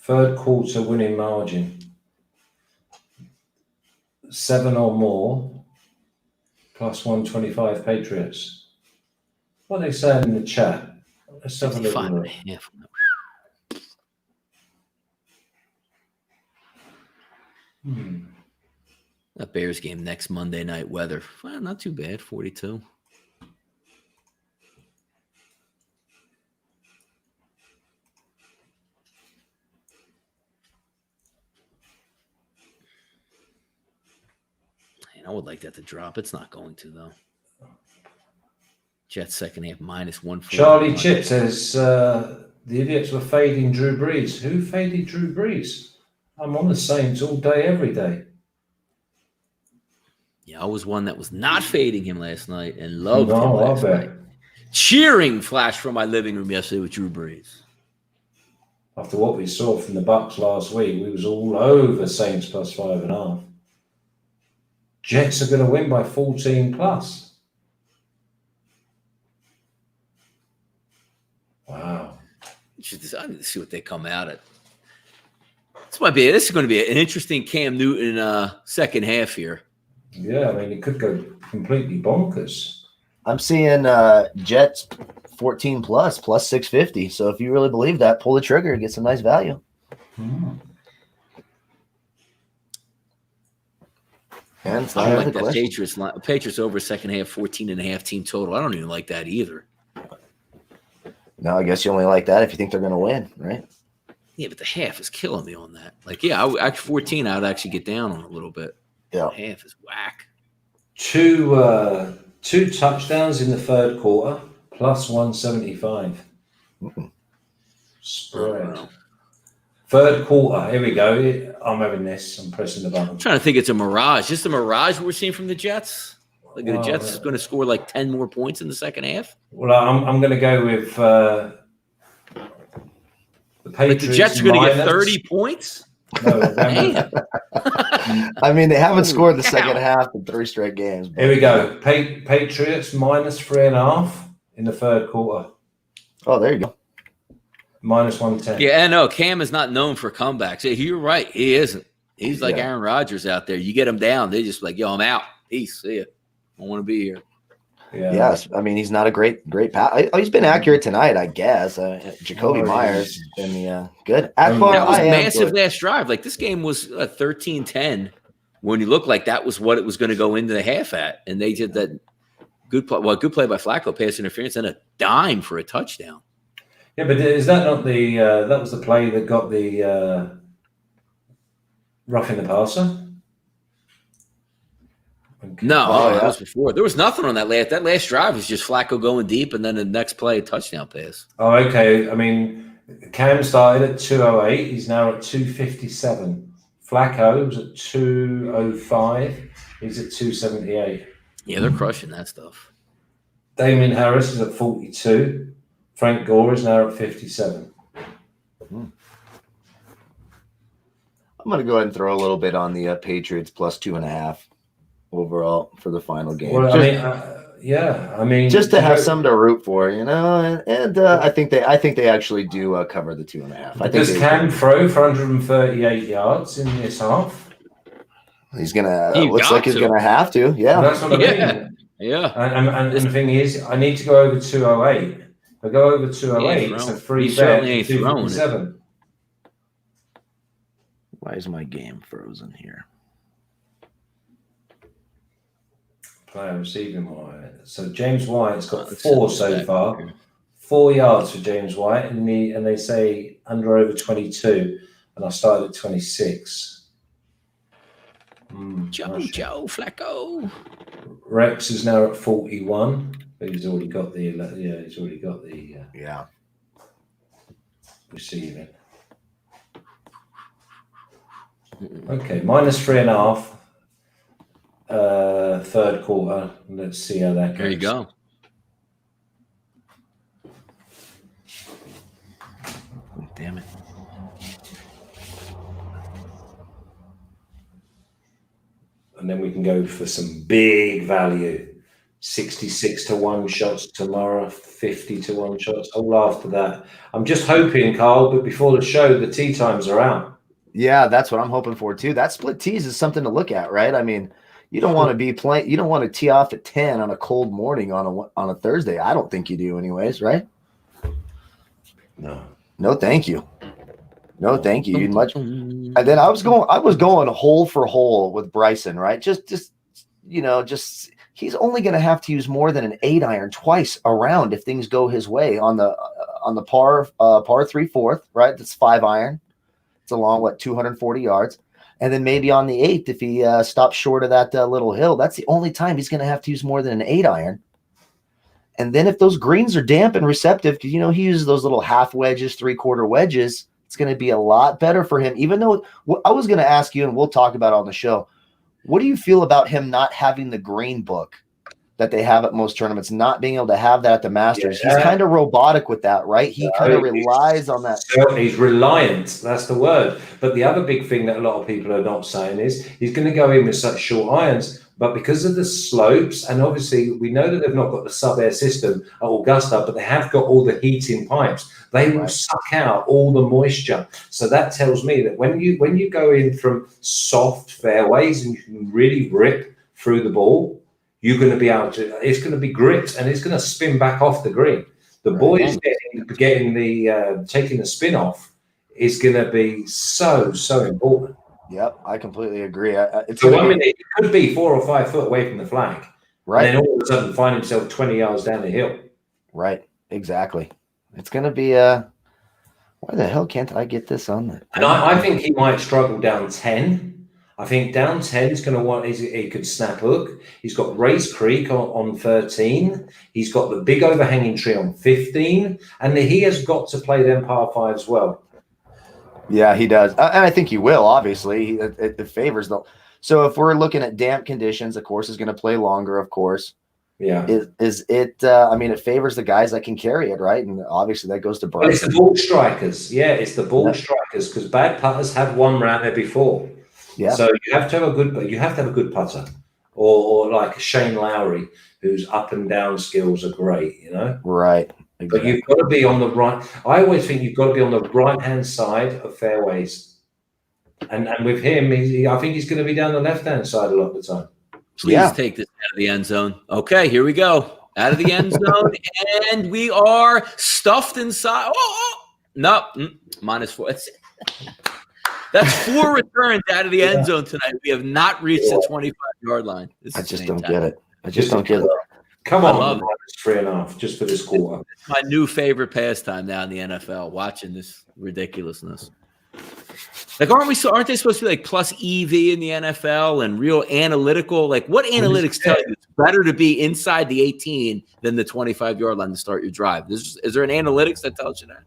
Third quarter winning margin. 7 or more, plus 125 Patriots. What are they saying in the chat? Let's have a look. 5.5. That Bears game next Monday night weather. Well, not too bad, 42. Man, I would like that to drop. It's not going to, though. Jets second half minus 140. Charlie Chip says the idiots were fading Drew Brees. Who faded Drew Brees? I'm on the Saints all day, every day. Yeah, I was one that was not fading him last night and loved him last night. Cheering Flash from my living room yesterday with Drew Brees. After what we saw from the Bucs last week, we was all over Saints plus 5.5. Jets are going to win by 14 plus. Wow. I need to see what they come out at. This is going to be an interesting Cam Newton second half here. Yeah, I mean, it could go completely bonkers. I'm seeing Jets 14 plus 650. So if you really believe that, pull the trigger and get some nice value. And I don't like that Patriots over second half 14.5 team total. I don't even like that either. No, I guess you only like that if you think they're going to win, right? Yeah, but the half is killing me on that. Like, yeah, I 14, I would actually get down on a little bit. Yeah, the half is whack. Two touchdowns in the third quarter, plus 175. Spread. Third quarter, here we go. I'm having this. I'm pressing the button. I'm trying to think it's a mirage. Just a mirage we're seeing from the Jets? Like the Jets is going to score like 10 more points in the second half? Well, I'm going to go with the Patriots. Like the Jets are going to get 30 points? No, I mean, they haven't scored the second half in 3 straight games. Here we go. Patriots minus 3.5 in the third quarter. Oh, there you go. Minus 110. Yeah, I know. Cam is not known for comebacks. You're right. He isn't. He's like Aaron Rodgers out there. You get him down, they just like, yo, I'm out. Peace. See ya. I want to be here. Yeah. Yes. I mean, he's not a great pass. He's been accurate tonight, I guess. Jacoby Myers been good. That was massive last drive. Like this game was 13-10 when you look like that was what it was going to go into the half at. And they did that good play by Flacco, pass interference, and a dime for a touchdown. Yeah, but is that not the that was the play that got the roughing the passer? No, that was before. There was nothing on that last drive was just Flacco going deep, and then the next play, a touchdown pass. Oh, okay. I mean, Cam started at 208. He's now at 257. Flacco was at 205. He's at 278. Yeah, they're crushing that stuff. Damien Harris is at 42. Frank Gore is now at 57. I'm going to go ahead and throw a little bit on the Patriots plus 2.5. Overall for the final game. Well, I mean, just to have something to root for, and I think they actually do cover the 2.5. Does Cam throw for 138 yards in this half? He's gonna. Looks like he's gonna have to. Yeah, that's what I mean. Yeah. And the thing is, I need to go over 208. If I go over 208, it's a free bet. 257. Why is my game frozen here? Player receiving White. So James White's got 4 so far. 4 yards for James White, and they say under over 22, and I started at 26. Joe Flacco. Rex is now at 41, but he's already got the receiving. Okay, -3.5. Third quarter. Let's see how that goes. There you go. Damn it. And then we can go for some big value. 66 to 1 shots tomorrow, 50 to 1 shots. All after that. I'm just hoping, Carl, but before the show, the tee times are out. Yeah, that's what I'm hoping for too. That split tees is something to look at, right? I mean, you don't want to be playing. You don't want to tee off at 10 on a cold morning on a Thursday. I don't think you do, anyways, right? No, thank you. No, thank you. Much. And then I was going hole for hole with Bryson, right? Just he's only going to have to use more than an 8-iron twice around if things go his way on the par 3/4, right? That's 5-iron. It's a long 240 yards. And then maybe on the 8th, if he stops short of that little hill, that's the only time he's going to have to use more than an 8-iron. And then if those greens are damp and receptive, because, he uses those little half wedges, 3/4 wedges, it's going to be a lot better for him. Even though I was going to ask you, and we'll talk about it on the show, what do you feel about him not having the green book that they have at most tournaments, not being able to have that at the Masters? Yeah. He's kind of robotic with that, right? He kind of relies on that. He's reliant. That's the word. But the other big thing that a lot of people are not saying is he's going to go in with such short irons, but because of the slopes, and obviously we know that they've not got the sub-air system at Augusta, but they have got all the heating pipes. They will suck out all the moisture. So that tells me that when you go in from soft fairways and you can really rip through the ball, you're going to be able to, it's going to be gripped and it's going to spin back off the green. The boys taking the spin off is going to be so important. Yep, I completely agree. It could be 4 or 5 foot away from the flag. Right. And then all of a sudden find himself 20 yards down the hill. Right, exactly. It's going to be why the hell can't I get this on there? And I think he might struggle down 10. I think down 10 he's going to want, he could snap hook. He's got Race Creek on 13. He's got the big overhanging tree on 15. And he has got to play them par 5s well. Yeah, he does. And I think he will, obviously. It favors them. So if we're looking at damp conditions, of course, is going to play longer, of course. Yeah. Is it, it favors the guys that can carry it, right? And obviously that goes to Bryson. Well, it's the ball strikers. Yeah, it's the ball strikers because bad putters have one round there before. Yeah. So you have to have a good putter, or like Shane Lowry, whose up and down skills are great, Right. Exactly. But you've got to be on the right. I always think you've got to be on the right hand side of fairways, and with him, I think he's going to be down the left hand side a lot of the time. Please take this out of the end zone. Okay, here we go. Out of the end zone, and we are stuffed inside. No, -4. That's 4 returns out of the end zone tonight. We have not reached the 25-yard line. I just don't get it. Come on, -3.5 just for this quarter. It's my new favorite pastime now in the NFL, watching this ridiculousness. Like, aren't they supposed to be like plus EV in the NFL and real analytical? Like, what analytics tell you it's better to be inside the 18 than the 25-yard line to start your drive? Is there an analytics that tells you that?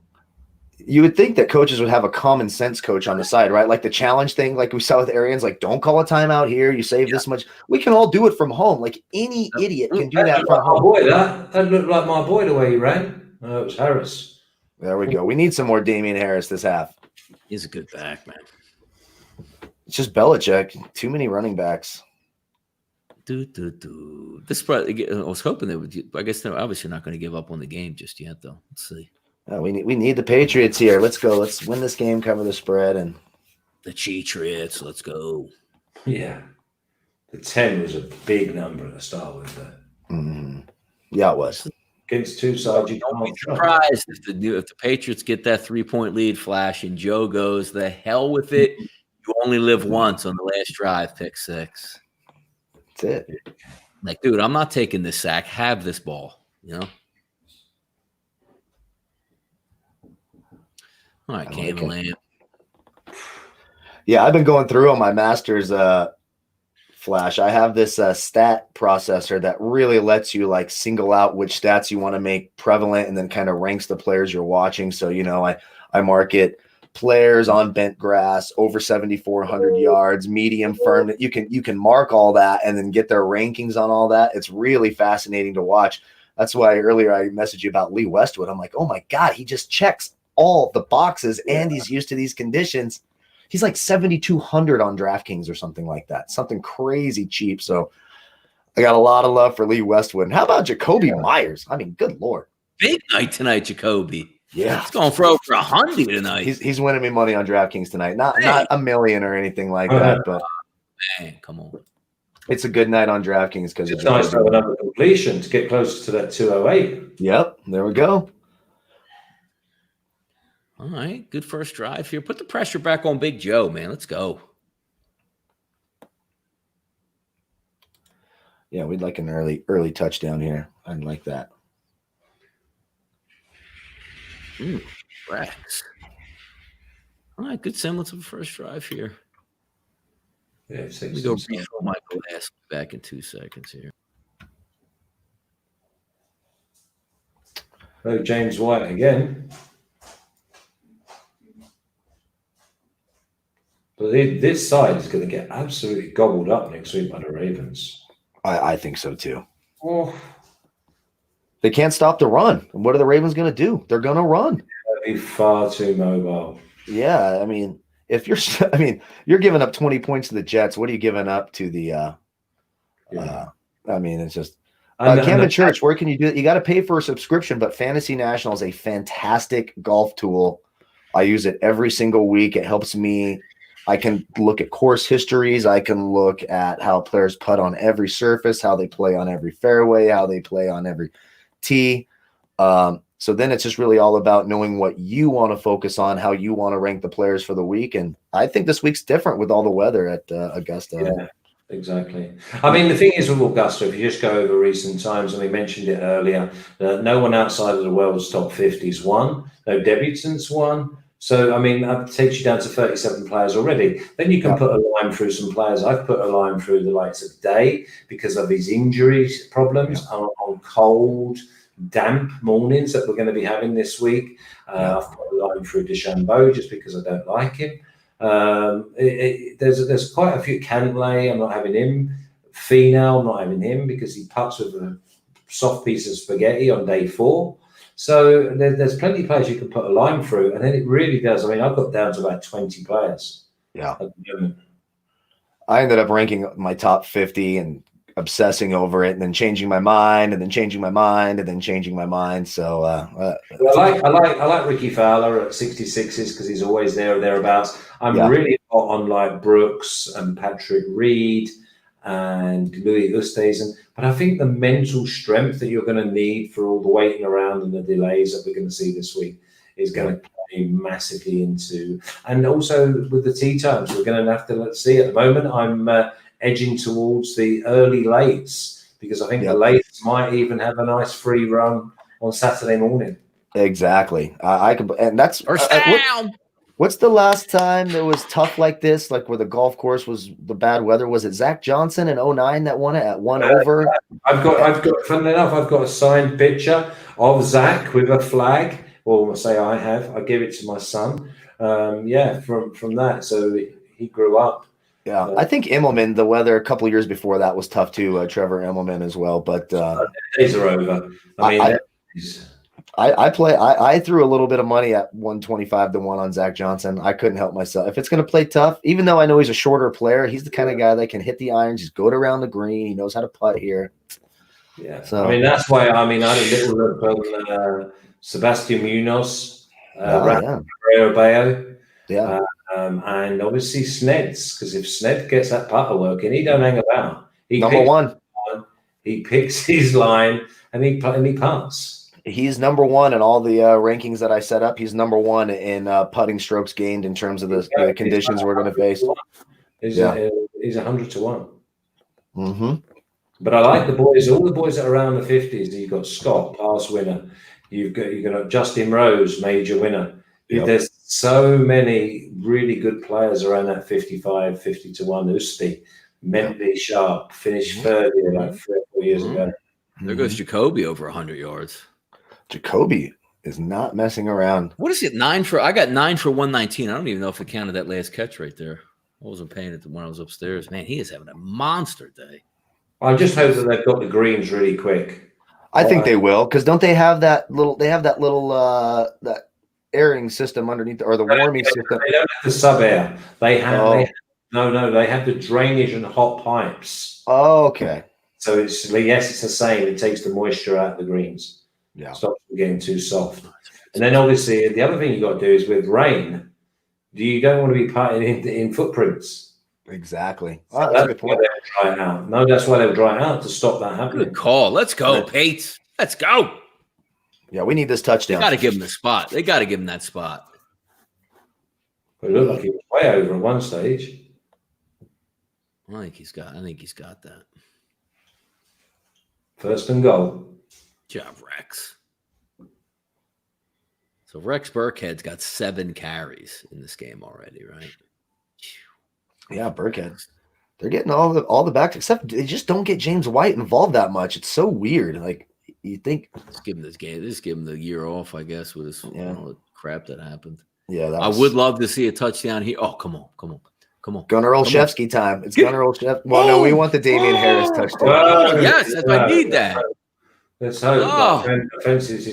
You would think that coaches would have a common sense coach on the side, right? Like the challenge thing, like we saw with Arians, like don't call a timeout here. You save this much. We can all do it from home. Like any idiot can do that from home. That looked like my boy the way he ran. No, it was Harris. There we go. We need some more Damian Harris this half. He's a good back, man. It's just Belichick. Too many running backs. This probably, I was hoping they would. I guess they're obviously not going to give up on the game just yet, though. Let's see. We need the Patriots here. Let's go. Let's win this game, cover the spread, and the Patriots. Let's go. Yeah, the 10 was a big number to start with. Mm-hmm. Yeah, it was against two sides. You don't be surprised if the Patriots get that 3-point lead flash and Joe goes the hell with it. You only live once on the last drive, pick 6. That's it. Like, dude, I'm not taking this sack. Have this ball, you know? All right, Cam and Lamb. Yeah, I've been going through on my master's Flash. I have this stat processor that really lets you like single out which stats you want to make prevalent and then kind of ranks the players you're watching. So, I market players on bent grass over 7,400 yards, medium firm. You can mark all that and then get their rankings on all that. It's really fascinating to watch. That's why earlier I messaged you about Lee Westwood. I'm like, oh my God, he just checks all the boxes and he's used to these conditions. He's like 7,200 on DraftKings or something like that. Something crazy cheap. So I got a lot of love for Lee Westwood. And how about Jacoby Myers? I mean, good Lord. Big night tonight, Jacoby. Yeah. He's going for over 100 tonight. He's winning me money on DraftKings tonight. Not $1 million or anything like that, but man, come on. It's a good night on DraftKings because it's nice to have another completion to get closer to that 208. Yep, there we go. All right, good first drive here. Put the pressure back on Big Joe, man. Let's go. Yeah, we'd like an early touchdown here. I'd like that. Rex. All right, good semblance of a first drive here. Yeah, let me go refill my glass back in 2 seconds here. Oh, James White again. But this side is going to get absolutely gobbled up next week by the Ravens. I think so too. Oh. They can't stop the run. And what are the Ravens going to do? They're going to run. They'll be far too mobile. Yeah, I mean, you're giving up 20 points to the Jets. What are you giving up to the it's just Camden Church, where can you do it? You got to pay for a subscription, but Fantasy National is a fantastic golf tool. I use it every single week. It helps me. I can look at course histories. I can look at how players putt on every surface, how they play on every fairway, how they play on every tee. So then it's just really all about knowing what you want to focus on, how you want to rank the players for the week. And I think this week's different with all the weather at Augusta. Yeah, exactly. I mean, the thing is with Augusta, if you just go over recent times, and we mentioned it earlier, no one outside of the world's top 50's won. No debutants won. So, I mean, that takes you down to 37 players already. Then you can put a line through some players. I've put a line through the likes of Day because of his injuries problems on cold, damp mornings that we're going to be having this week. I've put a line through DeChambeau just because I don't like him. There's quite a few. Cantlay, I'm not having him. Finau, I'm not having him because he putts with a soft piece of spaghetti on day 4. So there's plenty of players you can put a line through, and then it really does. I mean, I've got down to about 20 players. Yeah. At the moment. I ended up ranking my top 50 and obsessing over it, and then changing my mind, and then changing my mind, and then changing my mind. So I like Ricky Fowler at 66s because he's always there or thereabouts. I'm really hot on like Brooks and Patrick Reed and Louis Oosthuizen. But I think the mental strength that you're going to need for all the waiting around and the delays that we're going to see this week is going to play massively into. And also with the tee times, we're going to have to let's see. At the moment, I'm edging towards the early lates because I think the lates might even have a nice free run on Saturday morning. Exactly. I could, and that's first down. What's the last time that was tough like this, like where the golf course was the bad weather? Was it Zach Johnson in 09 that won it at 1 over? Funnily enough, I've got a signed picture of Zach with a flag. Or I'll say I have. I give it to my son. From that. So he grew up. Yeah, I think Immelman, the weather a couple of years before that was tough too. Trevor Immelman as well, but days are over. I threw a little bit of money at 125 to 1 on Zach Johnson. I couldn't help myself. If it's going to play tough, even though I know he's a shorter player, he's the kind of guy that can hit the irons, just go around the green. He knows how to putt here. Yeah, so I mean that's why I had a little look on Sebastian Munoz, Bayo. Yeah. And obviously Sneds, because if Sned gets that putter working, he don't hang about. He picks his line and he putts. He's number one in all the rankings that I set up. He's number one in putting strokes gained in terms of the conditions we're going to face. He's 100 to 1. Mm-hmm. But I like the boys. All the boys that are around the 50s. You've got Scott, past winner. You've got Justin Rose, major winner. Yep. There's so many really good players around that 55, 50 to 1. Usti, mentally sharp, finished third here like 3 or 4 years ago. There goes Jacoby over 100 yards. Jacoby is not messing around. What is it? I got 9 for 119. I don't even know if it counted that last catch right there. I wasn't paying it when I was upstairs. Man, he is having a monster day. I just hope that they've got the greens really quick. I think they will, because don't they have that little? They have that little that airing system underneath, or the warming system. They don't have the sub air. They have they have the drainage and hot pipes. Oh, okay. So it's the same. It takes the moisture out of the greens. Yeah. Stops them getting too soft. And then obviously the other thing you got to do is with rain, you don't want to be putting in footprints. Exactly. So that's a good point. Why they dry it out. No, that's why they'll dry it out, to stop that happening. Good call. Let's go, Pates. Let's go. Yeah, we need this touchdown. They got to give him the spot. They got to give him that spot. But it looked like he was way over at one stage. I think he's got that. First and goal. Good job, Rex. So Rex Burkhead's got 7 carries in this game already, right? Yeah, Burkhead. They're getting all the backs, except they just don't get James White involved that much. It's so weird. Like, you think, Just give him this game. Just give him the year off, I guess, with his the crap that happened. yeah, I would love to see a touchdown here. Oh, come on. Gunnar Olszewski time. It's Gunnar Olszewski. Well, no, we want the Damian Harris touchdown. Oh, yes, I need that. Let's hope.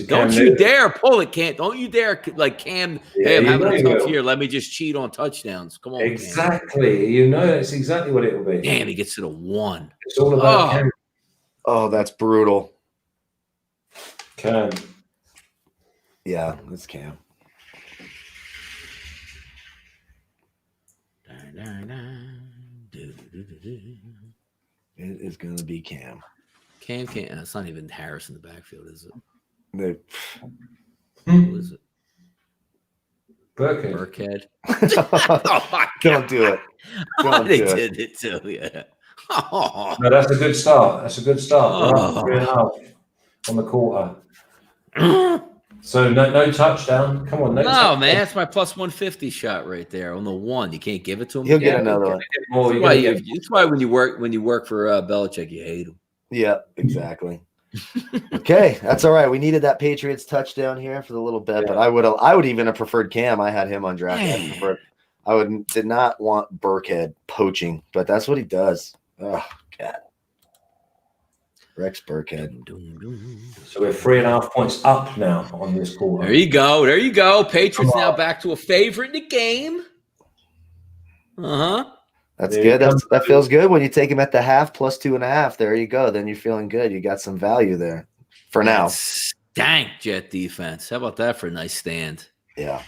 Don't you dare pull it, Cam. Don't you dare, like, Cam, hey, I'm having a tough year. Let me just cheat on touchdowns. Come on, exactly. Cam. That's exactly what it will be. Damn, he gets to the 1. It's all about Cam. Oh, that's brutal. Cam. Yeah, that's Cam. It is going to be Cam. Cam can't. It's not even Harris in the backfield, is They, it? Who is it? Burkhead. Oh my Don't do it. Don't they do it. did it too. Yeah. Oh. No, that's a good start. That's a good start. Oh. 3.5 on the quarter. So no touchdown. Come on, No, touchdown. man, that's my plus 150 shot right there on the 1. You can't give it to him. He'll get another one. That's why when you work for Belichick, you hate him. Yeah, exactly. Okay, that's all right. We needed that Patriots touchdown here for the little bet, but I would even have preferred Cam. I had him on draft. Did not want Burkhead poaching, but that's what he does. Oh God, Rex Burkhead. So we're 3.5 points up now on this quarter. There you go. Patriots now back to a favorite in the game. That's good. That feels good when you take him at the half plus 2.5. There you go. Then you're feeling good. You got some value there for now. Stank Jet defense. How about that for a nice stand? Yeah.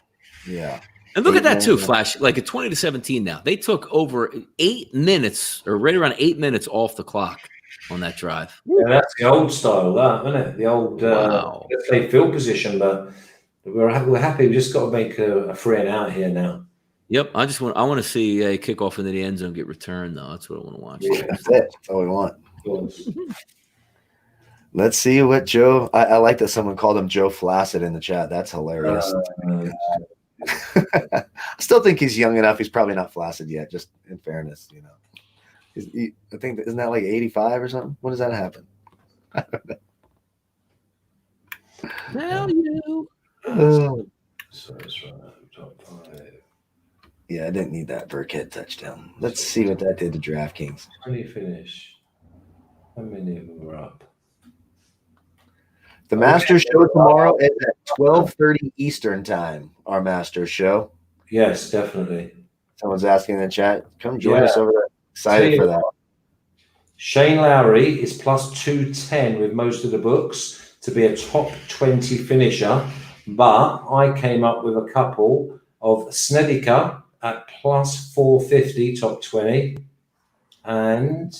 And look at that too, Flash. Like at 20-17 now. They took over 8 minutes or right around 8 minutes off the clock on that drive. Yeah, that's the old style, that, isn't it? The old let's say field position, but we're happy. We just got to make a free and out here now. Yep, I want to see a kickoff into the end zone get returned though. That's what I want to watch. Yeah, that's it. That's all we want. Let's see what Joe. I like that someone called him Joe Flaccid in the chat. That's hilarious. I still think he's young enough. He's probably not flaccid yet. Just in fairness, I think isn't that like 85 or something? When does that happen? I don't know. Hell you. So that's right. Top 5. Yeah, I didn't need that Burkhead touchdown. Let's see what that did to DraftKings. 20 finish. How many of them were up? The Masters show tomorrow is at 12:30 Eastern time. Our Masters show. Yes, definitely. Someone's asking in the chat. Come join us over there. Excited for that. Shane Lowry is plus 210 with most of the books to be a top 20 finisher, but I came up with a couple of Snedeker at plus 450 top 20 and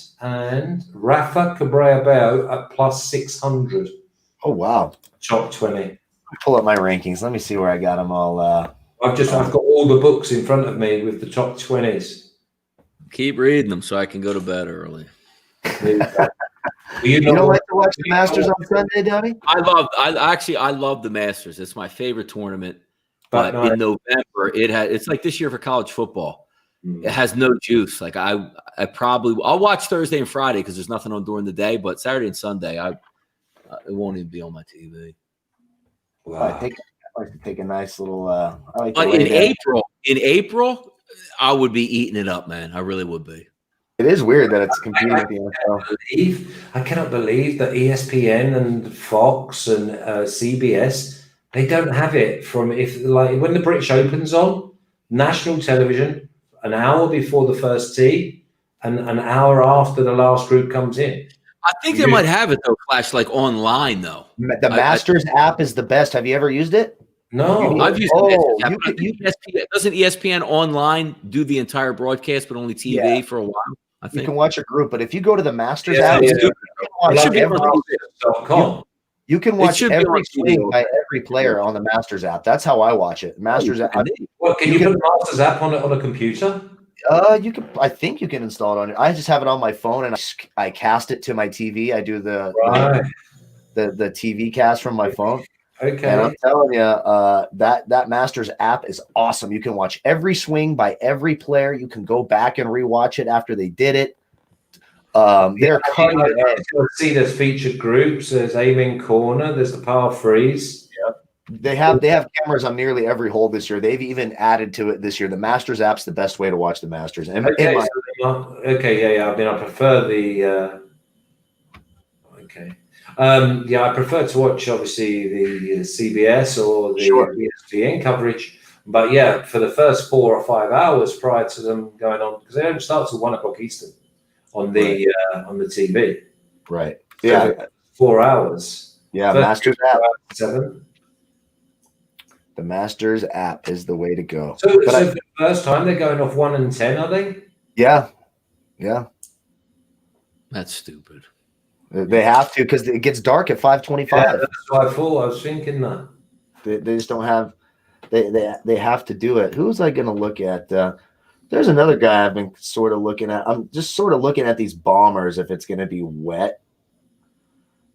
Rafa Cabrera-Bello at plus 600. Oh wow. Top 20. Pull up my rankings. Let me see where I got them all. I've got all the books in front of me with the top 20s. Keep reading them so I can go to bed early. You don't like to watch the Masters on Sunday, Donnie? I love the Masters. It's my favorite tournament. But in November, it's like this year for college football. It has no juice. Like I'll watch Thursday and Friday because there's nothing on during the day. But Saturday and Sunday, it won't even be on my TV. Wow. I like to take a nice little. But in April, I would be eating it up, man. I really would be. It is weird that it's competing with the NFL. I cannot believe that ESPN and Fox and CBS, they don't have it from when the British Open's on, national television, an hour before the first tee and an hour after the last group comes in. I think they might have it though, Flash, like online though. The Masters app is the best. Have you ever used it? No, I've used it. Doesn't ESPN online do the entire broadcast, but only TV for a while? I think you can watch a group, but if you go to the Masters app, you can watch every swing by every player on the Masters app. That's how I watch it. Masters app. Well, can you put the Masters app on a computer? You can. I think you can install it on. I just have it on my phone, and I cast it to my TV. I do the TV cast from my phone. Okay. And I'm telling you, that Masters app is awesome. You can watch every swing by every player. You can go back and rewatch it after they did it. They're cutting edge. See, there's featured groups. There's aiming corner. There's the par threes. Yeah. They have cameras on nearly every hole this year. They've even added to it this year. The Masters app's the best way to watch the Masters. I mean, I prefer the. I prefer to watch obviously the CBS or the ESPN coverage. But yeah, for the first 4 or 5 hours prior to them going on, because they don't start till 1 o'clock Eastern on the TV. Right. So yeah. 4 hours. Yeah. Masters app. 7. The Masters app is the way to go. So for the first time, they're going off 1 and 10, are they? Yeah. Yeah. That's stupid. They have to because it gets dark at 5:25. Yeah, that's what I thought. I was thinking that. They just don't have they have to do it. Who was I going to look at? There's another guy I've been sort of looking at. I'm just sort of looking at these bombers if it's going to be wet.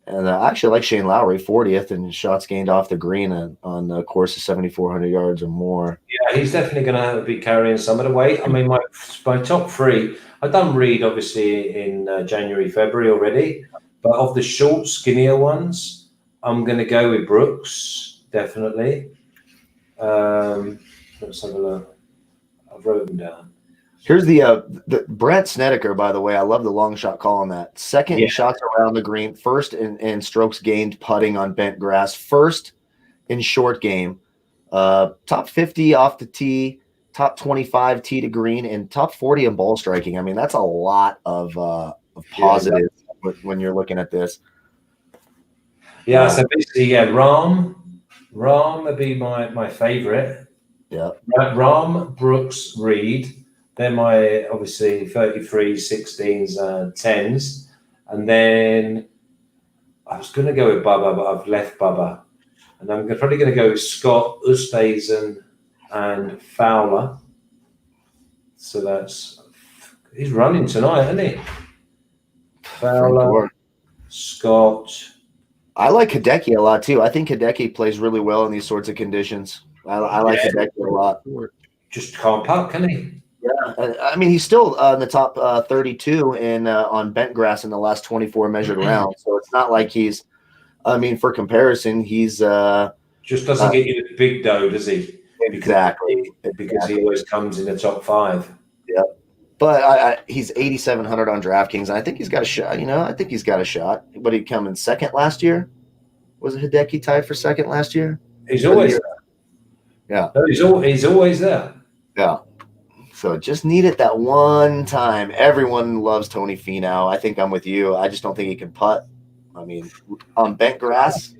And I actually like Shane Lowry, 40th in shots gained off the green on the course of 7,400 yards or more. Yeah, he's definitely going to be carrying some of the weight. I mean, my top 3, I've done Reed obviously in January, February already. But of the short, skinnier ones, I'm going to go with Brooks, definitely. Let's have a look. I've wrote them down. Here's the Brent Snedeker, by the way. I love the long shot call on that. Second in shots around the green. First in strokes gained putting on bent grass. First in short game. Top 50 off the tee. Top 25 tee to green. And top 40 in ball striking. I mean, that's a lot of positives. When you're looking at this. Yeah, so basically, Rahm would be my favorite. Yeah. Rahm, Brooks, Reed. They're my, obviously, 33s, 16s, 10s. And then I was going to go with Bubba, but I've left Bubba. And I'm probably going to go with Scott, Oosthuizen, and Fowler. So he's running tonight, isn't he? Fowler, Scott. I like Hideki a lot too. I think Hideki plays really well in these sorts of conditions. I like Hideki a lot. Just can't putt, can he? Yeah, I mean he's still in the top 32 on bent grass in the last 24 measured rounds. So it's not like he's. I mean, for comparison, he's just doesn't get you the big dough, does he? Exactly. Because he always comes in the top 5. Yep. But he's 8,700 on DraftKings, and I think he's got a shot. I think he's got a shot. But he come in second last year. Was it Hideki tied for second last year? He's always there. Yeah. No, he's always there. Yeah. So just need it that one time. Everyone loves Tony Finau. I think I'm with you. I just don't think he can putt. I mean, on bent grass,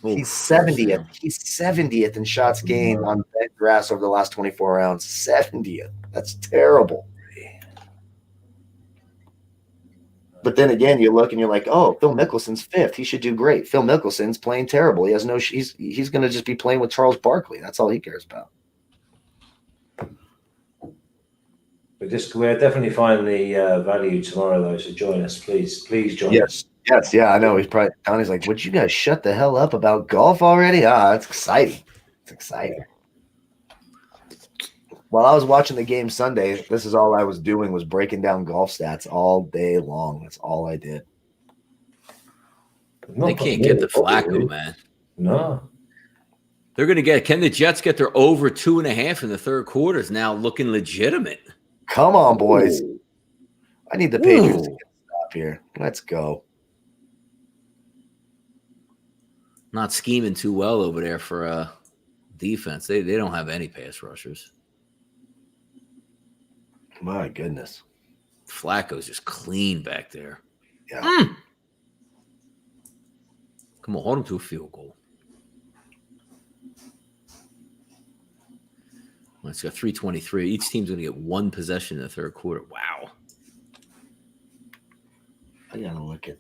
he's 70th. He's 70th in shots gained on bent grass over the last 24 rounds. 70th. That's terrible. But then again, you look and you're like, oh, Phil Mickelson's fifth. He should do great. Phil Mickelson's playing terrible. He has no. He's going to just be playing with Charles Barkley. That's all he cares about. We're definitely finding the value tomorrow, though. So join us, please. Please join us. Yes, yeah, I know. He's probably Donnie's like, would you guys shut the hell up about golf already? It's exciting. It's exciting. While I was watching the game Sunday, this is all I was doing was breaking down golf stats all day long. That's all I did. They can't get the Flacco, man. No. They're going to get – can the Jets get their over 2.5 in the third quarter is now looking legitimate. Come on, boys. I need the Patriots to get a stop here. Let's go. Not scheming too well over there for defense. They don't have any pass rushers. My goodness. Flacco's just clean back there. Yeah. Come on, hold him to a field goal. Well, it's got 3:23. Each team's going to get one possession in the third quarter. Wow. I got to look at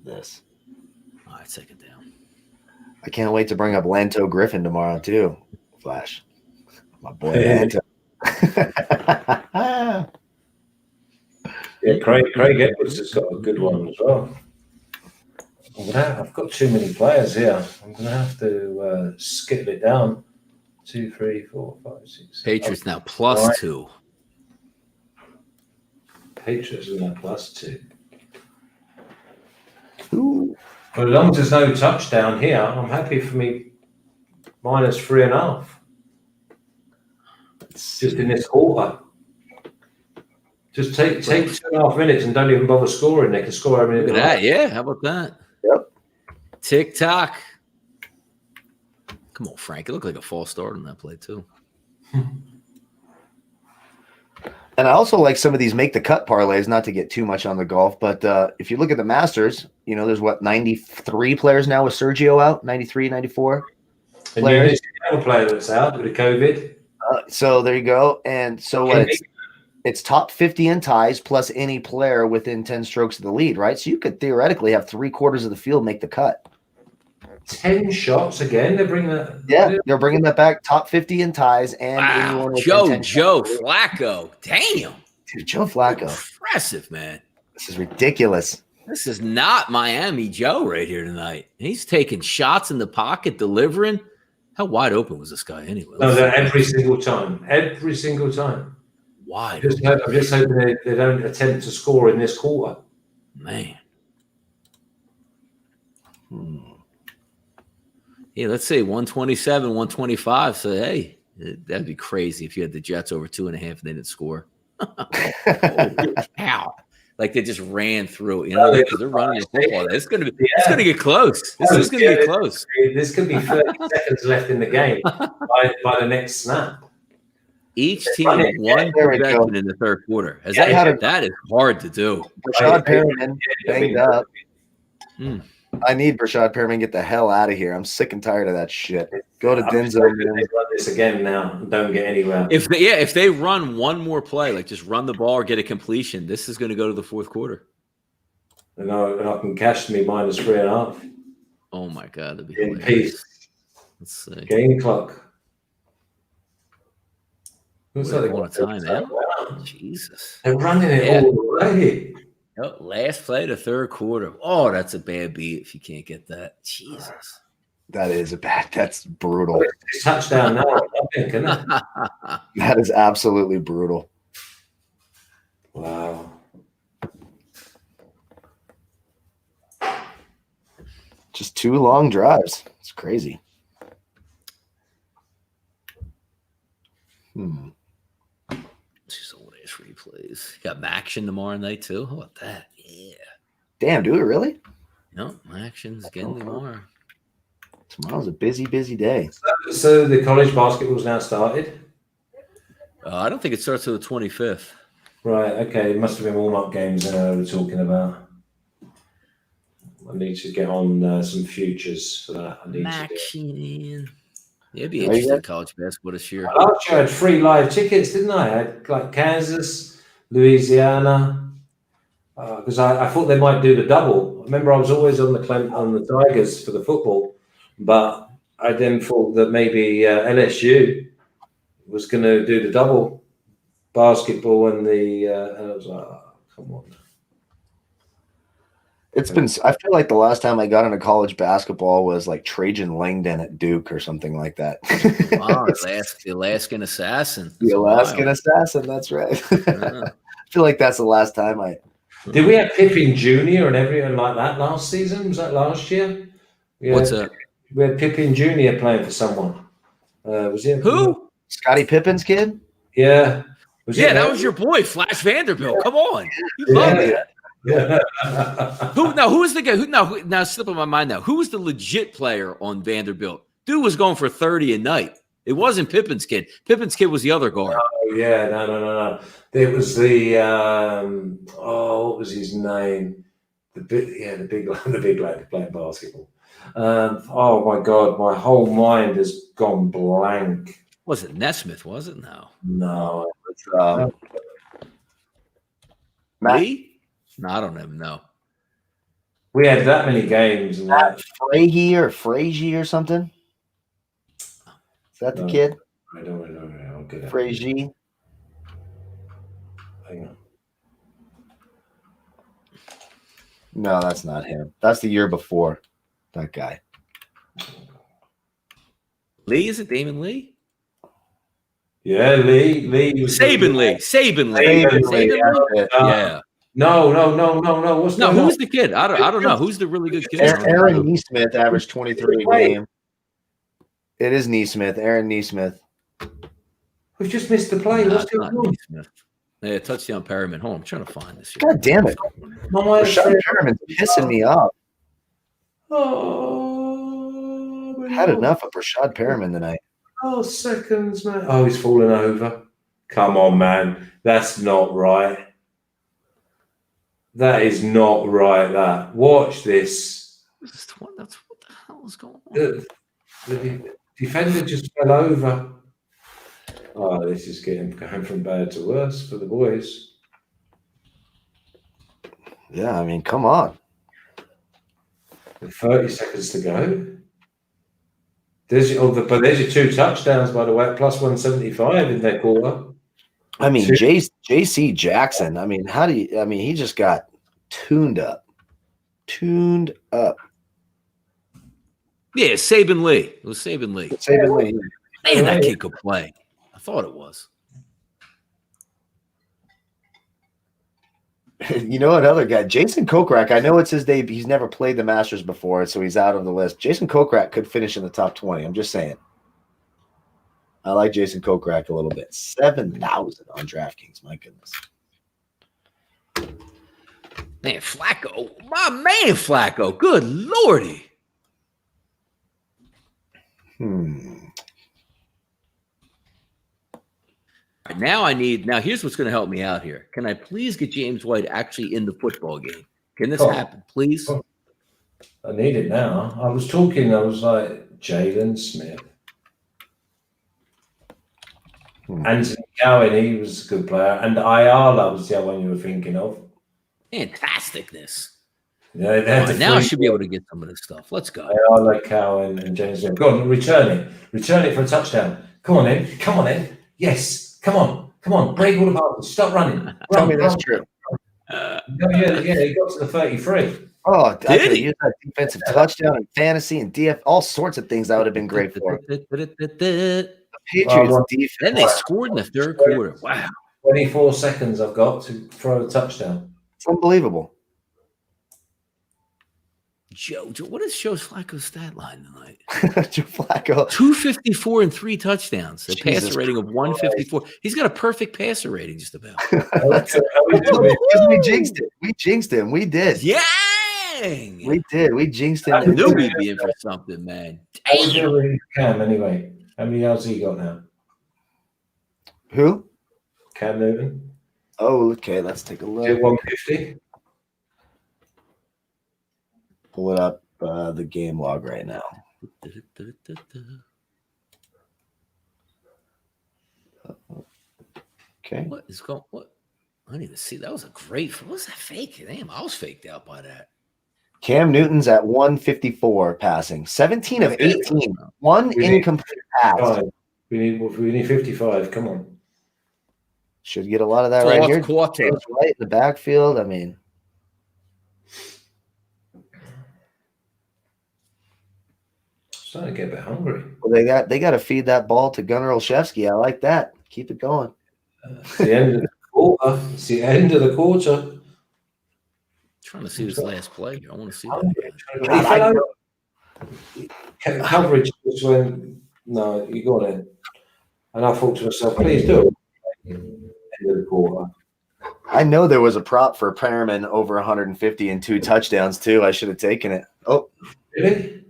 this. All right, second down. I can't wait to bring up Lanto Griffin tomorrow, too. Flash. My boy Lanto. Yeah, Craig Edwards has got a good one as well. I've got too many players here. I'm going to have to skip it down. 2, 3, 4, 5, 6. Patriots now +2. Patriots are now +2. Ooh. But as long as there's no touchdown here, I'm happy for me -3.5. Just in this quarter. Just take 2.5 minutes and don't even bother scoring. They can score every minute. Look at that. Yeah, how about that? Yep. Tick-tock. Come on, Frank. It looked like a false start on that play, too. And I also like some of these make the cut parlays, not to get too much on the golf, but if you look at the Masters, there's 93 players now with Sergio out, 93, 94 players. And you have a player that's out with the COVID. So there you go. And so it's top 50 in ties plus any player within 10 strokes of the lead, right? So you could theoretically have 3/4 of the field make the cut. 10 shots again. They're bringing that. Yeah, they're bringing that back. Top 50 in ties and anyone within 10 Joe Flacco. Damn. Dude, Joe Flacco. Impressive, man. This is ridiculous. This is not Miami Joe right here tonight. He's taking shots in the pocket, delivering. How wide open was this guy anyway? No, every single time. Every single time. Wide. I'm just hoping they don't attempt to score in this quarter. Man. Yeah, let's say 127, 125. So, hey, that'd be crazy if you had the Jets over 2.5 and they didn't score. How? Like they just ran through, because they're running the football. It's going to get close. This is going to get close. There's going to be 30 seconds left in the game by the next snap. Each team one possession in the third quarter. That is hard to do. Rashad Perriman banged up. I need Rashad Perriman to get the hell out of here. I'm sick and tired of that shit. Go to Denzel. They run this again now. Don't get anywhere. If they run one more play, like just run the ball or get a completion, this is going to go to the fourth quarter. And I can cash me -3.5. Oh my God, that'd be in hilarious. peace. Let's see. Game clock. Looks like they want a timeout. Jesus. They're running it all the way. Last play, the third quarter. Oh, that's a bad beat if you can't get that. Jesus. That's brutal. It's touchdown now, I think, isn't it? That is absolutely brutal. Wow. Just 2 long drives. It's crazy. These old ass replays. Got Maction tomorrow night too. How about that? Yeah. Damn, do we really? No, Maction's getting tomorrow. Tomorrow's a busy, busy day. So the college basketball's now started? I don't think it starts till the 25th. Right, okay. It must have been warm-up games we're talking about. I need to get on some futures for that. Maction. Yeah, it'd be interesting in college basketball this year. Last year I had 3 live tickets, didn't I? I had like Kansas, Louisiana. because I thought they might do the double. Remember, I was always on the Tigers for the football, but I then thought that maybe LSU was going to do the double basketball and and I was like, oh, come on. I feel like the last time I got into college basketball was like Trajan Langdon at Duke or something like that. Wow, the Alaskan assassin. The Alaskan assassin, that's right. I feel like that's the last time I. Did we have Pippin Jr. and everyone like that last season? Was that last year? What's that? We had Pippin Jr. playing for someone. Was it who? Scottie Pippen's kid? Yeah. That was your boy, Flash Vanderbilt. Come on. You love it. Yeah. Who's the guy? Now slipping my mind now. Who was the legit player on Vanderbilt? Dude was going for 30 a night. It wasn't Pippen's kid. Pippen's kid was the other guard. Oh yeah, no. It was the what was his name? The big lad playing basketball. Oh my God, my whole mind has gone blank. Was it Nesmith? Was it? No. Lee? No, I don't even know. We had that many games. And Frazier or something? Is that the kid? I don't know. I'll get it. Frazier? Hang on. No, that's not him. That's the year before. That guy. Lee? Is it Damon Lee? Yeah, Lee. Saban Lee. Yeah. No. Who's the kid? I don't know. Who's the really good kid? Aaron Neesmith averaged 23 a game. It is Neesmith. Aaron Neesmith. We've just missed the play. What's going on? Neesmith. Yeah, touchdown Perriman. Hold on, I'm trying to find this. God damn it. Rashad Perriman's pissing me off. Oh, had enough of Rashad Perriman tonight. Oh, seconds, man. Oh, he's falling over. Come on, man. That's not right. That is not right, that. Watch this. What the hell is going on? The defender just fell over. Oh, this is going from bad to worse for the boys. Yeah, I mean, come on. 30 seconds to go. There's your 2 touchdowns, by the way, plus 175 in their quarter. I mean, J.C. Jackson. I mean, he just got tuned up. Yeah, Saban Lee. It was Saban Lee. Man, that kid could play. I thought it was. You know, another guy, Jason Kokrak. I know it's his debut. He's never played the Masters before, so he's out of the list. Jason Kokrak could finish in the top 20. I'm just saying. I like Jason Kokrak a little bit. 7,000 on DraftKings. My goodness. Man, Flacco. My man, Flacco. Good Lordy. Now here's what's going to help me out here. Can I please get James White actually in the football game? Can this happen, please? I need it now. I was like, Jalen Smith. Anthony Cowan, he was a good player. And Ayala was the other one you were thinking of. Fantasticness. Yeah, now I should be able to get some of this stuff. Let's go. Ayala, Cowan, and James Smith. Go on, return it. Return it for a touchdown. Come on in. Yes. Come on. Break all the balls. Stop running. Tell me that's true. Yeah, he got to the 33. Oh, I could have used that defensive touchdown and fantasy and DF, all sorts of things that would have been great for him. The Patriots defense. Then they scored in the third quarter. Wow. 24 seconds I've got to throw a touchdown. It's unbelievable. Joe, what is Joe Flacco's stat line tonight? Joe Flacco. 254 and 3 touchdowns. A Jesus passer rating of 154. He's got a perfect passer rating just about. Because we jinxed him. We did. Yang! We did. We jinxed him. I knew he'd be in for something, man. Cam, anyway. How many yards he got now? Who? Cam Newton. Oh, okay. Let's take a look. 150. Pull it up the game log right now. Okay. What is going? What? I didn't even see. That was a great. What was that fake? Damn, I was faked out by that. Cam Newton's at 154 passing, 17 of 18, one incomplete pass. We need 55. Come on. Should get a lot of that right here. Quarter. James White in the backfield. I mean, Starting to get a bit hungry. well, they got to feed that ball to Gunnar Olszewski. I like that. Keep it going. It's the end of the quarter. It's the end of the quarter. Trying to see this last play. I want to see that. Coverage just went, no, you got it. And I thought to myself, please do it. End of the quarter. I know there was a prop for Perriman over 150 and 2 touchdowns too. I should have taken it. Oh, Really?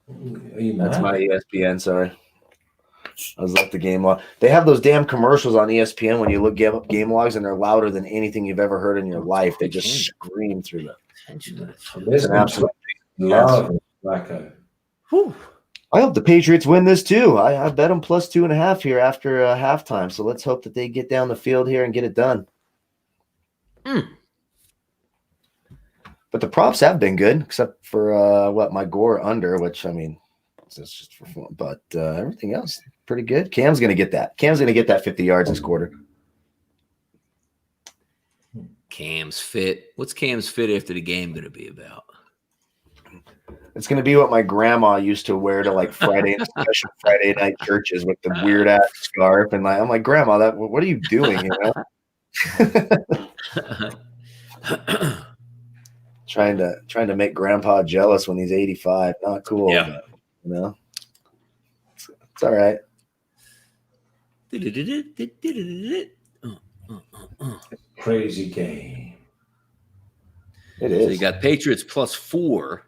Are you mad? that's my ESPN. Sorry, I was left the game log. They have those damn commercials on ESPN when you look game logs, and they're louder than anything you've ever heard in your life. They just scream through them. There's an absolute love of Flacco. Whew. I hope the Patriots win this too. I bet them plus 2.5 here after halftime. So let's hope that they get down the field here and get it done. But the props have been good, except for my Gore under, which I mean, it's just for fun. But everything else pretty good. Cam's gonna get that. Cam's gonna get that 50 yards this quarter. Cam's fit. What's Cam's fit after the game going to be about? It's gonna be what my grandma used to wear to like Friday, special Friday night churches with the weird ass scarf, and like I'm like, Grandma, what are you doing? You know, trying to make Grandpa jealous when he's 85. Not cool. Yeah. But, you know, it's all right. Crazy game. It is. So you got Patriots plus 4,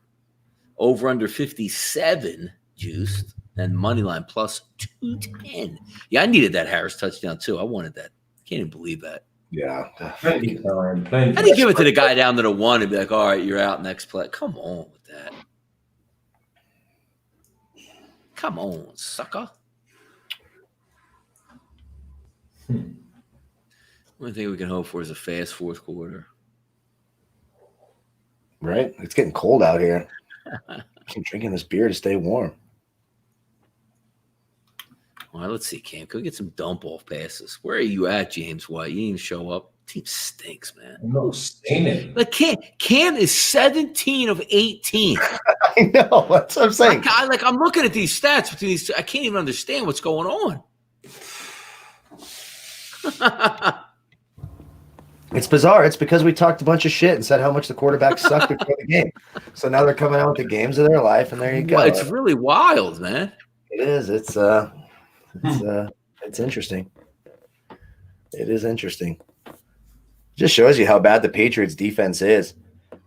over under 57 juiced, and money line plus 210. Yeah, I needed that Harris touchdown too. I wanted that. Can't even believe that. Yeah. Plenty time. How do you give it to the guy down to the 1 and be like, all right, you're out next play? Come on with that. Come on, sucker. Only thing we can hope for is a fast fourth quarter. Right? It's getting cold out here. I'm drinking this beer to stay warm. All right, let's see, Cam. Go get some dump off passes. Where are you at, James White? You didn't even show up. Team stinks, man. I'm not seeing it. Like Cam is 17 of 18. I know. That's what I'm saying. I'm looking at these stats between these two. I can't even understand what's going on. It's bizarre. It's because we talked a bunch of shit and said how much the quarterback sucked before the game. So now they're coming out with the games of their life, and there you go. Well, it's really wild, man. It is. It's interesting. It is interesting. Just shows you how bad the Patriots defense is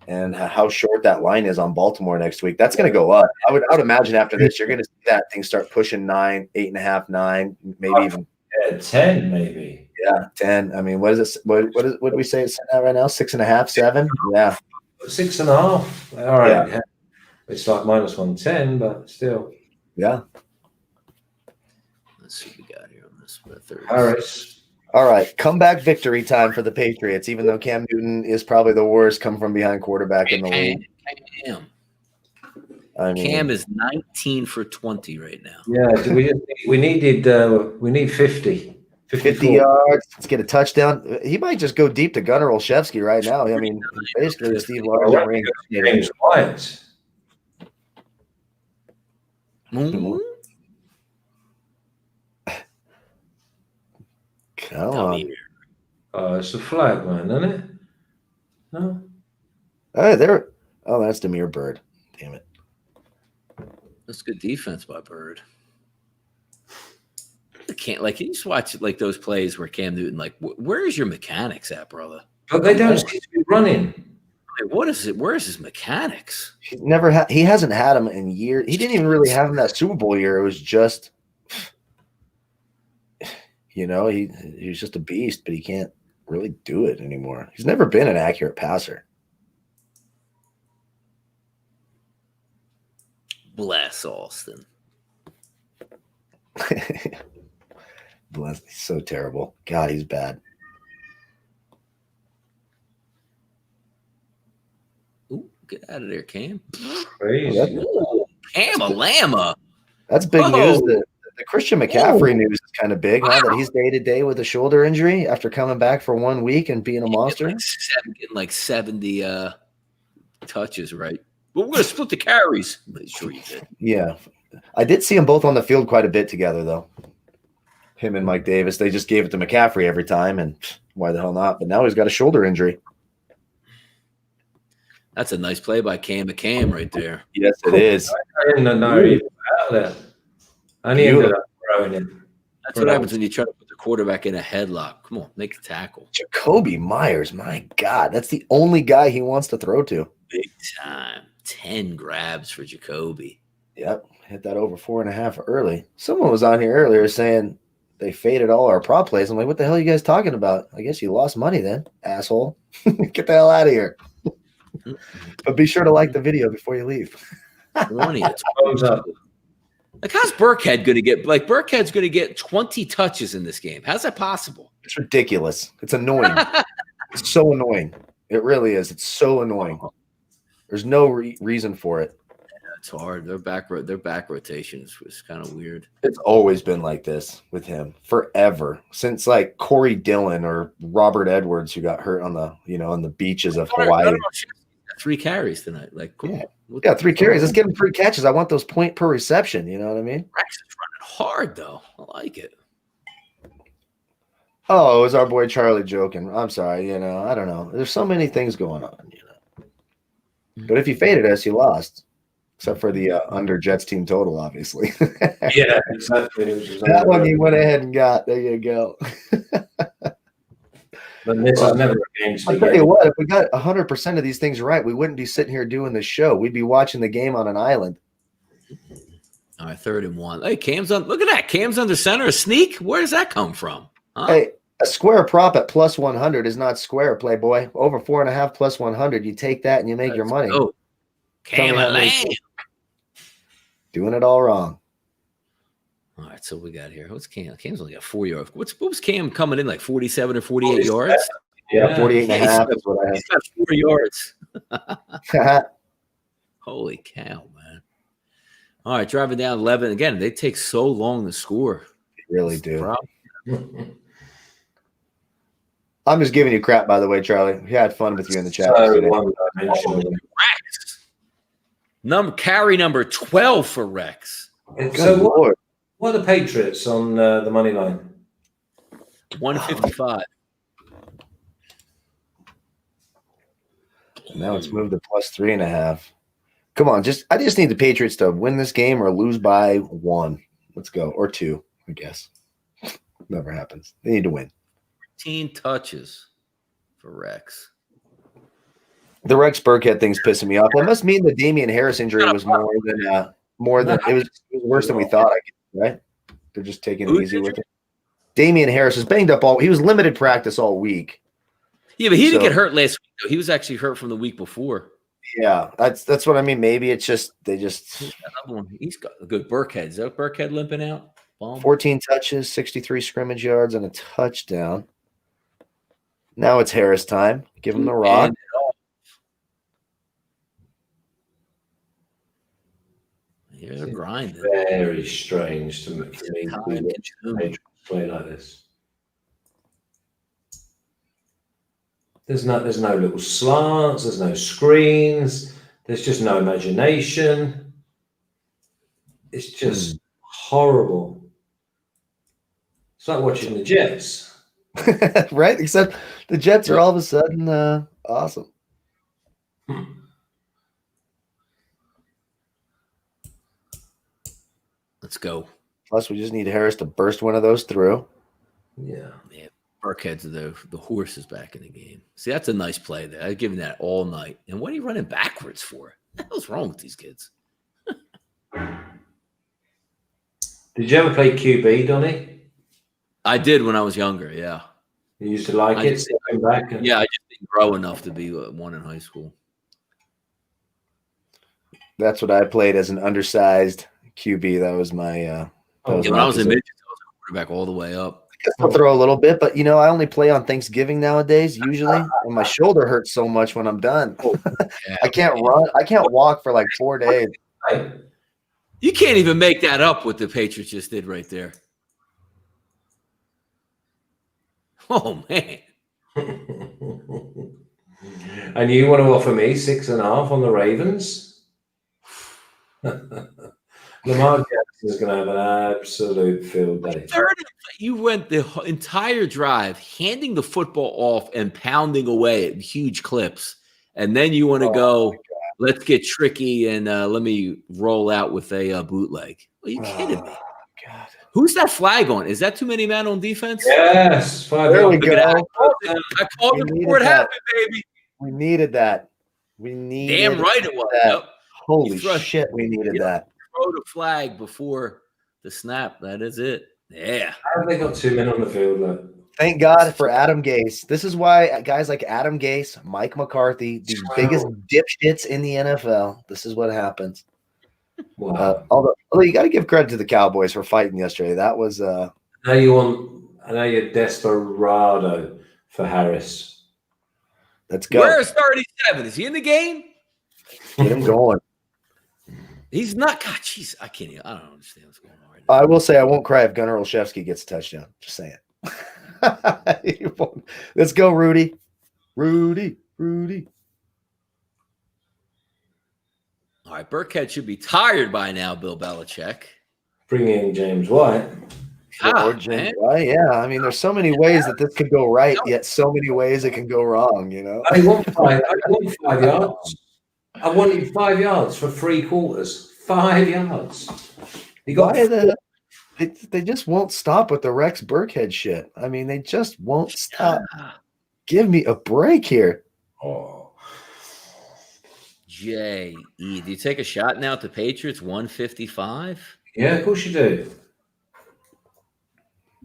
and how short that line is on Baltimore next week. That's going to go up. I would imagine after this, you're going to see that thing start pushing 9, 8.5, 9, maybe even 10, maybe. Yeah, 10. I mean, what is it? What do we say it's at right now? 6.5, 7? Yeah. 6.5. All right. Yeah. It's like minus 110, but still. Yeah. Let's see what we got here on this. Third. Harris. All right. Comeback victory time for the Patriots, even though Cam Newton is probably the worst come from behind quarterback in the league. Cam is 19 for 20 right now. Yeah, we need 50. 50 yards. Let's get a touchdown. He might just go deep to Gunnar Olszewski right now. I mean, basically Steve Largent ring. James White. Come on. It's a flag, man, isn't it? No. Hey, there. Oh, that's Demir Bird. Damn it. That's good defense by Bird. Can you just watch like those plays where Cam Newton, like, where is your mechanics at, brother? But they don't seem to be running. Like, what is it? Where is his mechanics? He hasn't had him in years. He didn't even really have him that Super Bowl year. It was just, he was just a beast, but he can't really do it anymore. He's never been an accurate passer. Bless Austin. Bless, he's so terrible. God, he's bad. out of there, Cam. Crazy. Ooh, Cam a llama. That's big Whoa. news. The Christian McCaffrey news is kind of big, huh? That he's day-to-day with a shoulder injury after coming back for 1 week and being a monster. Getting like 70 touches, right? But we're going to split the carries. I'm sure you did. Yeah. I did see them both on the field quite a bit together, though. Him and Mike Davis. They just gave it to McCaffrey every time, and why the hell not? But now he's got a shoulder injury. That's a nice play by Cam McCam right there. Yes, it is. I didn't know he was out there. And he ended up throwing him. That's what happens when you try to put the quarterback in a headlock. Come on, make a tackle. Jacoby Myers, my God. That's the only guy he wants to throw to. Big time. 10 grabs for Jacoby. Yep. Hit that over 4.5 early. Someone was on here earlier saying they faded all our prop plays. I'm like, what the hell are you guys talking about? I guess you lost money then, asshole. Get the hell out of here. But be sure to like the video before you leave. 20. Like, how's Burkhead going to get? Like, Burkhead's going to get 20 touches in this game. How's that possible? It's ridiculous. It's annoying. It's so annoying. It really is. It's so annoying. There's no reason for it. Yeah, it's hard. Their back rotation was kind of weird. It's always been like this with him forever, since like Corey Dillon or Robert Edwards, who got hurt on the beaches of Hawaii. 3 carries tonight. Like, cool. Yeah, 3 carries. Let's give him 3 catches. I want those point per reception. You know what I mean? Rex is running hard though. I like it. Oh, it was our boy Charlie joking. I'm sorry. I don't know. There's so many things going on. But if you faded us, you lost, except for the under Jets team total, obviously. Yeah, exactly. That one you went ahead and got. There you go. But this is never a game. I'll tell you what, if we got 100% of these things right, we wouldn't be sitting here doing this show. We'd be watching the game on an island. All right, 3rd and 1. Hey, Cam's on. Look at that. Cam's under center. A sneak. Where does that come from? Huh? Hey, a square prop at plus 100 is not square, Playboy. Over 4.5 plus 100, you take that and you make your money. Oh, Cam doing it all wrong. All right, so we got here. What's Cam? Cam's only got 4 yards. What was Cam coming in like 47 or 48 yards? Yeah, 48.5 is what I have. He's got 4 yards. Holy cow, man. All right, driving down 11. Again, they take so long to score. They really do. I'm just giving you crap, by the way, Charlie. We had fun with you in the chat. Rex. Carry number 12 for Rex. So what are the Patriots on the money line? 155. Now it's moved to plus 3.5. Come on, I just need the Patriots to win this game or lose by 1. Let's go. Or 2, I guess. Never happens. They need to win. 15 touches for Rex. The Rex Burkhead thing's pissing me off. That must mean the Damian Harris injury was more than it was worse than we thought. I guess, right? They're just taking it easy with it. Damian Harris was banged up he was limited practice all week. Yeah, but he didn't get hurt last week. Though. He was actually hurt from the week before. Yeah, that's what I mean. Maybe it's just He's got a good Burkhead. Is that Burkhead limping out? 14 touches, 63 scrimmage yards, and a touchdown. Now it's Harris time. Give him the rock. Here's a grind. Very strange to me play like this. There's no little slants. There's no screens. There's just no imagination. It's just horrible. It's like watching the Jets. Right? Except the Jets are all of a sudden awesome. Let's go. Plus, we just need Harris to burst one of those through. Yeah. Burkhead's the horse is back in the game. See, that's a nice play there. I've given that all night. And what are you running backwards for? What the hell's wrong with these kids? Did you ever play QB, Donnie? I did when I was younger, yeah. You used to like it? I just didn't grow enough to be one in high school. That's what I played as an undersized QB. That was my when I was in midget, I was a quarterback all the way up. I'll throw a little bit, but I only play on Thanksgiving nowadays, usually, and my shoulder hurts so much when I'm done. I can't run. I can't walk for like 4 days. You can't even make that up what the Patriots just did right there. Oh, man. And you want to offer me 6.5 on the Ravens? Lamar Jackson's going to have an absolute field day. You went the entire drive handing the football off and pounding away at huge clips. And then you want to go, let's get tricky and let me roll out with a bootleg. Are you kidding me? God. Who's that flag on? Is that too many men on defense? Yes. There we go. I called it before it happened, baby. We needed that. We needed Damn right it was. that. Yep. Holy shit, we needed that. Throw the flag before the snap. That is it. Yeah. How have they got 2 men on the field, though? Thank God for Adam Gase. This is why guys like Adam Gase, Mike McCarthy, the biggest dipshits in the NFL, this is what happens. Wow. Although you got to give credit to the Cowboys for fighting yesterday. That was I know you're desperado for Harris. Let's go. Where's 37? Is he in the game? Get him going. He's not. God, jeez, I don't understand what's going on right now. I will say I won't cry if Gunnar Olszewski gets a touchdown. Just saying. Let's go, Rudy. Rudy. All right, Burkhead should be tired by now, Bill Belichick. Bring in James White. Man. Right? Yeah, I mean, there's so many ways that this could go right, yet so many ways it can go wrong. I want 5 yards. I wanted 5 yards for 3 quarters. 5 yards. You got they just won't stop with the Rex Burkhead shit. I mean, they just won't stop. Give me a break here. Oh. J.E. Do you take a shot now at the Patriots 155? Yeah, of course you do.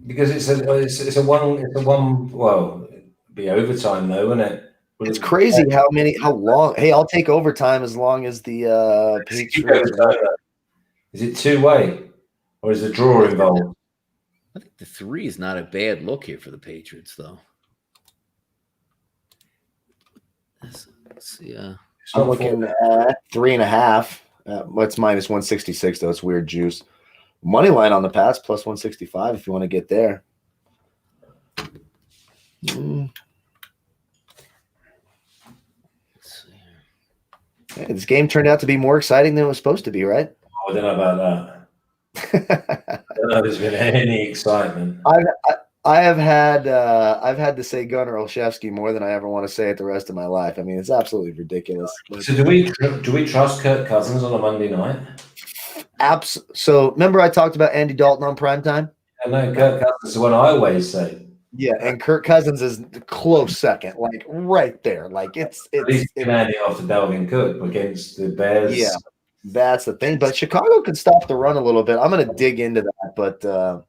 Because it's a one. Well, it'd be overtime though, wouldn't it? It's crazy how long. Hey, I'll take overtime as long as the Patriots. Is it 2-way, or is the draw involved? I think the 3 is not a bad look here for the Patriots, though. Let's see. I'm looking at 3.5. What's minus 166 though? It's weird juice. Money line on the Pats plus 165 if you want to get there. Let's see. Hey, this game turned out to be more exciting than it was supposed to be, right? Oh, I don't know about that. I don't know if there's been any excitement. I've had to say Gunnar Olszewski more than I ever want to say it the rest of my life. I mean, it's absolutely ridiculous. So do we trust Kirk Cousins on a Monday night? So remember I talked about Andy Dalton on primetime? I know Kirk Cousins is what I always say. Yeah, and Kirk Cousins is close second, like right there. Like it's Andy after Dalvin Cook against the Bears. Yeah, that's the thing. But Chicago could stop the run a little bit. I'm going to dig into that, but I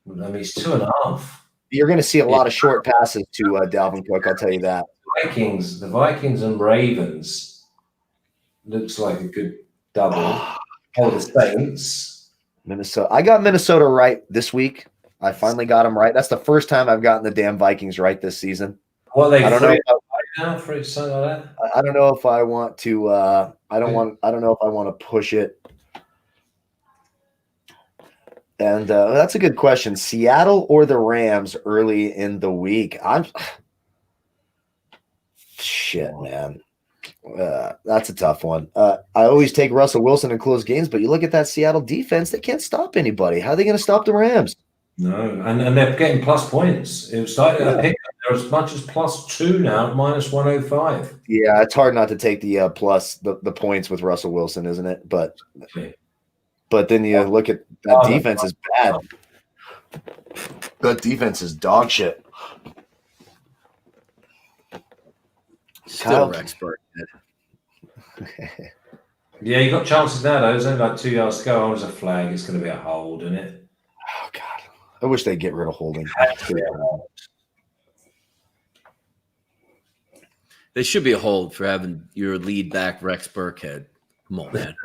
mean, it's 2.5. You're going to see a lot of short passes to Dalvin Cook. I'll tell you that. The Vikings and Ravens looks like a good double. The Saints. Minnesota. I got Minnesota right this week. I finally got them right. That's the first time I've gotten the damn Vikings right this season. Well, I don't know. Something like that. I don't know if I want to. I don't know if I want to push it. And that's a good question. Seattle or the Rams early in the week? Shit, man. That's a tough one. I always take Russell Wilson in close games, but you look at that Seattle defense, they can't stop anybody. How are they going to stop the Rams? No, and they're getting plus points. It was starting to pick up. They're as much as +2 now at minus 105. Yeah, it's hard not to take the plus the points with Russell Wilson, isn't it? But then you look at that defense is bad. That defense is dog shit. Still Rex Burkhead. Yeah, you got chances now, though. There's only like 2 yards to go. Oh, there's a flag. It's going to be a hold, isn't it? Oh, God. I wish they'd get rid of holding. They should be a hold for having your lead back Rex Burkhead. Come on, man.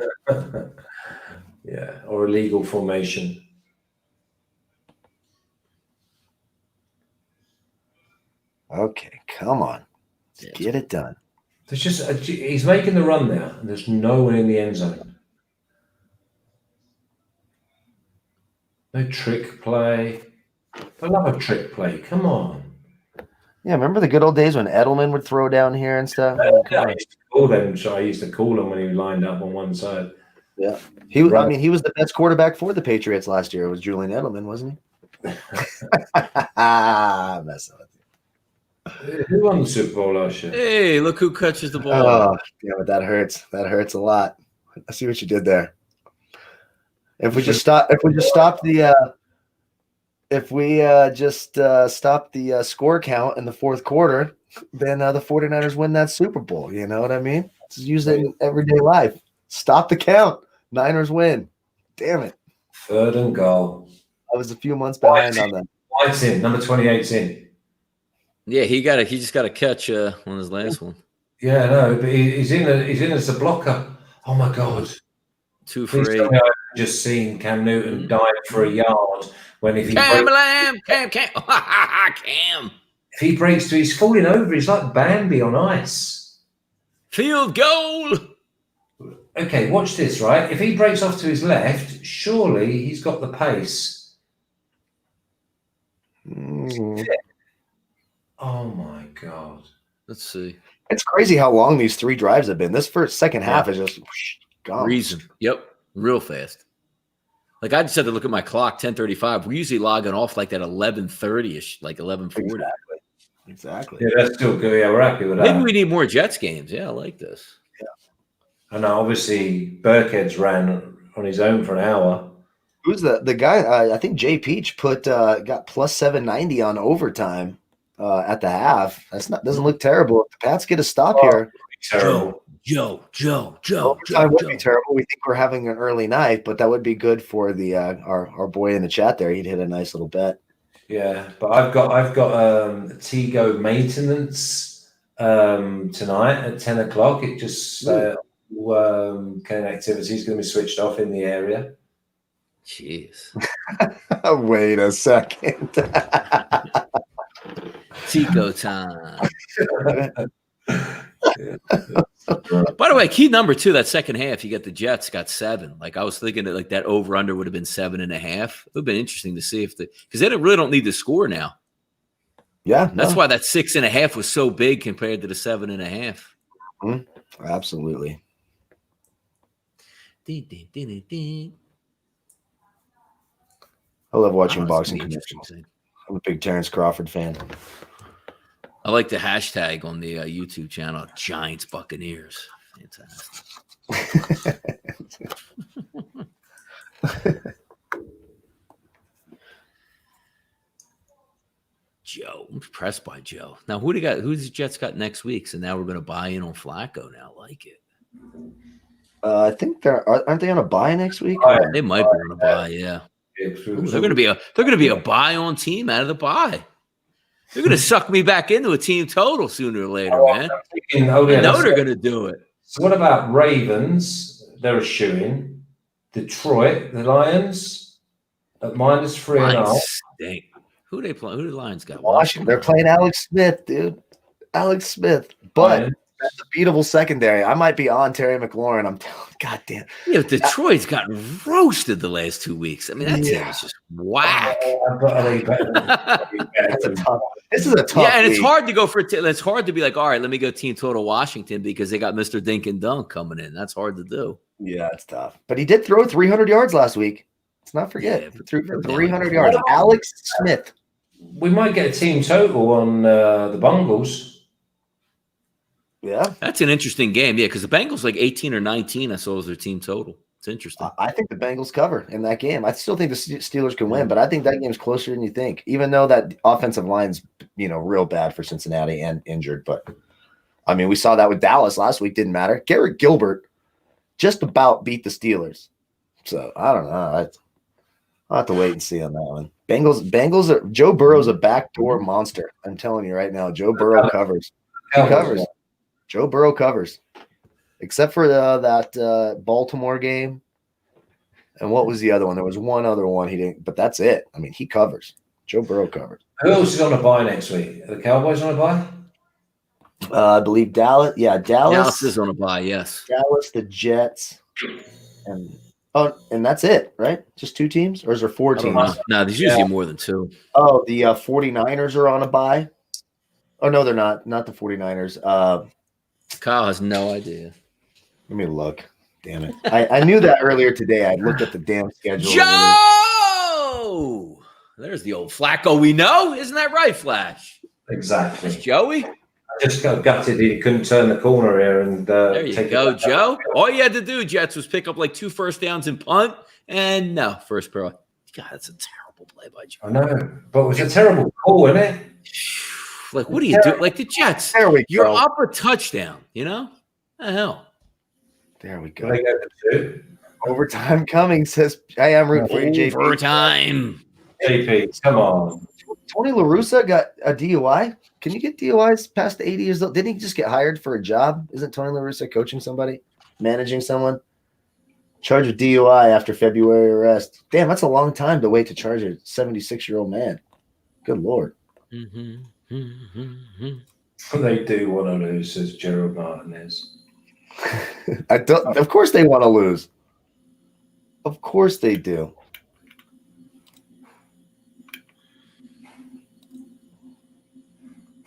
Yeah, or illegal formation. Okay, come on. Get it done. There's just he's making the run there, and there's no one in the end zone. No trick play. I love a trick play. Come on. Yeah, remember the good old days when Edelman would throw down here and stuff? I used to call them. So I used to call him when he lined up on one side. Yeah, he was the best quarterback for the Patriots last year. It was Julian Edelman, wasn't he? Messing with you. Who won the Super Bowl last year? Hey, look who catches the ball. Oh, yeah, but that hurts. That hurts a lot. I see what you did there. If we just stop the score count in the fourth quarter, then the 49ers win that Super Bowl. You know what I mean? Just use it in everyday life. Stop the count. Niners win. Damn it. 3rd and goal. I was a few months behind on that. White's in. Number 28's in. Yeah, he just got a catch on his last one. Yeah, no, but he's in as a blocker. Oh my God. 2 for 8. I've just seen Cam Newton dive for a yard when if he breaks through, he's falling over. He's like Bambi on ice. Field goal. Okay, watch this, right? If he breaks off to his left, surely he's got the pace. Oh my God. Let's see. It's crazy how long these 3 drives have been. This second half is just gone. Reason. Yep. Real fast. Like I just had to look at my clock, 10:35. We're usually logging off like that 11:30ish, like 11:40. Exactly. Yeah, that's still good. Yeah, we're happy with that. Maybe we need more Jets games. Yeah, I like this. And obviously Burkhead's ran on his own for an hour. Who's the guy? I think Jay Peach got plus 790 on overtime at the half. Doesn't look terrible. If the Pats get a stop here, Terrible. Joe. Overtime would be terrible. We think we're having an early night, but that would be good for the our boy in the chat there. He'd hit a nice little bet. Yeah, but I've got Tigo maintenance tonight at 10 o'clock. It just connectivity is going to be switched off in the area. Jeez. Wait a second. Tico time. By the way, key number 2, that second half, you get the Jets got 7. Like I was thinking that like that over under would have been 7.5. It would have been interesting to see if because they really don't need to score now. Yeah, that's why that 6.5 was so big compared to the 7.5. Absolutely. I love watching boxing commercials. I'm a big Terrence Crawford fan. I like the hashtag on the YouTube channel, Giants Buccaneers. Fantastic. Joe. I'm impressed by Joe. Now, who's the Jets got next week? So now we're going to buy in on Flacco now. I like it. I think aren't they on a bye next week? They might be on a bye, yeah. Ooh, they're going to be a buy on team out of the bye. They're going to suck me back into a team total sooner or later, man. I know they're going to do it. So what about Ravens? They're a shoo-in. Detroit, the Lions at -3.5. Who they play? Who the Lions got? Washington. They're playing Alex Smith, dude. Alex Smith. But that's a beatable secondary. I might be on Terry McLaurin. I'm telling you, goddamn. Yeah, Detroit's gotten roasted the last 2 weeks. I mean, that team is just whack. This is a tough. Yeah, and it's hard to go for. It's hard to be like, all right, let me go team total Washington because they got Mr. Dink and Dunk coming in. That's hard to do. Yeah, it's tough. But he did throw 300 yards last week. Let's not forget. Yeah, he threw for 300 yards. Alex Smith. We might get a team total on the Bengals. Yeah, that's an interesting game. Yeah, because the Bengals like 18 or 19. I saw was their team total. It's interesting. I think the Bengals cover in that game. I still think the Steelers can win, but I think that game's closer than you think. Even though that offensive line's real bad for Cincinnati and injured, but I mean we saw that with Dallas last week. Didn't matter. Garrett Gilbert just about beat the Steelers. So I don't know. I'll have to wait and see on that one. Bengals are Joe Burrow's a backdoor monster. I'm telling you right now. Joe Burrow covers. He covers. Joe Burrow covers. Except for that Baltimore game. And what was the other one? There was one other one he didn't, but that's it. I mean, he covers. Joe Burrow covered. Who else is on a bye next week? Are the Cowboys on a bye? I believe Dallas. Yeah, Dallas is on a bye, yes. Dallas, the Jets, and that's it, right? Just 2 teams? Or is there 4 I don't teams? know. No, there's usually more than 2. Oh, the 49ers are on a bye. Oh, no, they're not. Not the 49ers. Kyle has no idea. Let me look. Damn it. I knew that earlier today. I looked at the damn schedule. Joe! There's the old Flacco we know. Isn't that right, Flash? Exactly. That's Joey. I just got gutted he couldn't turn the corner here and There you go, Joe. All you had to do, Jets, was pick up like 2 first downs and punt, and no, first pro. God, that's a terrible play by Joe. I know, but it was a terrible call, isn't it? Like, what do you do? Like the Jets, There we you're go. up a touchdown, you know? The hell? There we go. They go for 2. Overtime coming, says I am rooting for you, JP. Overtime. JP, come on. Tony La Russa got a DUI. Can you get DUIs past 80 years old? Didn't he just get hired for a job? Isn't Tony La Russa coaching somebody, managing someone? Charged with DUI after February arrest. Damn, that's a long time to wait to charge a 76-year-old man. Good Lord. They do want to lose, says Gerald Martinez. Of course they want to lose. Of course they do.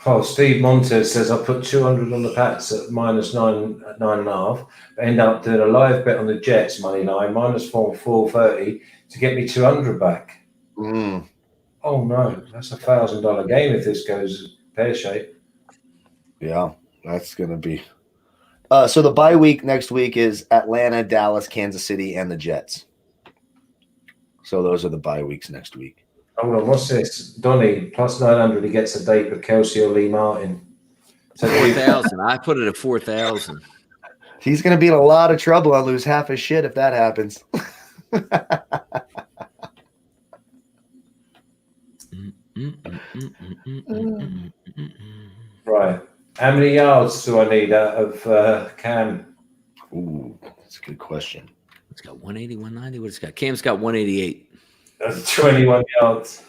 Oh, Steve Montez says I put 200 on the Pats at -9.5, but end up doing a live bet on the Jets money line -430 to get me 200 back. Oh no, that's $1,000 game if this goes pear shape. Yeah, that's gonna be. So the bye week next week is Atlanta, Dallas, Kansas City, and the Jets. So those are the bye weeks next week. Hold on, what's this? Donnie, +900, he gets a date with Kelsey or Lee Martin. 4,000. I put it at 4,000. He's going to be in a lot of trouble and lose half his shit if that happens. Right. How many yards do I need out of Cam? Ooh, that's a good question. It's got 180, 190. What's it got? Cam's got 188. That's 21 yards.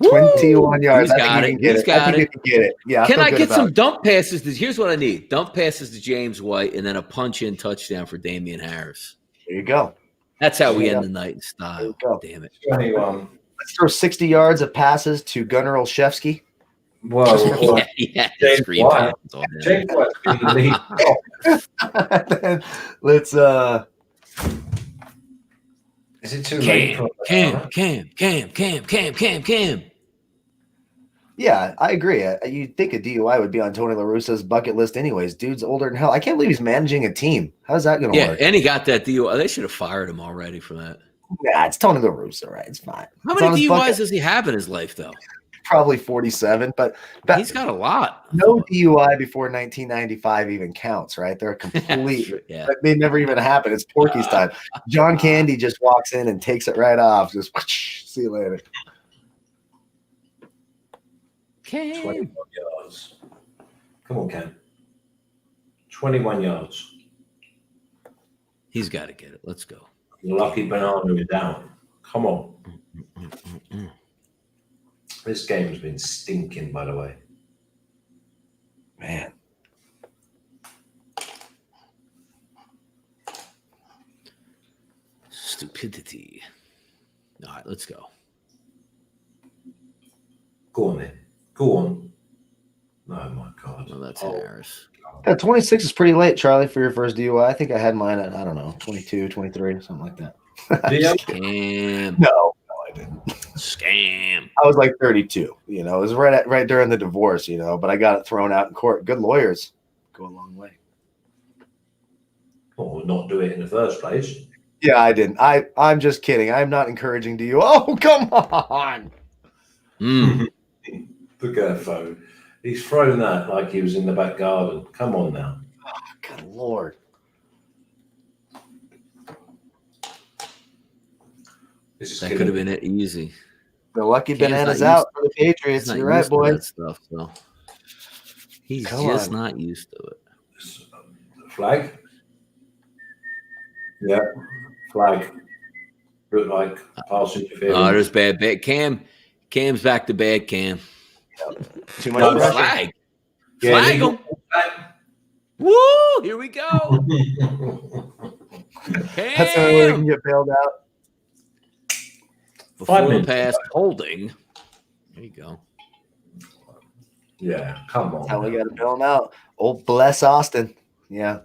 21 yards. He's got it. He's got it. Get it. Yeah. Can I get some dump passes? Here's what I need: dump passes to James White, and then a punch-in touchdown for Damian Harris. There you go. That's how we end the night in style. Damn it. 21. Let's throw 60 yards of passes to Gunnar Olszewski. Well, yeah, James screen White. passes all day. James White's been the lead. Let's Is it too late? Cam. Yeah, I agree. You'd think a DUI would be on Tony La Russa's bucket list anyways. Dude's older than hell. I can't believe he's managing a team. How's that going to work? And he got that DUI. They should have fired him already for that. Yeah, it's Tony La Russa, right? It's fine. How many DUIs does he have in his life, though? Probably 47, but he's got a lot. No DUI before 1995 even counts, right? They're complete. Yeah. They never even happen. It's Porky's time. John Candy just walks in and takes it right off. Just see you later. 21 yards. Come on, Cam. 21 yards. He's got to get it. Let's go. Lucky banana is down. Come on. This game's been stinking, by the way. Man. Stupidity. All right, let's go. Go on, then. Go on. Oh, my God. Well, that's Harris. Yeah, 26 is pretty late, Charlie, for your first DUI. I think I had mine at, 22, 23, something like that. Scam. No, I didn't. Scam. I was like 32. It was right during the divorce, but I got it thrown out in court. Good lawyers go a long way. Or not do it in the first place. Yeah, I didn't. I'm just kidding. I'm not encouraging DUI. Oh, come on. Look at that phone. He's thrown that like he was in the back garden. Come on now. Oh, good Lord. That could have been it easy. The lucky banana's out for the Patriots. You're right, boy. That stuff, so. He's just not used to it. Flag? Yeah, flag. Look like pass interference. Oh, there's bad. Cam Cam's back to bad, Cam. Too much No, pressure. Flag. Yeah, Flag him. Woo! Here we go. That's the only way we can Cam. get bailed out. Before 5 the minutes. pass, holding. There you go. Yeah, come on. That's how we got to bail him out. Oh, bless Austin. Yeah.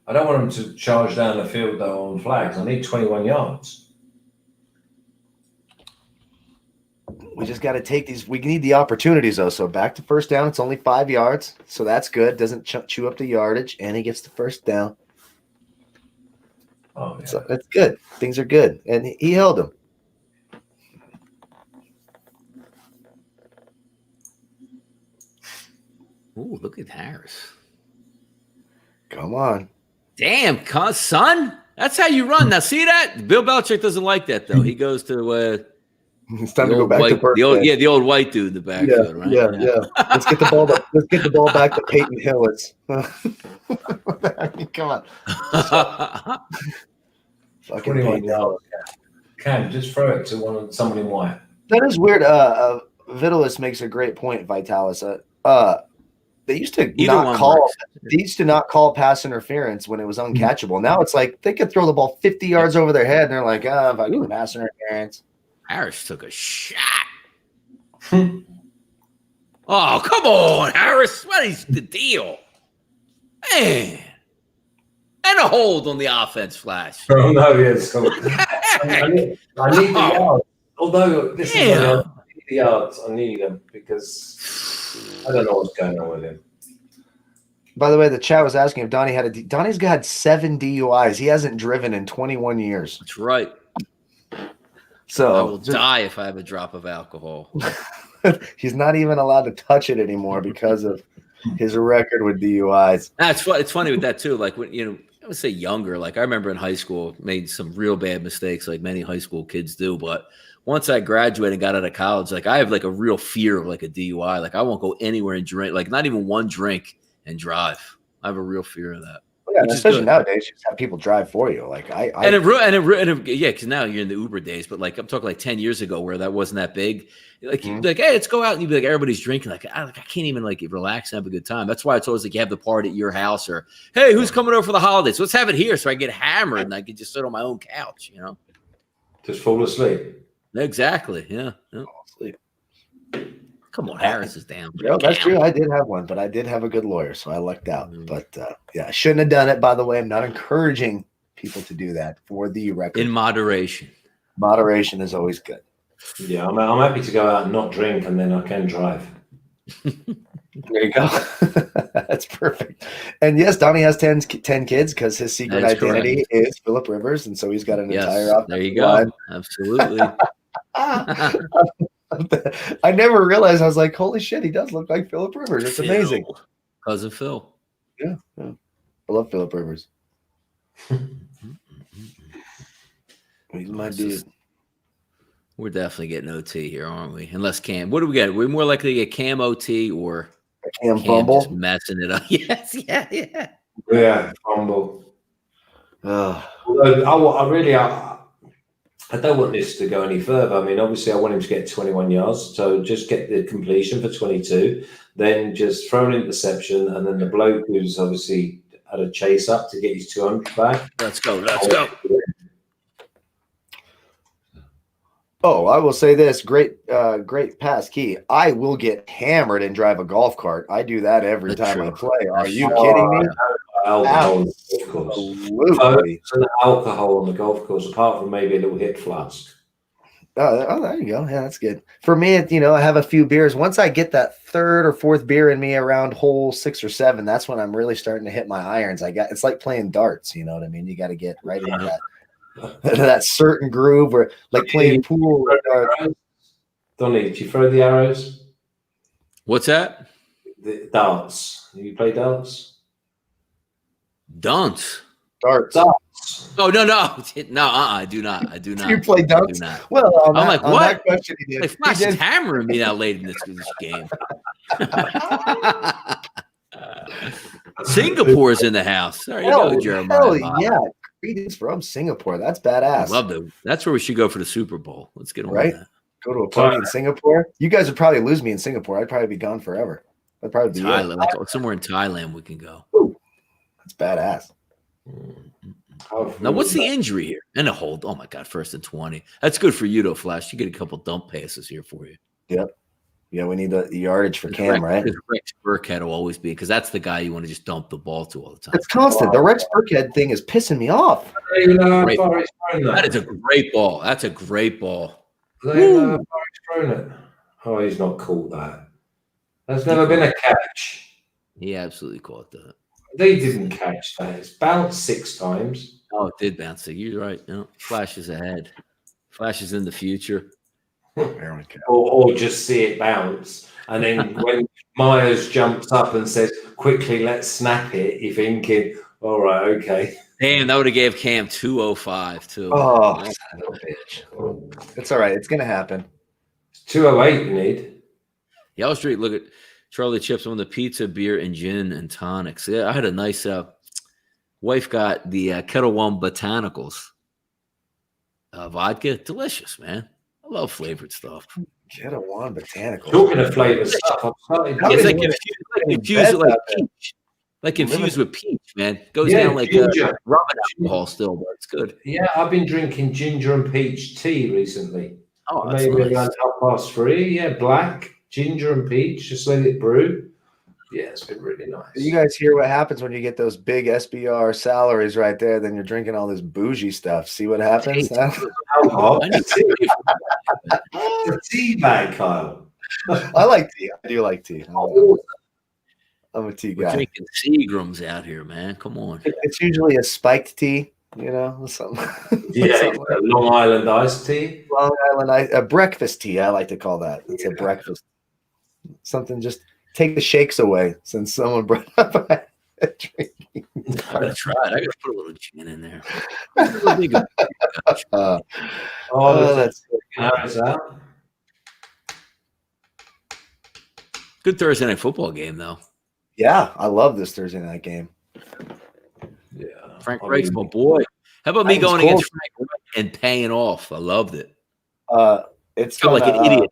I don't want him to charge down the field though on flags. I need 21 yards. We just got to take these. We need the opportunities, though. So back to first down. It's only 5 yards. So that's good. Doesn't chew up the yardage. And he gets the first down. Oh, yeah. So that's good. Things are good. And he held him. Ooh, look at Harris. Come on. Damn, son. That's how you run. Now, see that? Bill Belichick doesn't like that, though. He goes to It's time the to go old back to white, first the old, down. yeah, the old white dude in the backfield, right? Yeah. Let's get the ball. Let's get the ball back to Peyton Hillis. I mean, come on. Fucking 21 Peyton Hillis. yards. Cam, just throw it to someone in white. That is weird. Vitalis makes a great point, Vitalis. They used to Either not one call. works. They used to not call pass interference when it was uncatchable. Now it's like they could throw the ball 50 yards over their head, and they're like, "Ah, if I get pass interference." Harris took a shot. Oh, come on, Harris. What is the deal? Man. And a hold on the offense flash. Oh, no, yes. I need the yards. Although this is I need the yards. I need them because I don't know what's going on with him. By the way, the chat was asking if Donnie had Donnie's got 7 DUIs. He hasn't driven in 21 years. That's right. So I will die if I have a drop of alcohol. he's not even allowed to touch it anymore because of his record with DUIs. It's funny with that too. Like when I would say younger. Like I remember in high school, made some real bad mistakes, like many high school kids do. But once I graduated and got out of college, like I have like a real fear of like a DUI. Like I won't go anywhere and drink, like not even one drink and drive. I have a real fear of that. Yeah, especially nowadays, you just have people drive for you. Like yeah, because now you're in the Uber days. But like I'm talking like 10 years ago, where that wasn't that big. Like you'd be like, hey, let's go out, and you'd be like, everybody's drinking. Like I can't even like relax and have a good time. That's why it's always like you have the party at your house, or hey, who's coming over for the holidays? Let's have it here, so I get hammered and I can just sit on my own couch. Just fall asleep. Exactly. Yeah. Sleep. Come on, Harris is down. Yeah, that's true. I did have one, but I did have a good lawyer, so I lucked out. But yeah, I shouldn't have done it. By the way, I'm not encouraging people to do that for the record. In moderation. Moderation is always good. Yeah, I'm happy to go out and not drink, and then I can drive. There you go. That's perfect. And yes, Donnie has 10 kids because his secret That's identity is Phillip Rivers, and so he's got an entire There you go. line. Absolutely. I never realized. I was like, holy shit, he does look like Phillip Rivers. It's amazing. Cousin Phil. Yeah. I love Phillip Rivers. He's my dude. We're definitely getting OT here, aren't we? Unless Cam. What do we get? We're more likely to get Cam OT or Cam fumble. Just messing it up. Yes, yeah. Yeah, fumble. I don't want this to go any further. I mean, obviously, I want him to get 21 yards. So just get the completion for 22, then just throw an interception, and then the bloke who's obviously had a chase up to get his 200 back. Let's go. Oh, I will say this. Great pass, Key. I will get hammered and drive a golf cart. I do that every time I play. Are you kidding me? Alcohol, of course. Absolutely. Alcohol on the golf course, apart from maybe a little hip flask. Oh, there you go. Yeah, that's good. For me, I have a few beers. Once I get that third or fourth beer in me around hole 6 or 7, that's when I'm really starting to hit my irons. It's like playing darts. You know what I mean? You got to get right into that certain groove, or like playing pool. Donnie, did you throw the arrows? What's that? The darts. You play darts? Dunce. Darts. Oh no, I do not. You play dunce? Well, I'm like, what? That question he did. Like Flash is hammering me now late in this game. Singapore's in the house. There you go, Jeremiah. Yeah. Greetings from Singapore. That's I badass. love that. That's where we should go for the Super Bowl. Let's get on Right? that. Go to a party in Singapore. You guys would probably lose me in Singapore. I'd probably be gone forever. That'd probably be Thailand, like somewhere in Thailand we can go. Ooh, that's badass. Now, what's the injury here? And a hold. Oh my God, 1st and 20. That's good for you, though, Flash. You get a couple dump passes here for you. Yep. Yeah, we need the yardage for Cam, right? Rex Burkhead will always be because that's the guy you want to just dump the ball to all the time. It's constant. The Rex Burkhead thing is pissing me off. That is a great ball. That's a great ball. Oh, he's not caught that. There's never been a catch. He absolutely caught that. They didn't catch that. It's bounced 6 times. Oh, it did bounce. You're right. No, Flash is ahead. Flash is in the future. Or just see it bounce. And then when Myers jumps up and says, quickly, let's snap it, you're thinking, all right, okay. Damn, that would have gave Cam 205 too. Oh, son of a bitch. It's all right. It's going to happen. It's 208 you need. Yellow Street, look at Charlie Chips on the pizza, beer, and gin and tonics. Yeah, I had a nice wife got the Kettle One Botanicals vodka. Delicious, man. I love flavored stuff. Kettle One Botanicals. Talking of flavored stuff, I'm starting to it's like infused with like peach. Like infused with peach, man. Goes down like rum and alcohol still, but it's good. Yeah, I've been drinking ginger and peach tea recently. Oh, that's maybe nice. around 3:30. Yeah, black, ginger and peach. Just let it brew. Yeah, it's been really nice. You guys hear what happens when you get those big SBR salaries right there? Then you're drinking all this bougie stuff. See what happens? The tea bag, Kyle. I like tea. I do like tea. I'm a tea We're guy. drinking Seagrams out here, man. Come on. It's usually a spiked tea, you know, something. Yeah, something like Long Island iced tea. Long Island a breakfast tea. I like to call that. It's a breakfast. Something just take the shakes away. Since someone brought up drinking. I gotta try it. I gotta put a little gin in there. That's Good Thursday night football game, though. yeah. I love this Thursday night game. Yeah, Frank Wright's my boy. How about me going against Frank Wright and paying off? I loved it. It's felt like an idiot.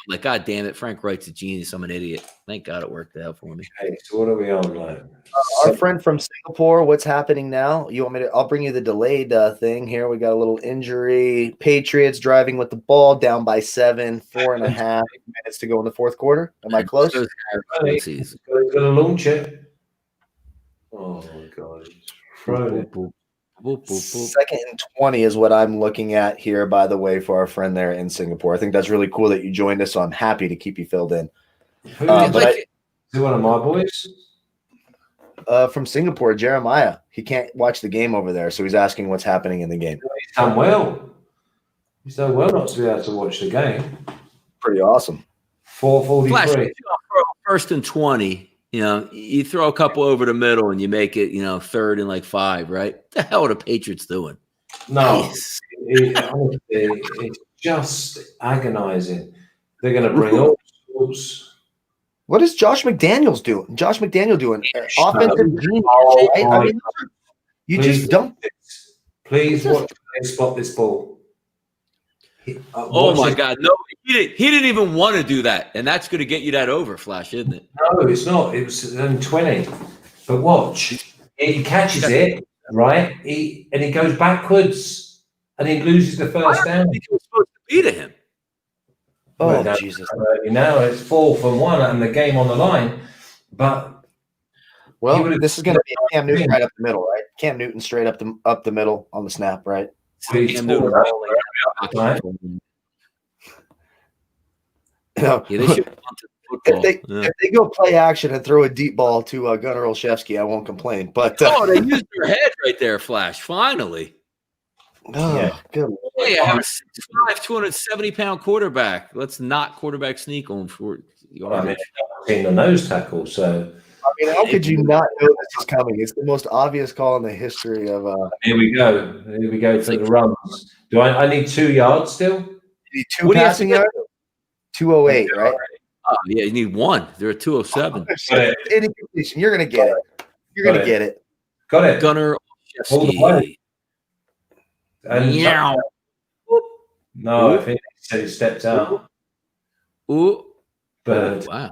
I'm like, God damn it, Frank Wright's a genius. I'm an idiot. Thank God it worked out for me. Okay, so what are we on, like? Our friend from Singapore, what's happening now? You want me to? I'll bring you the delayed thing here. We got a little injury. Patriots driving with the ball, down by 7, 4.5 minutes to go in the fourth quarter. Am I close? He's going to launch it. Oh my God! Throw it. 2nd and 20 is what I'm looking at here, by the way, for our friend there in Singapore. I think that's really cool that you joined us, so I'm happy to keep you filled in. Is it one of my boys? From Singapore, Jeremiah. He can't watch the game over there, so he's asking what's happening in the game. He's done well. He's done well not to be able to watch the game. Pretty awesome. 4:43. 1st and 20. You know, you throw a couple over the middle and you make it, 3rd and like 5, right? What the hell are the Patriots doing? No, it's just agonizing. They're going to bring all sorts. What is Josh McDaniels doing? Offensive genius, right? I mean, you just dump it. Please watch me spot this ball. Oh my God! No, he didn't even want to do that, and that's going to get you that over, Flash, isn't it? No, it's not. It was 20. But watch, he catches it right, and he goes backwards, and he loses the first down. He was supposed to be to him. Oh, well, Jesus! Now it's 4th and 1, and the game on the line. But this is going to be Cam Newton right up the middle, right? Cam Newton straight up the middle on the snap, right? Cam Newton Right. If they go play action and throw a deep ball to Gunnar Olszewski, I won't complain. But they used their head right there, Flash. Finally. Good. Hey, I have a 6'5", 270-pound quarterback. Let's not quarterback sneak on for in the nose tackle. So I mean, how could you not know this is coming? It's the most obvious call in the history of. Here we go. Here we go for the runs. Do I need 2 yards still? You need 2 passing yards. 208, right? Oh, yeah, you need 1. They're at 207. Any completion, you're gonna get it. You're gonna get it. Got it. Gunnar Olszewski. And Meow. no, Ooh. I think he said he stepped out. Ooh. Bird. Oh, wow.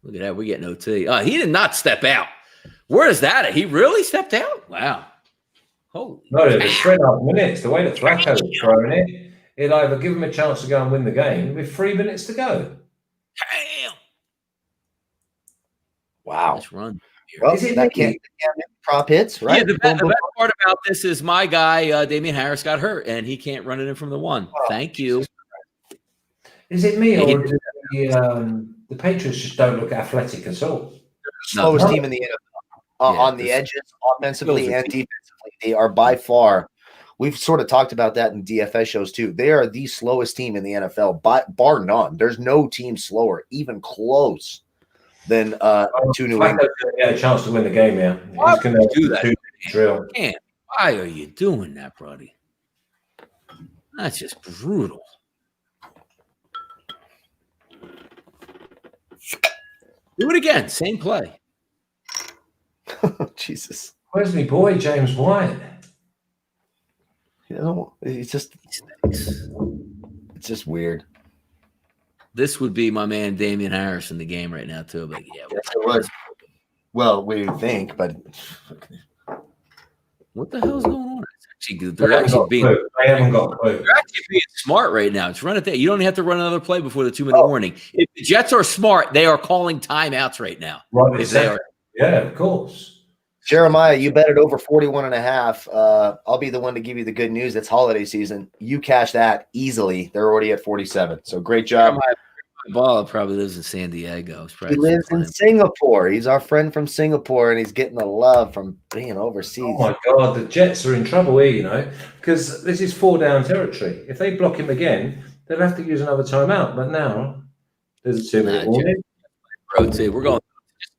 Look at that. We're getting OT. He did not step out. Where is that? He really stepped out? Wow. Holy No, it was cow. 3.5 minutes. The way that Flacco was throwing it, it'll either give him a chance to go and win the game with 3 minutes to go. Damn. Wow. Let's run. Well, Is it that Mickey? can't prop hits, right? Yeah, the best part about this is my guy, Damian Harris, got hurt, and he can't run it in from the one. Oh, Thank you. Is it me, Yeah, or do the Patriots just don't look athletic at all? Slowest No. team in the NFL. Yeah, On the this- edges, offensively Bills are and defensively. They are by far, we've sort of talked about that in DFS shows too. They are the slowest team in the NFL, bar none. There's no team slower, even close, than to New England. Flacco's going to get a chance to win the game here. Why He's going to would you do that? drill. Man, why are you doing that, buddy? That's just brutal. Do it again. Same play. Jesus. Where's my boy, James White? You know, it's just weird. This would be my man Damian Harris in the game right now, too. But yeah, Well, we think, but what the hell's going on? It's actually good. They're actually being smart right now. It's run it there. You don't have to run another play before the 2-minute warning. If the Jets are smart, they are calling timeouts right now. Right, If they are. Yeah, of course. Jeremiah, you bet it over 41.5. I'll be the one to give you the good news. It's holiday season. You cash that easily. They're already at 47. So great job. Ball probably lives in San Diego. He lives in Singapore. He's our friend from Singapore, and he's getting the love from being overseas. Oh my God, the Jets are in trouble here, you know, because this is 4-down territory. If they block him again, they'll have to use another timeout. But now there's a 2-minute warning. We're going.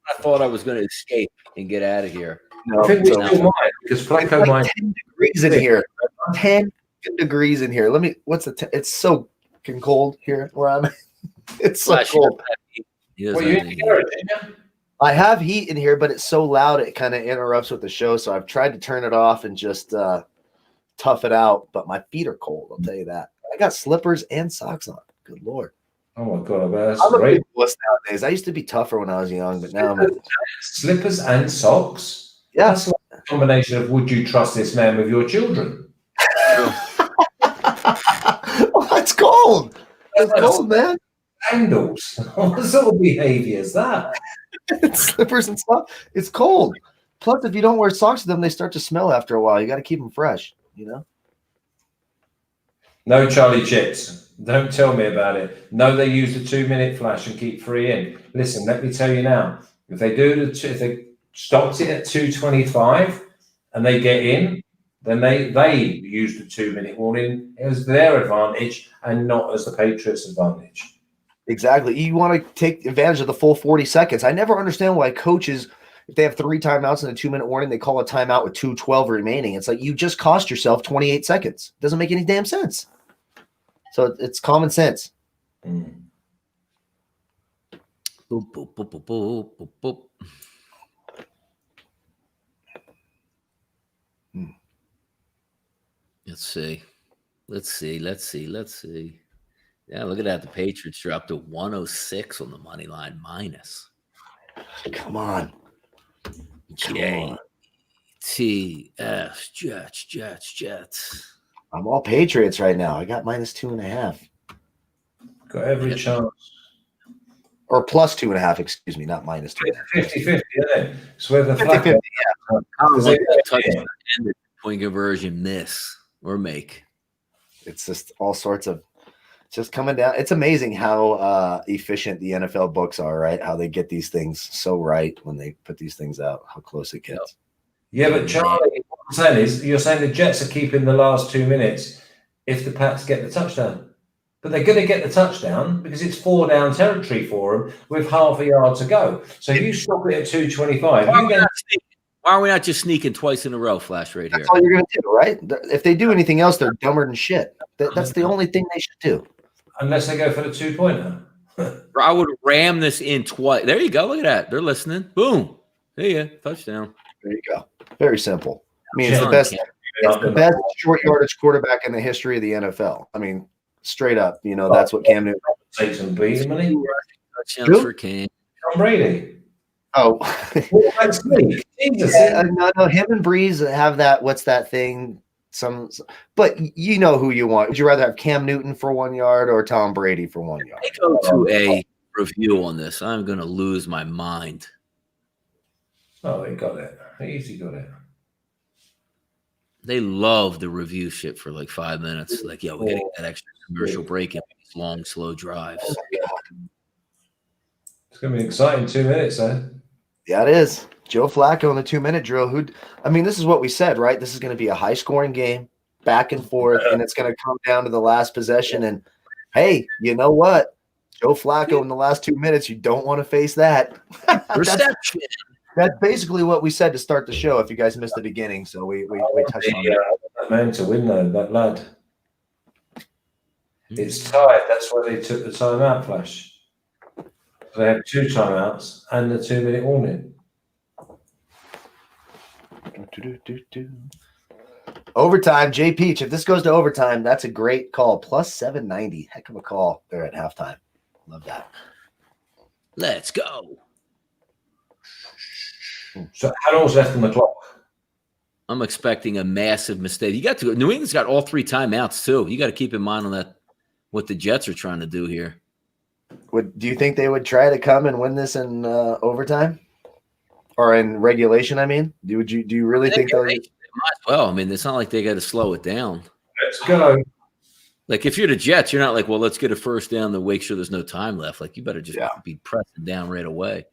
I thought I was going to escape and get out of here. No, I think we so- still might, because Flacco It's like might. 10 degrees in here. 10 degrees in here. What's the it's so fucking cold here where I'm at. It's so cold. Well, you in Europe, didn't you? I have heat in here, but it's so loud it kind of interrupts with the show. So I've tried to turn it off and just tough it out. But my feet are cold. I'll tell you that. I got slippers and socks on. Good Lord. Oh my God, that's I'm a great. big wuss nowadays. I used to be tougher when I was young, but now I'm Slippers and socks. yeah. That's like a combination of would you trust this man with your children? Oh, it's cold. It's cold, man. Sandals. What sort of behavior is that? Slippers and socks. It's cold. Plus, if you don't wear socks with them, they start to smell after a while. You got to keep them fresh, you know? No Charlie Chips. Don't tell me about it. No, they use the 2-minute flash and keep 3 in. Listen, let me tell you now. If they if they stopped it at 2:25 and they get in, then they use the 2-minute warning as their advantage and not as the Patriots' advantage. Exactly. You want to take advantage of the full 40 seconds. I never understand why coaches, if they have 3 timeouts and a 2-minute warning, they call a timeout with 2:12 remaining. It's like you just cost yourself 28 seconds. It doesn't make any damn sense. So it's common sense. Boop, boop, boop, boop, boop, boop, boop. Let's see. Yeah, look at that. The Patriots dropped to 106 on the money line minus. Come on. J-T-S, Jets. I'm all Patriots right now. I got -2.5. Got every chance. Or +2.5, excuse me, not -2.5. 50-50, isn't it? It's whether 50-50, Flacco. Point conversion miss or make. It's just all sorts of just coming down. It's amazing how efficient the NFL books are, right? How they get these things so right when they put these things out, how close it gets. Yeah, but Charlie, what I'm saying is, you're saying the Jets are keeping the last 2 minutes if the Pats get the touchdown. But they're going to get the touchdown because it's 4-down territory for them with half a yard to go. So you stop it at 2:25. Why are we not just sneaking twice in a row, Flash, right here? That's all you're going to do, right? If they do anything else, they're dumber than shit. That's the only thing they should do. Unless they go for the 2-pointer. I would ram this in twice. There you go. Look at that. They're listening. Boom. There you go. Touchdown. There you go. Very simple. I mean, it's the best. It's the best short yardage quarterback in the history of the NFL. I mean, straight up, that's what Cam Newton take some beating money. Touchdowns for Cam. Tom Brady. Oh, Jesus. no, him and Breeze have that. What's that thing? But you know who you want. Would you rather have Cam Newton for 1 yard or Tom Brady for 1 yard? I go to a review on this. I'm going to lose my mind. Oh, he got it. Easy got it. They love the review shit for like 5 minutes. Like, we got to get that extra commercial break in these long, slow drives. It's going to be an exciting 2 minutes, though. Yeah, it is. Joe Flacco in the 2-minute drill. This is what we said, right? This is going to be a high-scoring game, back and forth, and it's going to come down to the last possession. And, hey, you know what? Joe Flacco in the last 2 minutes, you don't want to face that. Reception. That's basically what we said to start the show, if you guys missed the beginning. So we touched on that man to win, though, that lad. It's tied. That's why they took the timeout, Flash. They had 2 timeouts and the 2-minute warning. Overtime, Jay Peach. If this goes to overtime, that's a great call. Plus 790. Heck of a call there at halftime. Love that. Let's go. So how long's left on the clock? I'm expecting a massive mistake. New England's got all 3 timeouts too. You got to keep in mind on that what the Jets are trying to do here. Do you think they would try to come and win this in overtime or in regulation? I mean, do you really think they'll? Might as well. I mean, it's not like they got to slow it down. Let's go. Like if you're the Jets, you're not like, well, let's get a first down to make sure there's no time left. Like you better just be pressing down right away.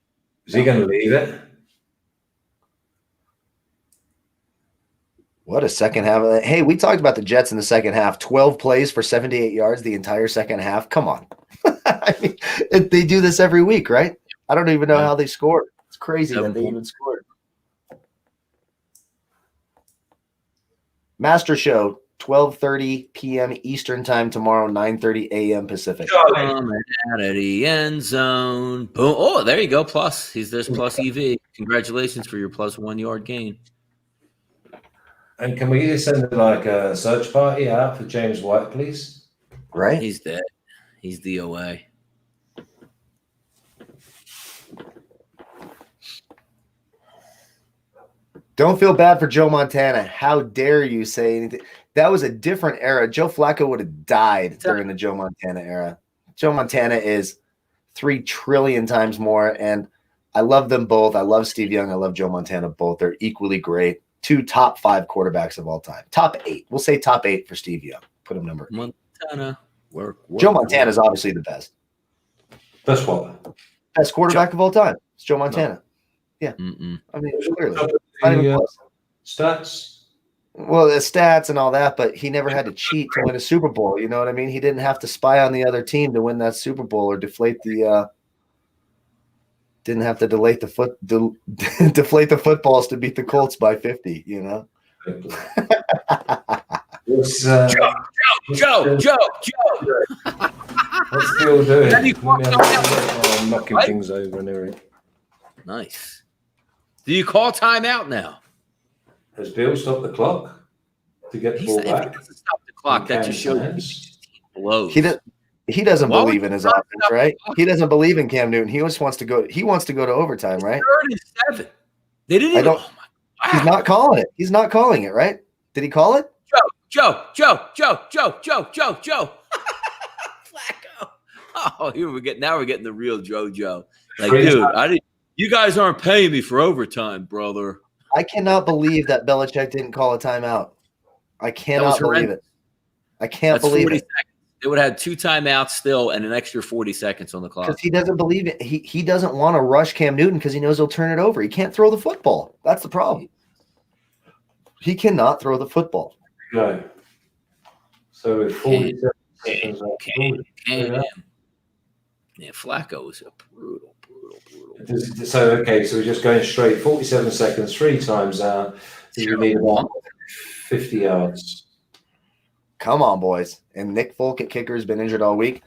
Is he going to leave it? What a second half of that. Hey, we talked about the Jets in the second half. 12 plays for 78 yards the entire second half. Come on. I mean, they do this every week, right? I don't even know how they scored. It's crazy that they even scored. Master Show, 12:30 p.m. Eastern Time tomorrow, 9:30 a.m. Pacific. Out of the end zone. Boom. Oh, there you go. Plus. There's plus EV. Congratulations for your plus 1 yard gain. And can we send like a search party out for James White, please? Right? He's dead. He's DOA. Don't feel bad for Joe Montana. How dare you say anything? That was a different era. Joe Flacco would have died during the Joe Montana era. Joe Montana is 3 trillion times more, and I love them both. I love Steve Young. I love Joe Montana both. They're equally great. 2 top 5 quarterbacks of all time. Top 8. We'll say top 8 for Steve Young. Put him number 8. Montana. Work, Joe Montana is obviously the best. That's what? Best quarterback of all time. It's Joe Montana. No. Yeah. I mean, clearly. Stats? Well, the stats and all that, but he never had to cheat to win a Super Bowl. You know what I mean? He didn't have to spy on the other team to win that Super Bowl or deflate the didn't have to deflate the footballs to beat the Colts by 50, you know? Joe. What's Bill doing? I'm knocking things over and everything. Nice. Do you call timeout now? Has Bill stopped the clock to get the ball back? If he doesn't stop the clock, that just shows blows. He doesn't believe in his offense, right? He doesn't believe in Cam Newton. He just wants to go. He wants to go to overtime, right? 3rd and 7. They didn't even. He's not calling it. He's not calling it, right? Did he call it? Joe. Flacco. Oh, now we're getting the real Joe. Like, dude, you guys aren't paying me for overtime, brother. I cannot believe that Belichick didn't call a timeout. I cannot believe it. I can't believe it. They would have had 2 timeouts still and an extra 40 seconds on the clock. Because he doesn't believe it. He doesn't want to rush Cam Newton because he knows he'll turn it over. He can't throw the football. That's the problem. He cannot throw the football. Go. So with 47 seconds yeah, Flacco is a brutal. So we're just going straight 47 seconds, 3 times out. You need about 50 yards. Come on, boys. And Nick Folk at kicker has been injured all week.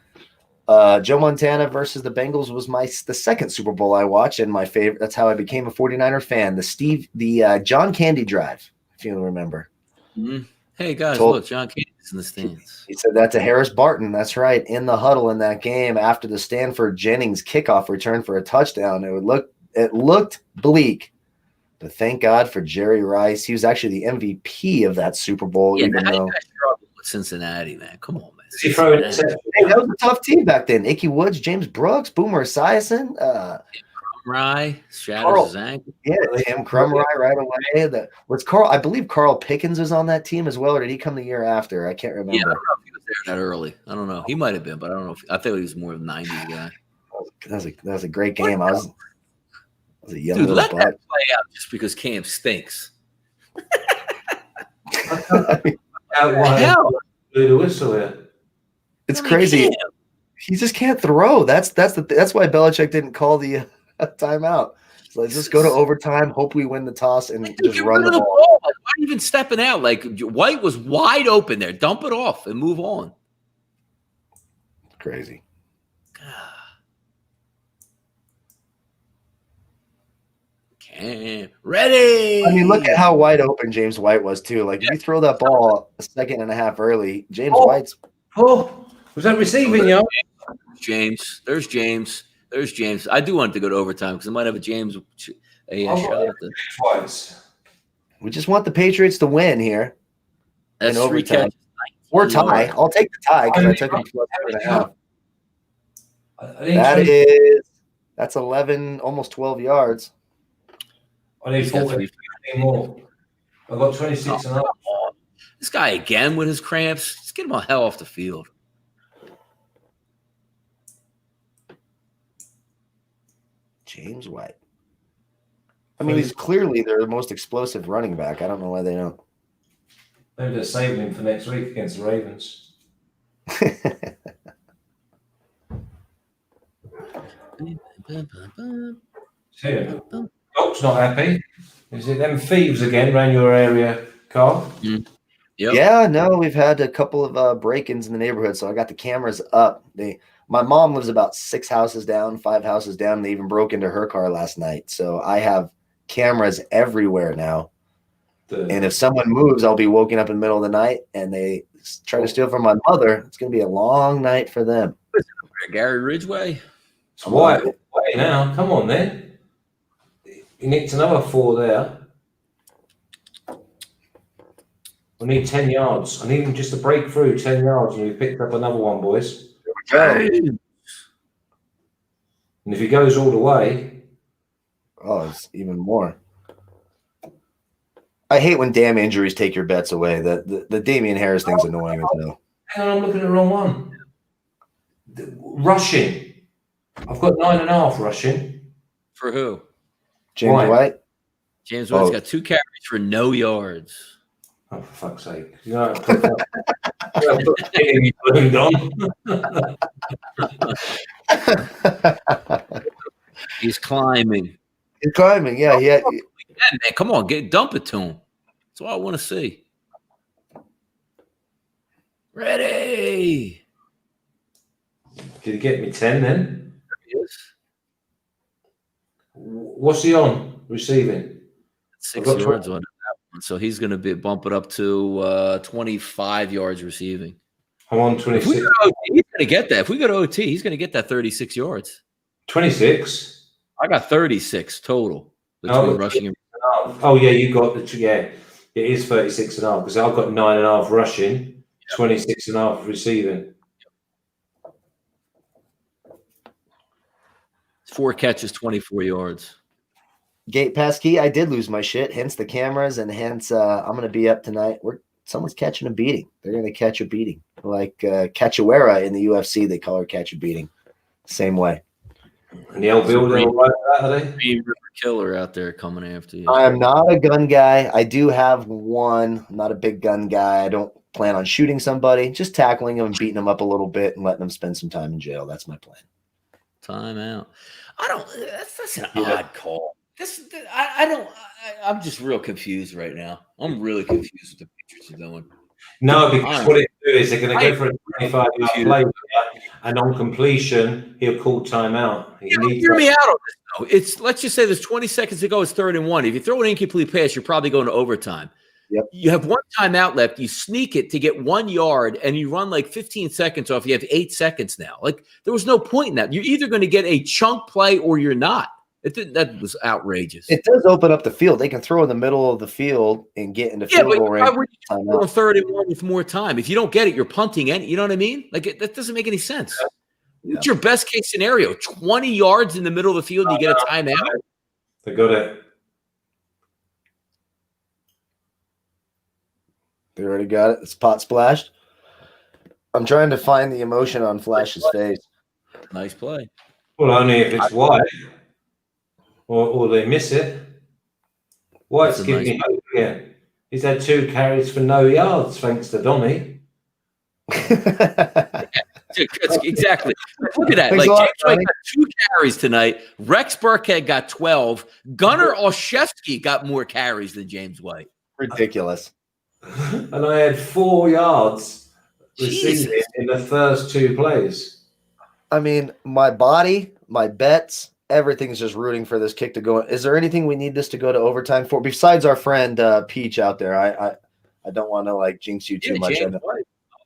Joe Montana versus the Bengals was the second Super Bowl I watched, and my favorite. That's how I became a 49er fan. The John Candy drive, if you remember. Mhm. Hey guys, Told- look, John Candy's in the stands. He said that to Harris Barton. That's right. In the huddle in that game after the Stanford Jennings kickoff return for a touchdown, it looked bleak. But thank God for Jerry Rice. He was actually the MVP of that Super Bowl, Yeah, even now you though guys struggle with Cincinnati, man. Come on, man. Is he throwing it? Cincinnati. hey, that was a tough team back then. Icky Woods, James Brooks, Boomer Esiason, Rye Carl. shatters his ankle. yeah, Tim Crumry right away. I believe Carl Pickens was on that team as well, or did he come the year after? I can't Yeah, I remember. don't know if he was there that early. I don't know. He might have been, but I don't know. I thought he was more of a 90s guy. That was a great game. I was a young Dude, little let buck. that play out just because Cam stinks. Hell. Blew the whistle here. It's I mean, crazy. Cam, He just can't throw. That's why Belichick didn't call the timeout. So let's just go to overtime. Hope we win the toss and dude, just get run rid the of the ball. ball. Like, why are you even stepping out? Like White was wide open there. Dump it off and move on. Crazy. Cam, ready. I mean, look at how wide open James White was too. Like if you throw that ball a second and a half early, James White's. Oh, was that receiving, yo? James. There's James. There's James. I do want it to go to overtime because I might have a James shot at the. Twice. We just want the Patriots to win here. That's in three overtime. catches. Or tie. I'll take the tie because I took him plus 2.5. That's 11, almost 12 yards. I need He's got 14 more. I got 26 and a half. This guy again with his cramps. Just get him the hell off the field. James White. I mean, he's clearly their most explosive running back. I don't know why they don't. Maybe they're saving him for next week against the Ravens. See, Doc's not happy. Is it them thieves again around your area, Carl? Yep. Yeah, no, we've had a couple of break-ins in the neighborhood, so I got the cameras up. My mom lives about 5 houses down. And they even broke into her car last night. So I have cameras everywhere now. And if someone moves, I'll be woken up in the middle of the night and they try to steal from my mother. It's going to be a long night for them. Gary Ridgway. It's white now. Come on, then. You need another 4 there. We need 10 yards. I need him just to break through 10 yards, and we picked up another one, boys. And if he goes all the way, it's even more. I hate when damn injuries take your bets away. The Damian Harris thing's annoying as hell. hang on, I'm looking at the wrong one. Rushing. I've got 9.5 rushing. For who? James White? James White's got 2 carries for no yards. Oh, for fuck's sake. You know, he ballooned on. He's climbing. He's climbing, yeah. Yeah, man, come on, dump it to him. That's all I want to see. Ready. Did he get me 10 then? There he is. What's he on receiving? 6 yards on that one. So he's going to bump it up to 25 yards receiving. I'm on 26. If we go to OT, he's going to get that. If we go to OT, he's going to get that 36 yards. 26? I got 36 total between rushing and. Oh, yeah, you got the. Yeah, it is 36.5 because I've got 9.5 rushing, 26.5 receiving. 4 catches, 24 yards. Gate pass key. I did lose my shit, hence the cameras, and hence I'm going to be up tonight. Someone's catching a beating. They're going to catch a beating. Like Cachoeira in the UFC, they call her catch a beating. Same way. And the old builder, right, are they? Green River Killer out there coming after you. I am not a gun guy. I do have one. I'm not a big gun guy. I don't plan on shooting somebody, just tackling them and beating them up a little bit and letting them spend some time in jail. That's my plan. Time out. That's an odd call. I'm just real confused right now. I'm really confused what the Patriots are doing. No, because what it do is they're going to go for a 25-yard play, and on completion, he'll call timeout. Hear me out on this, though. Let's just say there's 20 seconds to go. It's 3rd and 1. If you throw an incomplete pass, you're probably going to overtime. Yep. You have one timeout left. You sneak it to get 1 yard, and you run like 15 seconds off. You have 8 seconds now. Like, there was no point in that. You're either going to get a chunk play or you're not. That was outrageous. It does open up the field. They can throw in the middle of the field and get into field goal range. On 3rd and 1 with more time. If you don't get it, you're punting. You know what I mean? Like, that doesn't make any sense. Yeah. It's your best case scenario. 20 yards in the middle of the field, you get a timeout. They got it. They already got it. It's pot splashed. I'm trying to find the emotion on Flash's face. Nice play. Well, only if it's White or they miss it. White's giving me hope again. He's had 2 carries for no yards, thanks to Donnie. Exactly. Look at that. Like, James White got 2 carries tonight. Rex Burkhead got 12. Gunnar Olszewski got more carries than James White. Ridiculous. And I had 4 yards receiving in the first 2 plays. I mean, my body, my bets, everything's just rooting for this kick to go. Is there anything we need this to go to overtime for besides our friend Peach out there? I don't want to like jinx you too much. I'd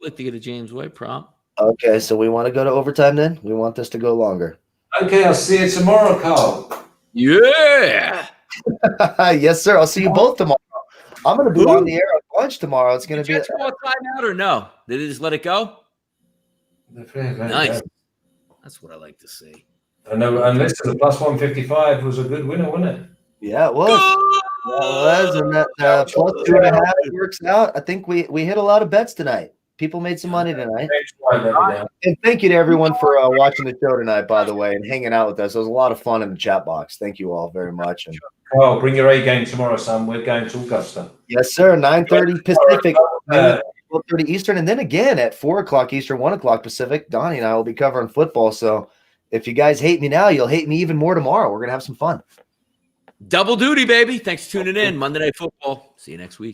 like to get a James White prompt. Okay, so we want to go to overtime then? We want this to go longer. Okay, I'll see you tomorrow, Carl. Yeah. Yes, sir. I'll see you both tomorrow. I'm going to be on the air at lunch tomorrow. It's going to be a timeout or no? Did they just let it go? Nice. That's what I like to see. I know, and listen, the plus 155 was a good winner, wasn't it? Yeah, it was. Yeah, it was, and that plus 2.5 works out. I think we hit a lot of bets tonight. People made some money tonight. And thank you to everyone for watching the show tonight, by the way, and hanging out with us. It was a lot of fun in the chat box. Thank you all very much. And Carl, bring your A game tomorrow, son. We're going to Augusta. yes, sir. 9:30 Pacific, 12:30 Eastern, and then again at 4 o'clock Eastern, 1 o'clock Pacific. Donnie and I will be covering football. So if you guys hate me now, you'll hate me even more tomorrow. We're gonna have some fun. Double duty, baby. Thanks for tuning in. Monday Night Football. See you next week.